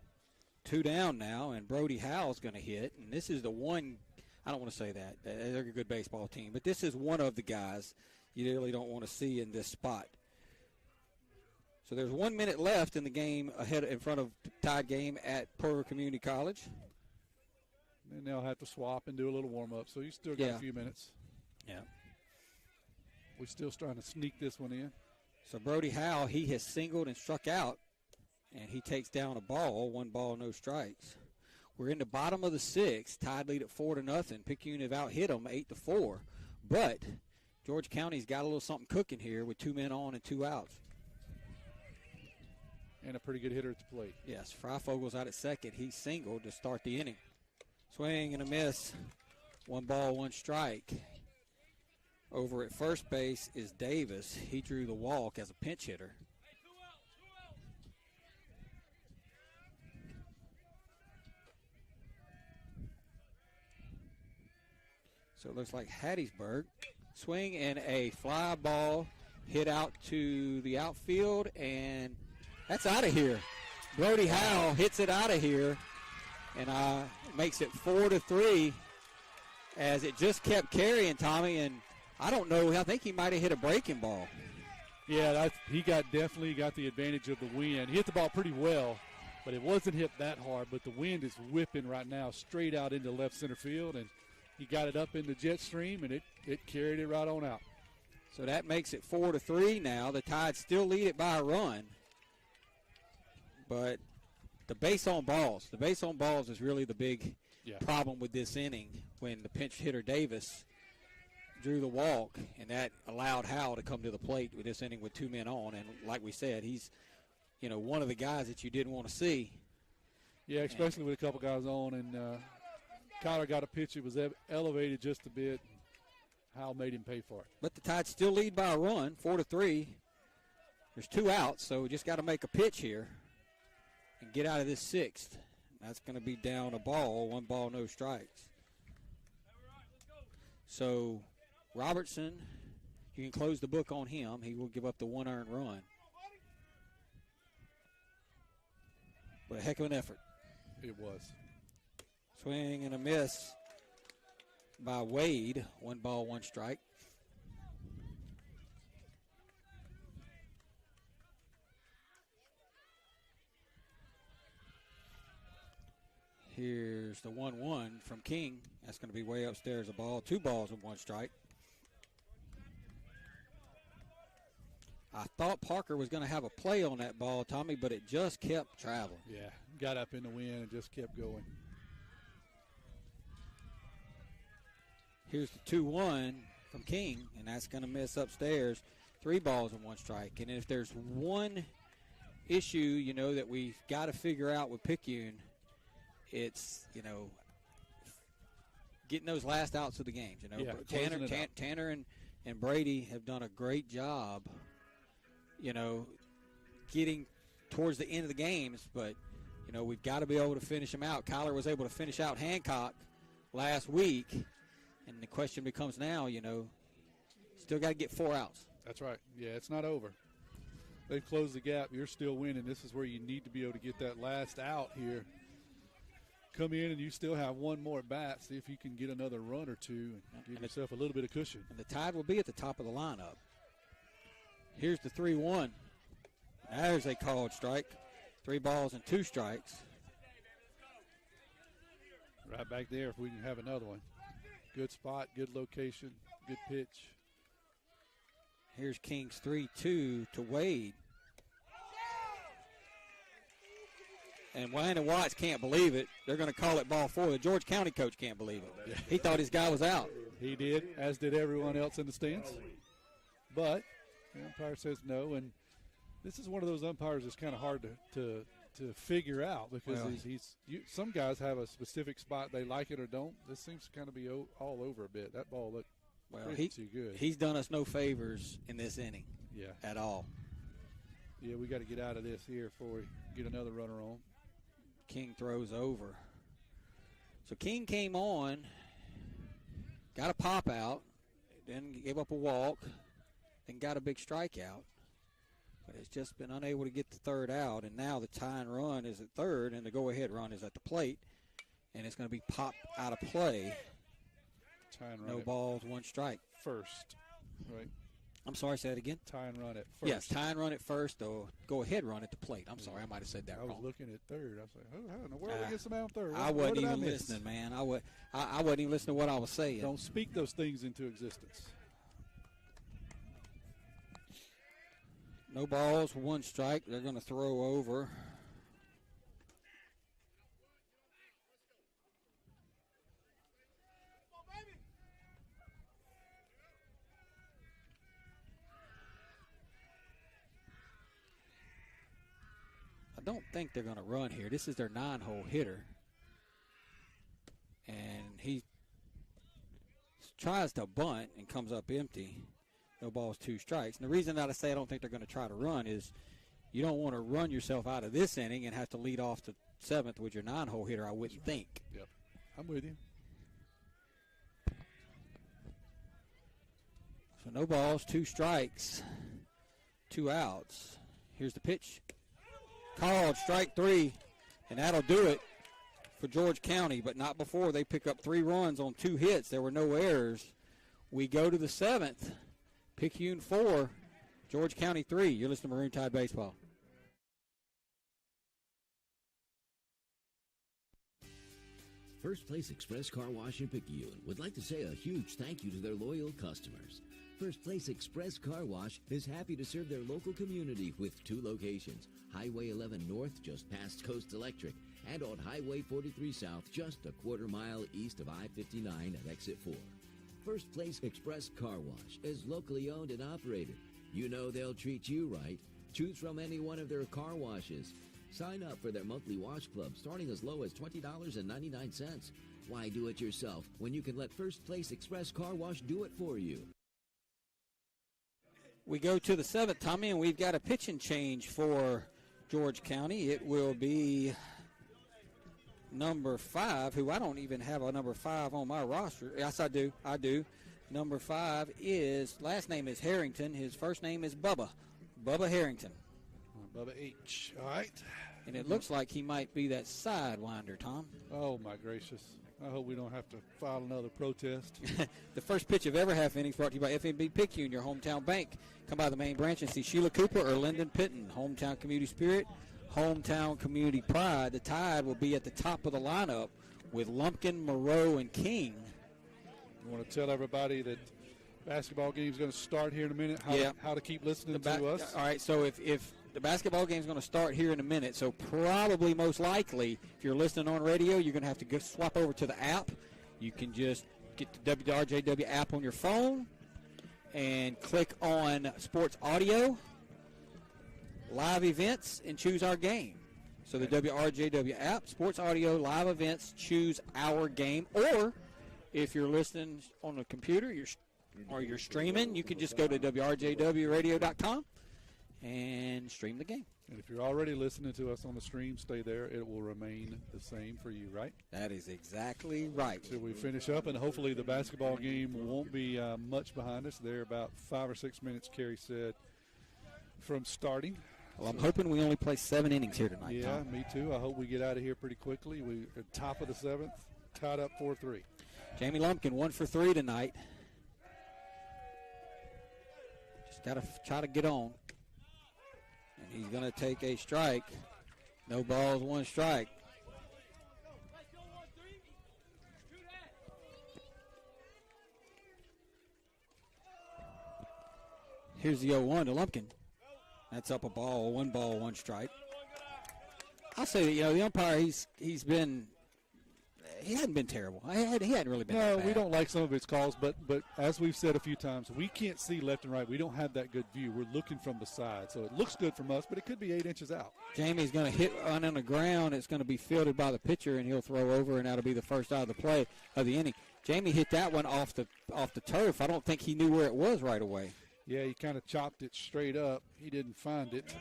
2 down now, and Brody Howell's going to hit, and this is the one. I don't want to say that. They're a good baseball team, but this is one of the guys you really don't want to see in this spot. So there's 1 minute left in the game ahead in front of Tide game at Pearl River Community College. And they'll have to swap and do a little warm-up, so you still got a few minutes. Yeah. We're still trying to sneak this one in. So Brody Howell, he has singled and struck out, and he takes down a ball, 1 ball, no strikes. We're in the bottom of the 6th. Tide lead at 4-0. Picayune have out-hit them 8-4. But George County's got a little something cooking here with 2 men on and 2 outs. And a pretty good hitter at the plate. Yes, Fryfogel's out at second. He singled to start the inning. Swing and a miss. 1 ball, 1 strike. Over at first base is Davis. He drew the walk as a pinch hitter. So it looks like Hattiesburg. Swing and a fly ball hit out to the outfield, and that's out of here. Brody Howell hits it out of here, and makes it 4-3 as it just kept carrying, Tommy, and I don't know. I think he might have hit a breaking ball. Yeah, he definitely got the advantage of the wind. He hit the ball pretty well, but it wasn't hit that hard. But the wind is whipping right now straight out into left center field, and he got it up in the jet stream, and it carried it right on out. So that makes it 4-3 now. The Tide still lead it by a run. But the base on balls is really the big problem with this inning when the pinch hitter Davis drew the walk, and that allowed Howell to come to the plate with this inning with 2 men on. And like we said, he's, one of the guys that you didn't want to see. Yeah, especially with a couple guys on, and Kyler got a pitch that was elevated just a bit. Howell made him pay for it. But the Tide still lead by a run, 4-3. There's 2 outs, so we just got to make a pitch here and get out of this 6th. That's going to be down a ball, 1 ball, no strikes. So Robertson, you can close the book on him. He will give up the 1 earned run. But a heck of an effort. It was. Swing and a miss by Wade. 1 ball, 1 strike. Here's the 1-1 from King. That's going to be way upstairs a ball. 2 balls and 1 strike. I thought Parker was going to have a play on that ball, Tommy, but it just kept traveling. Yeah, got up in the wind and just kept going. Here's the 2-1 from King, and that's going to miss upstairs. 3 balls and 1 strike. And if there's one issue, you know, that we've got to figure out with Picayune, it's, you know, getting those last outs of the games. You know, yeah, Tanner and Brady have done a great job, you know, getting towards the end of the games. But, you know, we've got to be able to finish them out. Kyler was able to finish out Hancock last week. And the question becomes now, you know, still got to get 4 outs. That's right. Yeah, it's not over. They've closed the gap. You're still winning. This is where you need to be able to get that last out here. Come in and you still have 1 more at bat. See if you can get another run or 2 and give yourself a little bit of cushion. And the Tide will be at the top of the lineup. Here's the 3-1. There's a called strike. 3 balls and 2 strikes. Right back there if we can have another one. Good spot, good location, good pitch. Here's King's 3-2 to Wade. And Landon Watts can't believe it. They're going to call it ball 4. The George County coach can't believe it. He thought his guy was out. He did, as did everyone else in the stands. But the umpire says no, and this is one of those umpires that's kind of hard to figure out because some guys have a specific spot they like it or don't. This seems to kind of be all over a bit. That ball looked pretty good. He's done us no favors in this inning. Yeah. At all. Yeah, we got to get out of this here before we get another runner on. King throws over. So King came on, got a pop out, then gave up a walk, then got a big strikeout. But it's just been unable to get the 3rd out, and now the tying run is at 3rd, and the go-ahead run is at the plate, and it's going to be popped out of play. Tying run no balls, 1 strike. First, right? I'm sorry, say that again? Tying run at first. Yes, tying run at first, or go-ahead run at the plate. I'm sorry, I might have said that wrong. I was looking at 3rd. I was like, how in the world did we get some out 3rd? I wasn't even listening, man. I wasn't even listening to what I was saying. Don't speak those things into existence. No balls, 1 strike. They're going to throw over. I don't think they're going to run here. This is their 9-hole hitter. And he tries to bunt and comes up empty. No balls, 2 strikes. And the reason that I say I don't think they're going to try to run is you don't want to run yourself out of this inning and have to lead off to 7th with your 9-hole hitter, I wouldn't think. Yep, I'm with you. So no balls, 2 strikes, 2 outs. Here's the pitch. Called, strike 3, and that'll do it for George County, but not before they pick up 3 runs on 2 hits. There were no errors. We go to the 7th. Picayune 4, George County 3. You're listening to Maroon Tide Baseball. First Place Express Car Wash in Picayune would like to say a huge thank you to their loyal customers. First Place Express Car Wash is happy to serve their local community with 2 locations, Highway 11 North just past Coast Electric and on Highway 43 South just a quarter mile east of I-59 at Exit 4. First Place Express Car Wash is locally owned and operated. You know they'll treat you right. Choose from any one of their car washes. Sign up for their monthly wash club starting as low as $20.99. Why do it yourself when you can let First Place Express Car Wash do it for you? We go to the 7th, Tommy, and we've got a pitching change for George County. It will be number 5, who I don't even have a number 5 on my roster. Yes, I do. Number 5 is, last name is Harrington. His first name is Bubba Harrington. Bubba H. All right. And it looks like he might be that sidewinder, Tom. Oh, my gracious. I hope we don't have to file another protest. The first pitch of every half innings brought to you by FNB Picayune, your hometown bank. Come by the main branch and see Sheila Cooper or Lyndon Pitton. Hometown community spirit, hometown community pride. The Tide will be at the top of the lineup with Lumpkin, Moreau, and King. I want to tell everybody that Basketball game's going to start here in a minute. How to keep listening to us. All right, so if the basketball game's going to start here in a minute, so probably most likely if you're listening on radio, you're going to have to go swap over to the app. You can just get the WRJW app on your phone and click on Sports Audio, Live Events, and choose our game. So the WRJW app, Sports Audio, Live Events, choose our game. Or if you're listening on a computer or you're streaming, you can just go to WRJWradio.com and stream the game. And if you're already listening to us on the stream, stay there. It will remain the same for you, right? That is exactly right. So we finish up, and hopefully the basketball game won't be much behind us. They're about 5 or 6 minutes, Kerry said, from starting. Well, I'm hoping we only play 7 innings here tonight. Yeah, Tom. Me too. I hope we get out of here pretty quickly. We are top of the 7th, tied up 4-3. Jamie Lumpkin 1 for 3 tonight. Just got to try to get on. And he's going to take a strike. No balls, 1 strike. Here's the 0-1 to Lumpkin. That's up a ball, 1 ball, 1 strike. I'll say that, the umpire, he hadn't been terrible. He hadn't really been that bad. We don't like some of his calls, but as we've said a few times, we can't see left and right. We don't have that good view. We're looking from the side, so it looks good from us, but it could be 8 inches out. Jamie's going to hit on the ground. It's going to be fielded by the pitcher, and he'll throw over, and that'll be the first out of the play of the inning. Jamie hit that one off the turf. I don't think he knew where it was right away. Yeah, he kind of chopped it straight up. He didn't find it.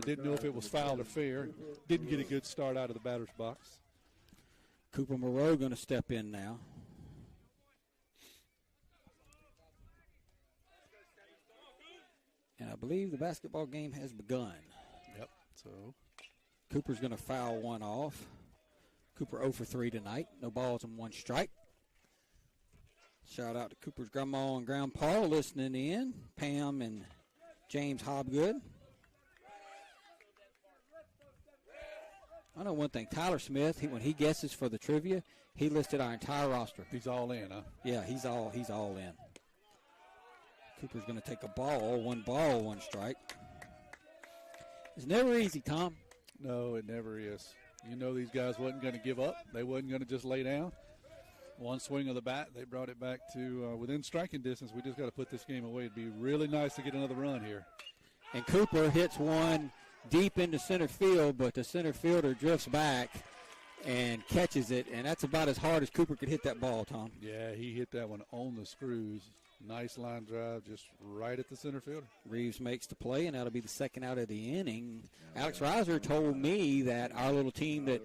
Didn't know if it was foul or fair. Didn't get a good start out of the batter's box. Cooper Moreau going to step in now. And I believe the basketball game has begun. Yep, so. Cooper's going to foul 1 off. Cooper 0 for 3 tonight. No balls and 1 strike. Shout out to Cooper's grandma and grandpa listening in. Pam and James Hobgood. I know one thing. Tyler Smith, when he guesses for the trivia, he listed our entire roster. He's all in, huh? Yeah, he's all in. Cooper's going to take a ball, 1 ball, 1 strike. It's never easy, Tom. No, it never is. You know these guys wasn't going to give up. They wasn't going to just lay down. 1 swing of the bat, they brought it back to within striking distance. We just got to put this game away. It'd be really nice to get another run here. And Cooper hits one deep into center field, but the center fielder drifts back and catches it, and that's about as hard as Cooper could hit that ball, Tom. Yeah, he hit that one on the screws. Nice line drive, just right at the center fielder. Reeves makes the play, and that'll be the second out of the inning. Alex Reiser told me that our little team that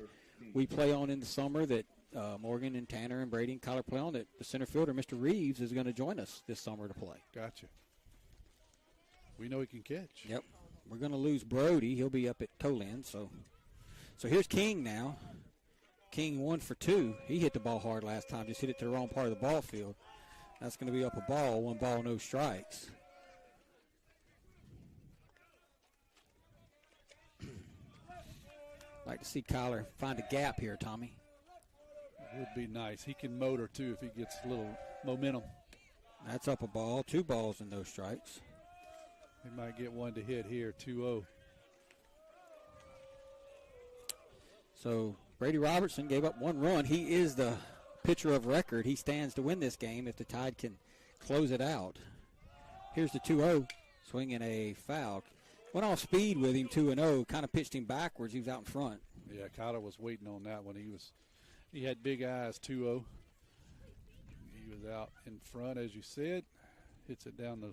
we play on in the summer, that Morgan and Tanner and Brady and Kyler play on, that the center fielder, Mr. Reeves, is going to join us this summer to play. Gotcha. We know he can catch. Yep. We're going to lose Brody. He'll be up at Toland. So here's King now. King 1 for 2. He hit the ball hard last time, just hit it to the wrong part of the ball field. That's going to be up a ball, 1 ball, no strikes. Like to see Kyler find a gap here, Tommy. It would be nice. He can motor, too, if he gets a little momentum. That's up a ball, 2 balls and no strikes. He might get one to hit here, 2-0. So Brady Robertson gave up 1 run. He is the pitcher of record. He stands to win this game if the Tide can close it out. Here's the 2-0, swinging a foul. Went off speed with him, 2-0, kind of pitched him backwards. He was out in front. Yeah, Kyler was waiting on that one. He had big eyes, 2-0. He was out in front, as you said. Hits it down the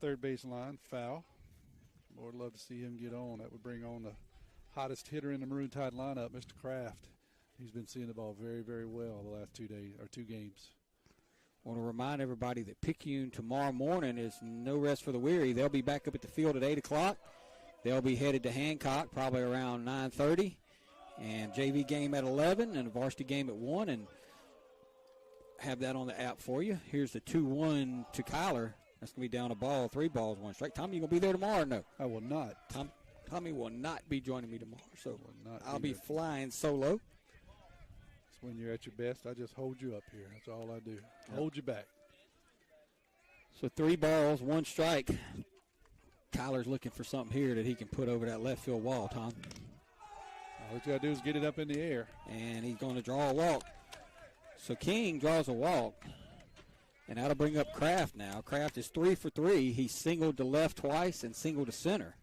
third base line, foul. Lord, love to see him get on. That would bring on the hottest hitter in the Maroon Tide lineup, Mr. Kraft. He's been seeing the ball very, very well the last 2 games. I want to remind everybody that Picayune tomorrow morning is no rest for the weary. They'll be back up at the field at 8 o'clock. They'll be headed to Hancock probably around 9:30. And JV game at 11 and a varsity game at 1. And have that on the app for you. Here's the 2-1 to Kyler. That's going to be down a ball, 3 balls, 1 strike. Tommy, you going to be there tomorrow or no? I will not. Tommy will not be joining me tomorrow. So I'll be flying solo. When you're at your best, I just hold you up here. That's all I do. Hold you back. So 3 balls, 1 strike. Kyler's looking for something here that he can put over that left field wall, Tom. All you got to do is get it up in the air. And he's going to draw a walk. So King draws a walk. And that'll bring up Kraft now. Kraft is 3 for 3. He singled to left twice and singled to center.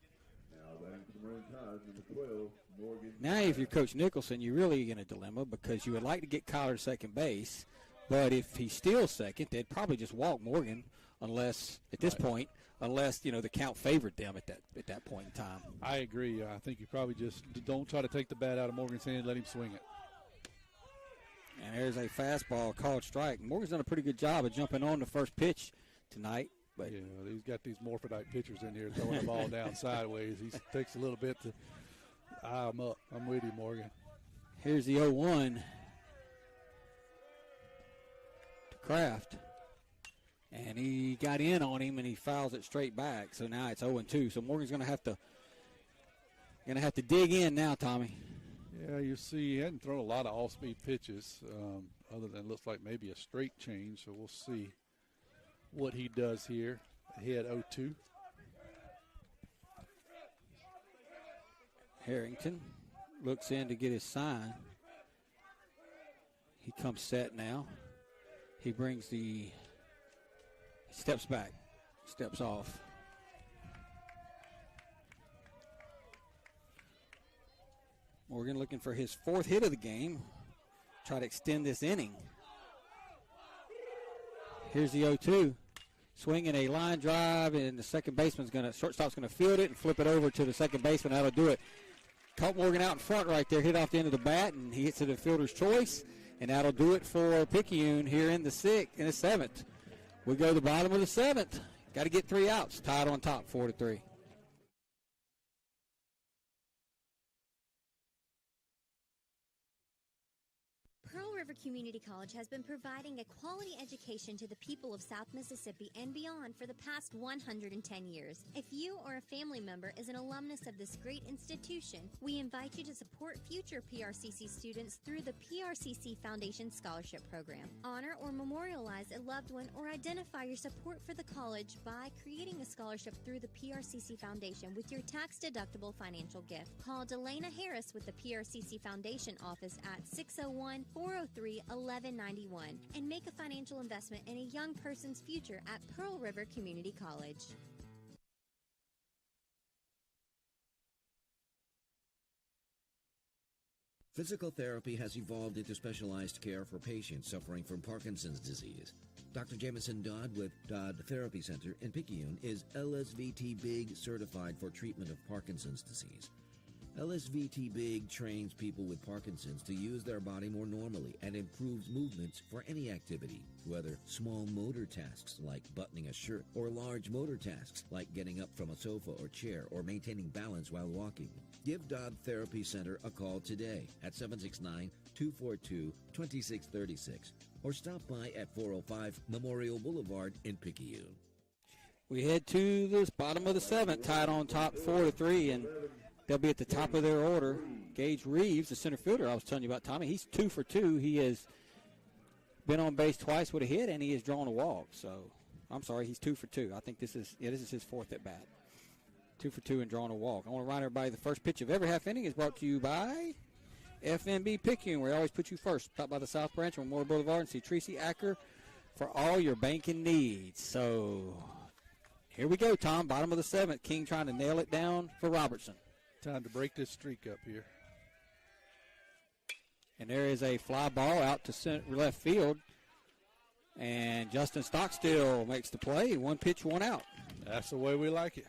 Now batting for the Maroon Tide, number 12, Morgan. Now if you're Coach Nicholson, you're really in a dilemma because you would like to get Kyler to second base. But if he steals second, they'd probably just walk Morgan unless, at this point, unless, the count favored them at that point in time. I agree. I think you probably just don't try to take the bat out of Morgan's hand, let him swing it. And there's a fastball called strike. Morgan's done a pretty good job of jumping on the first pitch tonight. But yeah, he's got these morphodite pitchers in here throwing the ball down sideways. He takes a little bit to eye him up. I'm with you, Morgan. Here's the 0-1 to Kraft. And he got in on him, and he fouls it straight back. So now it's 0-2. So Morgan's going to have to dig in now, Tommy. Yeah, you see, he hadn't thrown a lot of off-speed pitches, other than looks like maybe a straight change. So we'll see what he does here. Ahead 0-2. Harrington looks in to get his sign. He comes set now. He brings steps back, steps off. Morgan looking for his 4th hit of the game. Try to extend this inning. Here's the 0-2. Swinging a line drive, and the shortstop's going to field it and flip it over to the second baseman. That'll do it. Caught Morgan out in front right there, hit off the end of the bat, and he hits it at fielder's choice. And that'll do it for Picayune here in the 7th. We go to the bottom of the 7th. Got to get 3 outs. Tied on top, 4-3. Pearl River Community College has been providing a quality education to the people of South Mississippi and beyond for the past 110 years. If you or a family member is an alumnus of this great institution, we invite you to support future PRCC students through the PRCC Foundation Scholarship Program. Honor or memorialize a loved one or identify your support for the college by creating a scholarship through the PRCC Foundation with your tax-deductible financial gift. Call Delana Harris with the PRCC Foundation office at 601-403-1191 and make a financial investment in a young person's future at Pearl River Community College. Physical therapy has evolved into specialized care for patients suffering from Parkinson's disease. Dr. Jameson Dodd with Dodd Therapy Center in Picayune is LSVT Big certified for treatment of Parkinson's disease. LSVT Big trains people with Parkinson's to use their body more normally and improves movements for any activity, whether small motor tasks like buttoning a shirt or large motor tasks like getting up from a sofa or chair or maintaining balance while walking. Give Dodd Therapy Center a call today at 769-242-2636 or stop by at 405 Memorial Boulevard in Picayune. We head to the bottom of the 7th, tied on top 4-3, and they'll be at the top of their order. Gage Reeves, the center fielder I was telling you about, Tommy, he's 2 for 2. He has been on base twice with a hit, and he has drawn a walk. So, I'm sorry, he's 2 for 2. I think this is his 4th at bat. 2 for 2 and drawing a walk. I want to remind everybody the first pitch of every half inning is brought to you by FNB Picayune, where I always put you first. Stop by the South Branch on Memorial Boulevard and see Tracy Acker for all your banking needs. So, here we go, Tom. Bottom of the 7th. King trying to nail it down for Robertson. Time to break this streak up here. And there is a fly ball out to left field. And Justin Stockstill makes the play. 1 pitch, 1 out. That's the way we like it.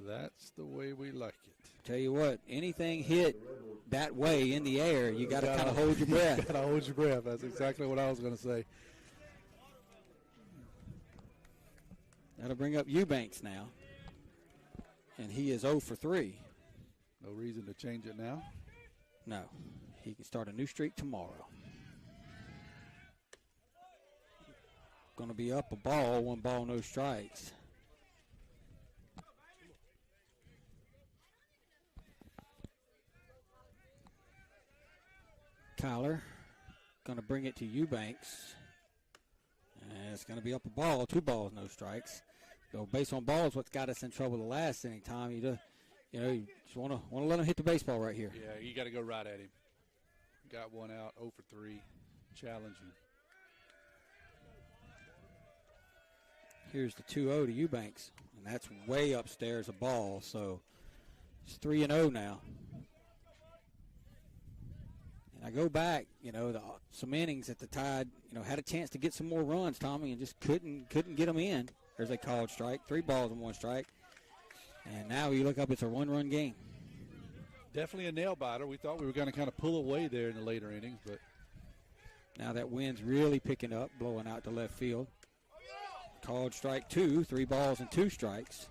That's the way we like it. Tell you what, anything hit that way in the air, you got to kind of hold your breath. Got to hold your breath. That's exactly what I was going to say. That'll bring up Eubanks now. And he is 0 for 3. No reason to change it now? No. He can start a new streak tomorrow. Going to be up a ball, 1 ball, no strikes. Kyler going to bring it to Eubanks. And it's going to be up a ball, 2 balls, no strikes. So base on balls, what's got us in trouble the last inning, Tom. You just want to let him hit the baseball right here. Yeah, you got to go right at him. Got one out, 0 for 3, challenging. Here's the 2-0 to Eubanks, and that's way upstairs a ball. So it's 3-0 now. And I go back, some innings at the Tide, had a chance to get some more runs, Tommy, and just couldn't get them in. There's a called strike, 3 balls and 1 strike. And now you look up, it's a 1-run game. Definitely a nail biter. We thought we were going to kind of pull away there in the later innings, but now that wind's really picking up, blowing out to left field. Called strike 2, 3 balls and 2 strikes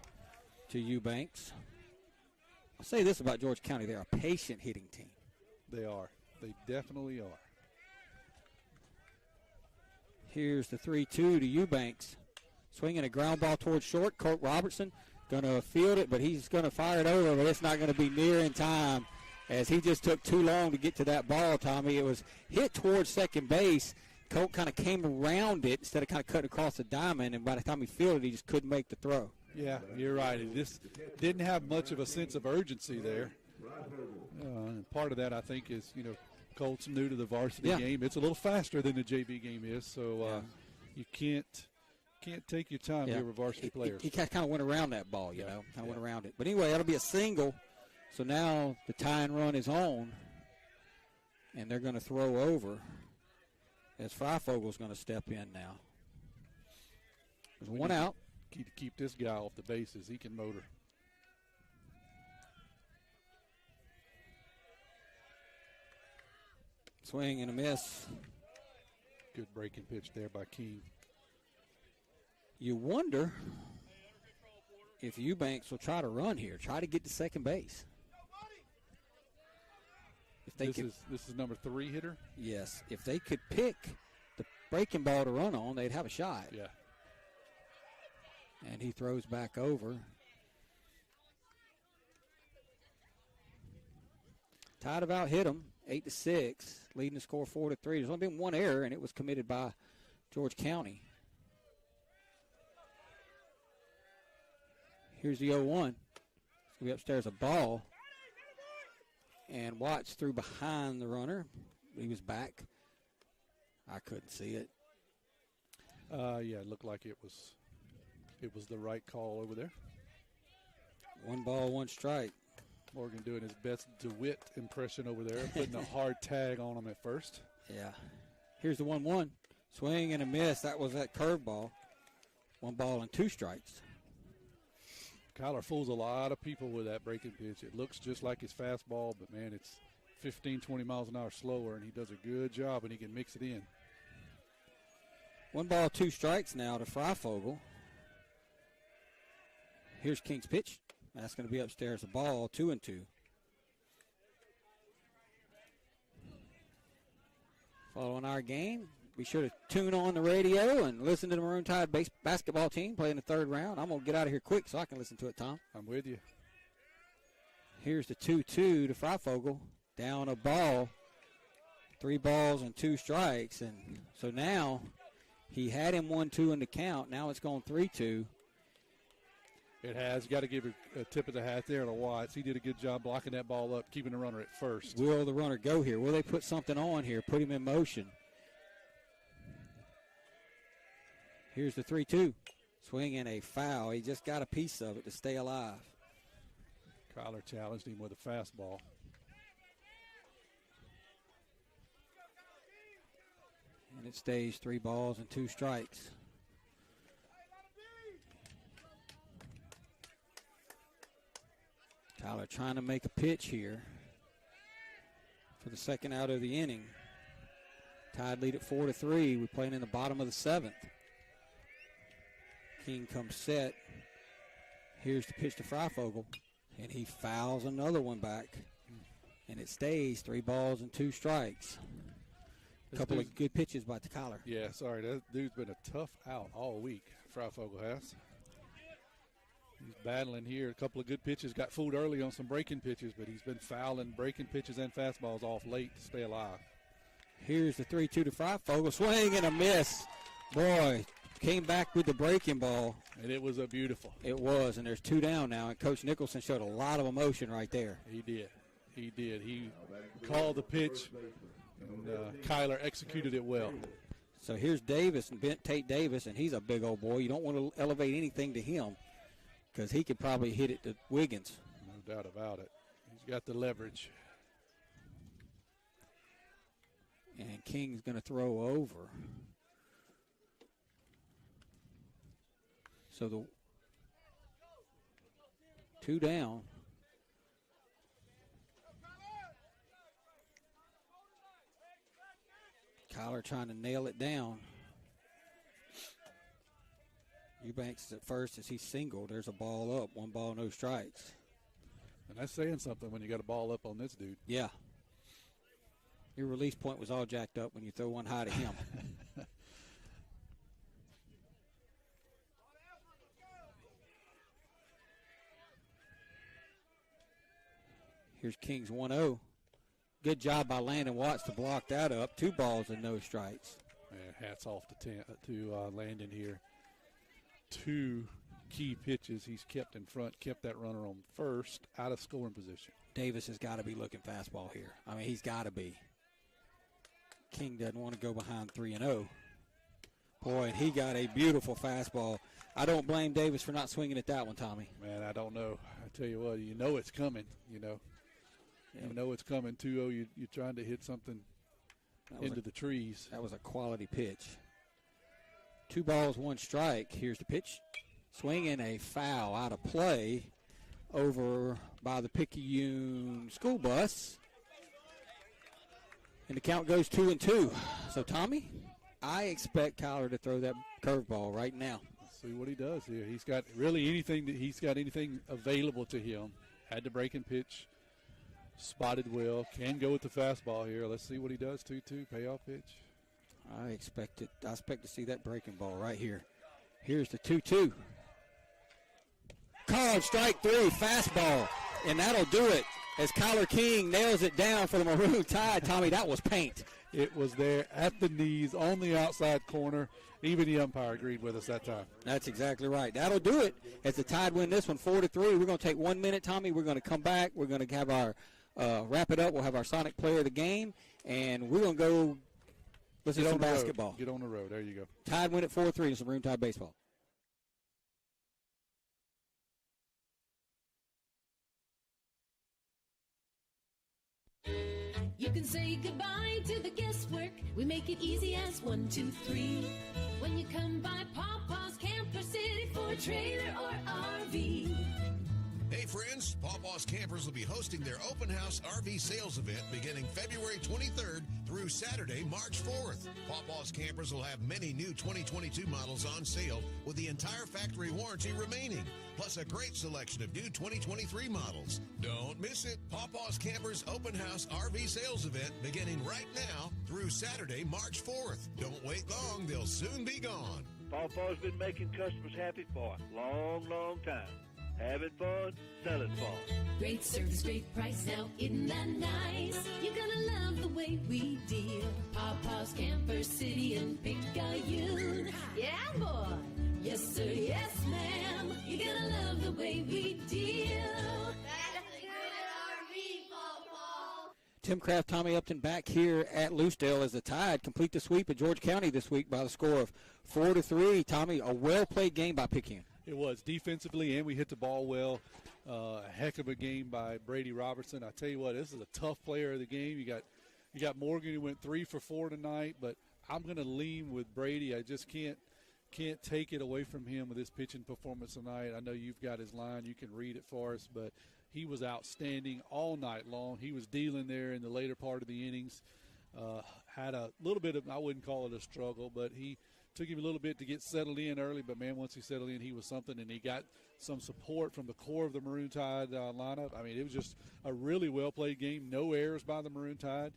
to Eubanks. I'll say this about George County. They're a patient hitting team. They are. They definitely are. Here's the 3-2 to Eubanks. Swinging a ground ball towards short. Colt Robertson going to field it, but he's going to fire it over, but it's not going to be near in time as he just took too long to get to that ball, Tommy. It was hit towards second base. Colt kind of came around it instead of kind of cutting across the diamond, and by the time he fielded, he just couldn't make the throw. Yeah, you're right. It just didn't have much of a sense of urgency there. And part of that, I think, is, Colt's new to the varsity game. It's a little faster than the JV game is, so you can't take your time here with varsity players. He kind of went around that ball, went around it. But anyway, that'll be a single. So now the tying run is on, and they're going to throw over as Freifogel's going to step in now. There's one out. Keep this guy off the bases. He can motor. Swing and a miss. Good breaking pitch there by King. You wonder if Eubanks will try to run here, try to get to second base. This is number 3 hitter? Yes. If they could pick the breaking ball to run on, they'd have a shot. Yeah. And he throws back over. Tide about hit him, 8-6, leading the score 4-3. There's only been one error, and it was committed by George County. Here's the 0-1. It's going to be upstairs a ball. And Watts threw behind the runner. He was back. I couldn't see it. Yeah, it looked like it was the right call over there. 1 ball, 1 strike. Morgan doing his best DeWitt impression over there, putting a hard tag on him at first. Yeah. Here's the 1-1. Swing and a miss. That was that curveball. 1 ball and 2 strikes. Kyler fools a lot of people with that breaking pitch. It looks just like his fastball, but, man, it's 15, 20 miles an hour slower, and he does a good job, and he can mix it in. 1 ball, 2 strikes now to Freifogel. Here's King's pitch. That's going to be upstairs a ball, 2-2. Following our game, be sure to tune on the radio and listen to the Maroon Tide basketball team playing the 3rd round. I'm going to get out of here quick so I can listen to it, Tom. I'm with you. Here's the 2-2 to Freifogel. Down a ball, 3 balls and 2 strikes. And so now he had him 1-2 in the count. Now it's gone 3-2. It has. You got to give a tip of the hat there to Watts. He did a good job blocking that ball up, keeping the runner at first. Will the runner go here? Will they put something on here, put him in motion? Here's the 3-2. Swing and a foul. He just got a piece of it to stay alive. Kyler challenged him with a fastball. And it stays 3 balls and 2 strikes. Tyler trying to make a pitch here for the 2nd out of the inning. Tide lead at 4-3. We're playing in the bottom of the 7th. King comes set. Here's the pitch to Freifogel, and he fouls another one back. And it stays 3 balls and 2 strikes. A couple of good pitches by Tyler. Yeah, sorry, that dude's been a tough out all week, Freifogel has. He's battling here. A couple of good pitches. Got fooled early on some breaking pitches, but he's been fouling breaking pitches and fastballs off late to stay alive. Here's the 3-2 to Freifogel. Swing and a miss. Boy, came back with the breaking ball. And it was a beautiful. It was, and there's 2 down now, and Coach Nicholson showed a lot of emotion right there. He did. He called the pitch, and Kyler executed it well. So here's Davis, and Tate Davis, and he's a big old boy. You don't want to elevate anything to him because he could probably hit it to Wiggins. No doubt about it. He's got the leverage. And King's going to throw over. So the 2 down. Kyler trying to nail it down. Eubanks is at first as he's single. There's a ball up. 1 ball, no strikes. And that's saying something when you got a ball up on this dude. Yeah. Your release point was all jacked up when you throw one high to him. Here's Kings 1-0. Good job by Landon Watts to block that up. 2 balls and no strikes. Man, hats off to Landon here. 2 key pitches he's kept in front, kept that runner on first, out of scoring position. Davis has got to be looking fastball here. I mean, he's got to be. King doesn't want to go behind 3-0. Boy, and he got a beautiful fastball. I don't blame Davis for not swinging at that one, Tommy. Man, I don't know. I tell you what, you know it's coming, You know it's coming, 2-0. You're trying to hit something into the trees. That was a quality pitch. 2 balls, 1 strike. Here's the pitch. Swinging a foul out of play over by the Picayune school bus. And the count goes 2-2. So, Tommy, I expect Kyler to throw that curveball right now. Let's see what he does here. He's got really anything available to him. Had to break and pitch. Spotted well. Can go with the fastball here. Let's see what he does. 2-2 payoff pitch. I expect to see that breaking ball right here. Here's the 2-2. Called strike 3, fastball, and that'll do it as Kyler King nails it down for the Maroon Tide. Tommy, that was paint. It was there at the knees on the outside corner. Even the umpire agreed with us that time. That's exactly right. That'll do it as the Tide win this one 4-3. We're going to take 1 minute, Tommy. We're going to come back. We're going to have our wrap it up. We'll have our Sonic Player of the Game, and we're going to go listen to some basketball. Get on the road. There you go. Tide win at 4-3. It's Maroon Tide baseball. You can say goodbye to the guesswork. We make it easy as 1, 2, 3. When you come by Papa's Camper City for a trailer or RV. Hey friends, Pawpaw's Campers will be hosting their open house RV sales event beginning February 23rd through Saturday, March 4th. Pawpaw's Campers will have many new 2022 models on sale with the entire factory warranty remaining, plus a great selection of new 2023 models. Don't miss it. Pawpaw's Campers open house RV sales event beginning right now through Saturday, March 4th. Don't wait long, they'll soon be gone. Pawpaw's been making customers happy for a long, long time. Having fun, selling fun. Great service, great price, now isn't that nice? You're gonna love the way we deal. Papa's Camper City and Picayune. Yeah, boy. Yes, sir, yes, ma'am. You're gonna love the way we deal. That's a good RV, Pawpaw. Tim Kraft, Tommy Upton back here at Loosedale as the Tide complete the sweep of George County this week by the score of 4-3. Tommy, a well-played game by Picayune. It was defensively, and we hit the ball well. A heck of a game by Brady Robertson. I tell you what, this is a tough player of the game. You got Morgan, who went 3 for 4 tonight, but I'm going to lean with Brady. I just can't take it away from him with his pitching performance tonight. I know you've got his line. You can read it for us, but he was outstanding all night long. He was dealing there in the later part of the innings. Had a little bit of, I wouldn't call it a struggle, but he took him a little bit to get settled in early, but, man, once he settled in, he was something, and he got some support from the core of the Maroon Tide lineup. I mean, it was just a really well-played game. No errors by the Maroon Tide.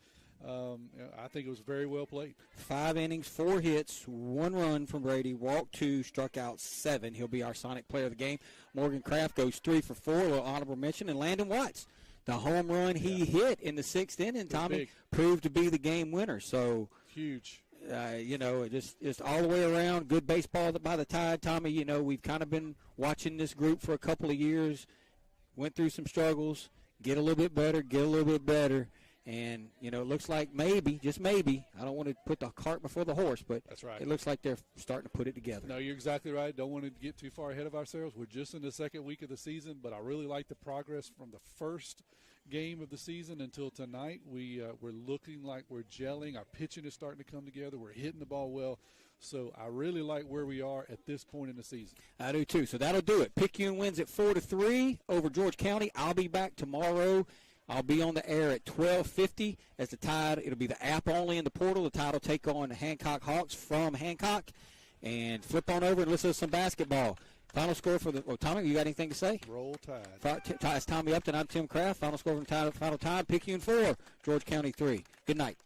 I think it was very well played. 5 innings, 4 hits, 1 run from Brady, walked 2, struck out 7. He'll be our Sonic Player of the Game. Morgan Kraft goes 3 for 4, a little honorable mention, and Landon Watts, the home run he hit in the 6th inning, Tommy, proved to be the game winner. So huge. Just all the way around, good baseball by the Tide. Tommy, we've kind of been watching this group for a couple of years, went through some struggles, get a little bit better, and, it looks like maybe, just maybe, I don't want to put the cart before the horse, but that's right. It looks like they're starting to put it together. No, you're exactly right. Don't want to get too far ahead of ourselves. We're just in the second week of the season, but I really like the progress from the first game of the season until tonight. We're looking like we're gelling. Our pitching is starting to come together. We're hitting the ball well. So I really like where we are at this point in the season. I do too. So that'll do it. Picayune wins at 4-3 over George County. I'll be back tomorrow. I'll be on the air at 12:50 as the Tide. It'll be the app only in the portal. The Tide will take on the Hancock Hawks from Hancock, and flip on over and listen to some basketball. Final score for the Tommy, you got anything to say? Roll Tide. It's Tommy Upton. I'm Tim Kraft. Final score from Final Tide. Picayune 4, George County 3. Good night.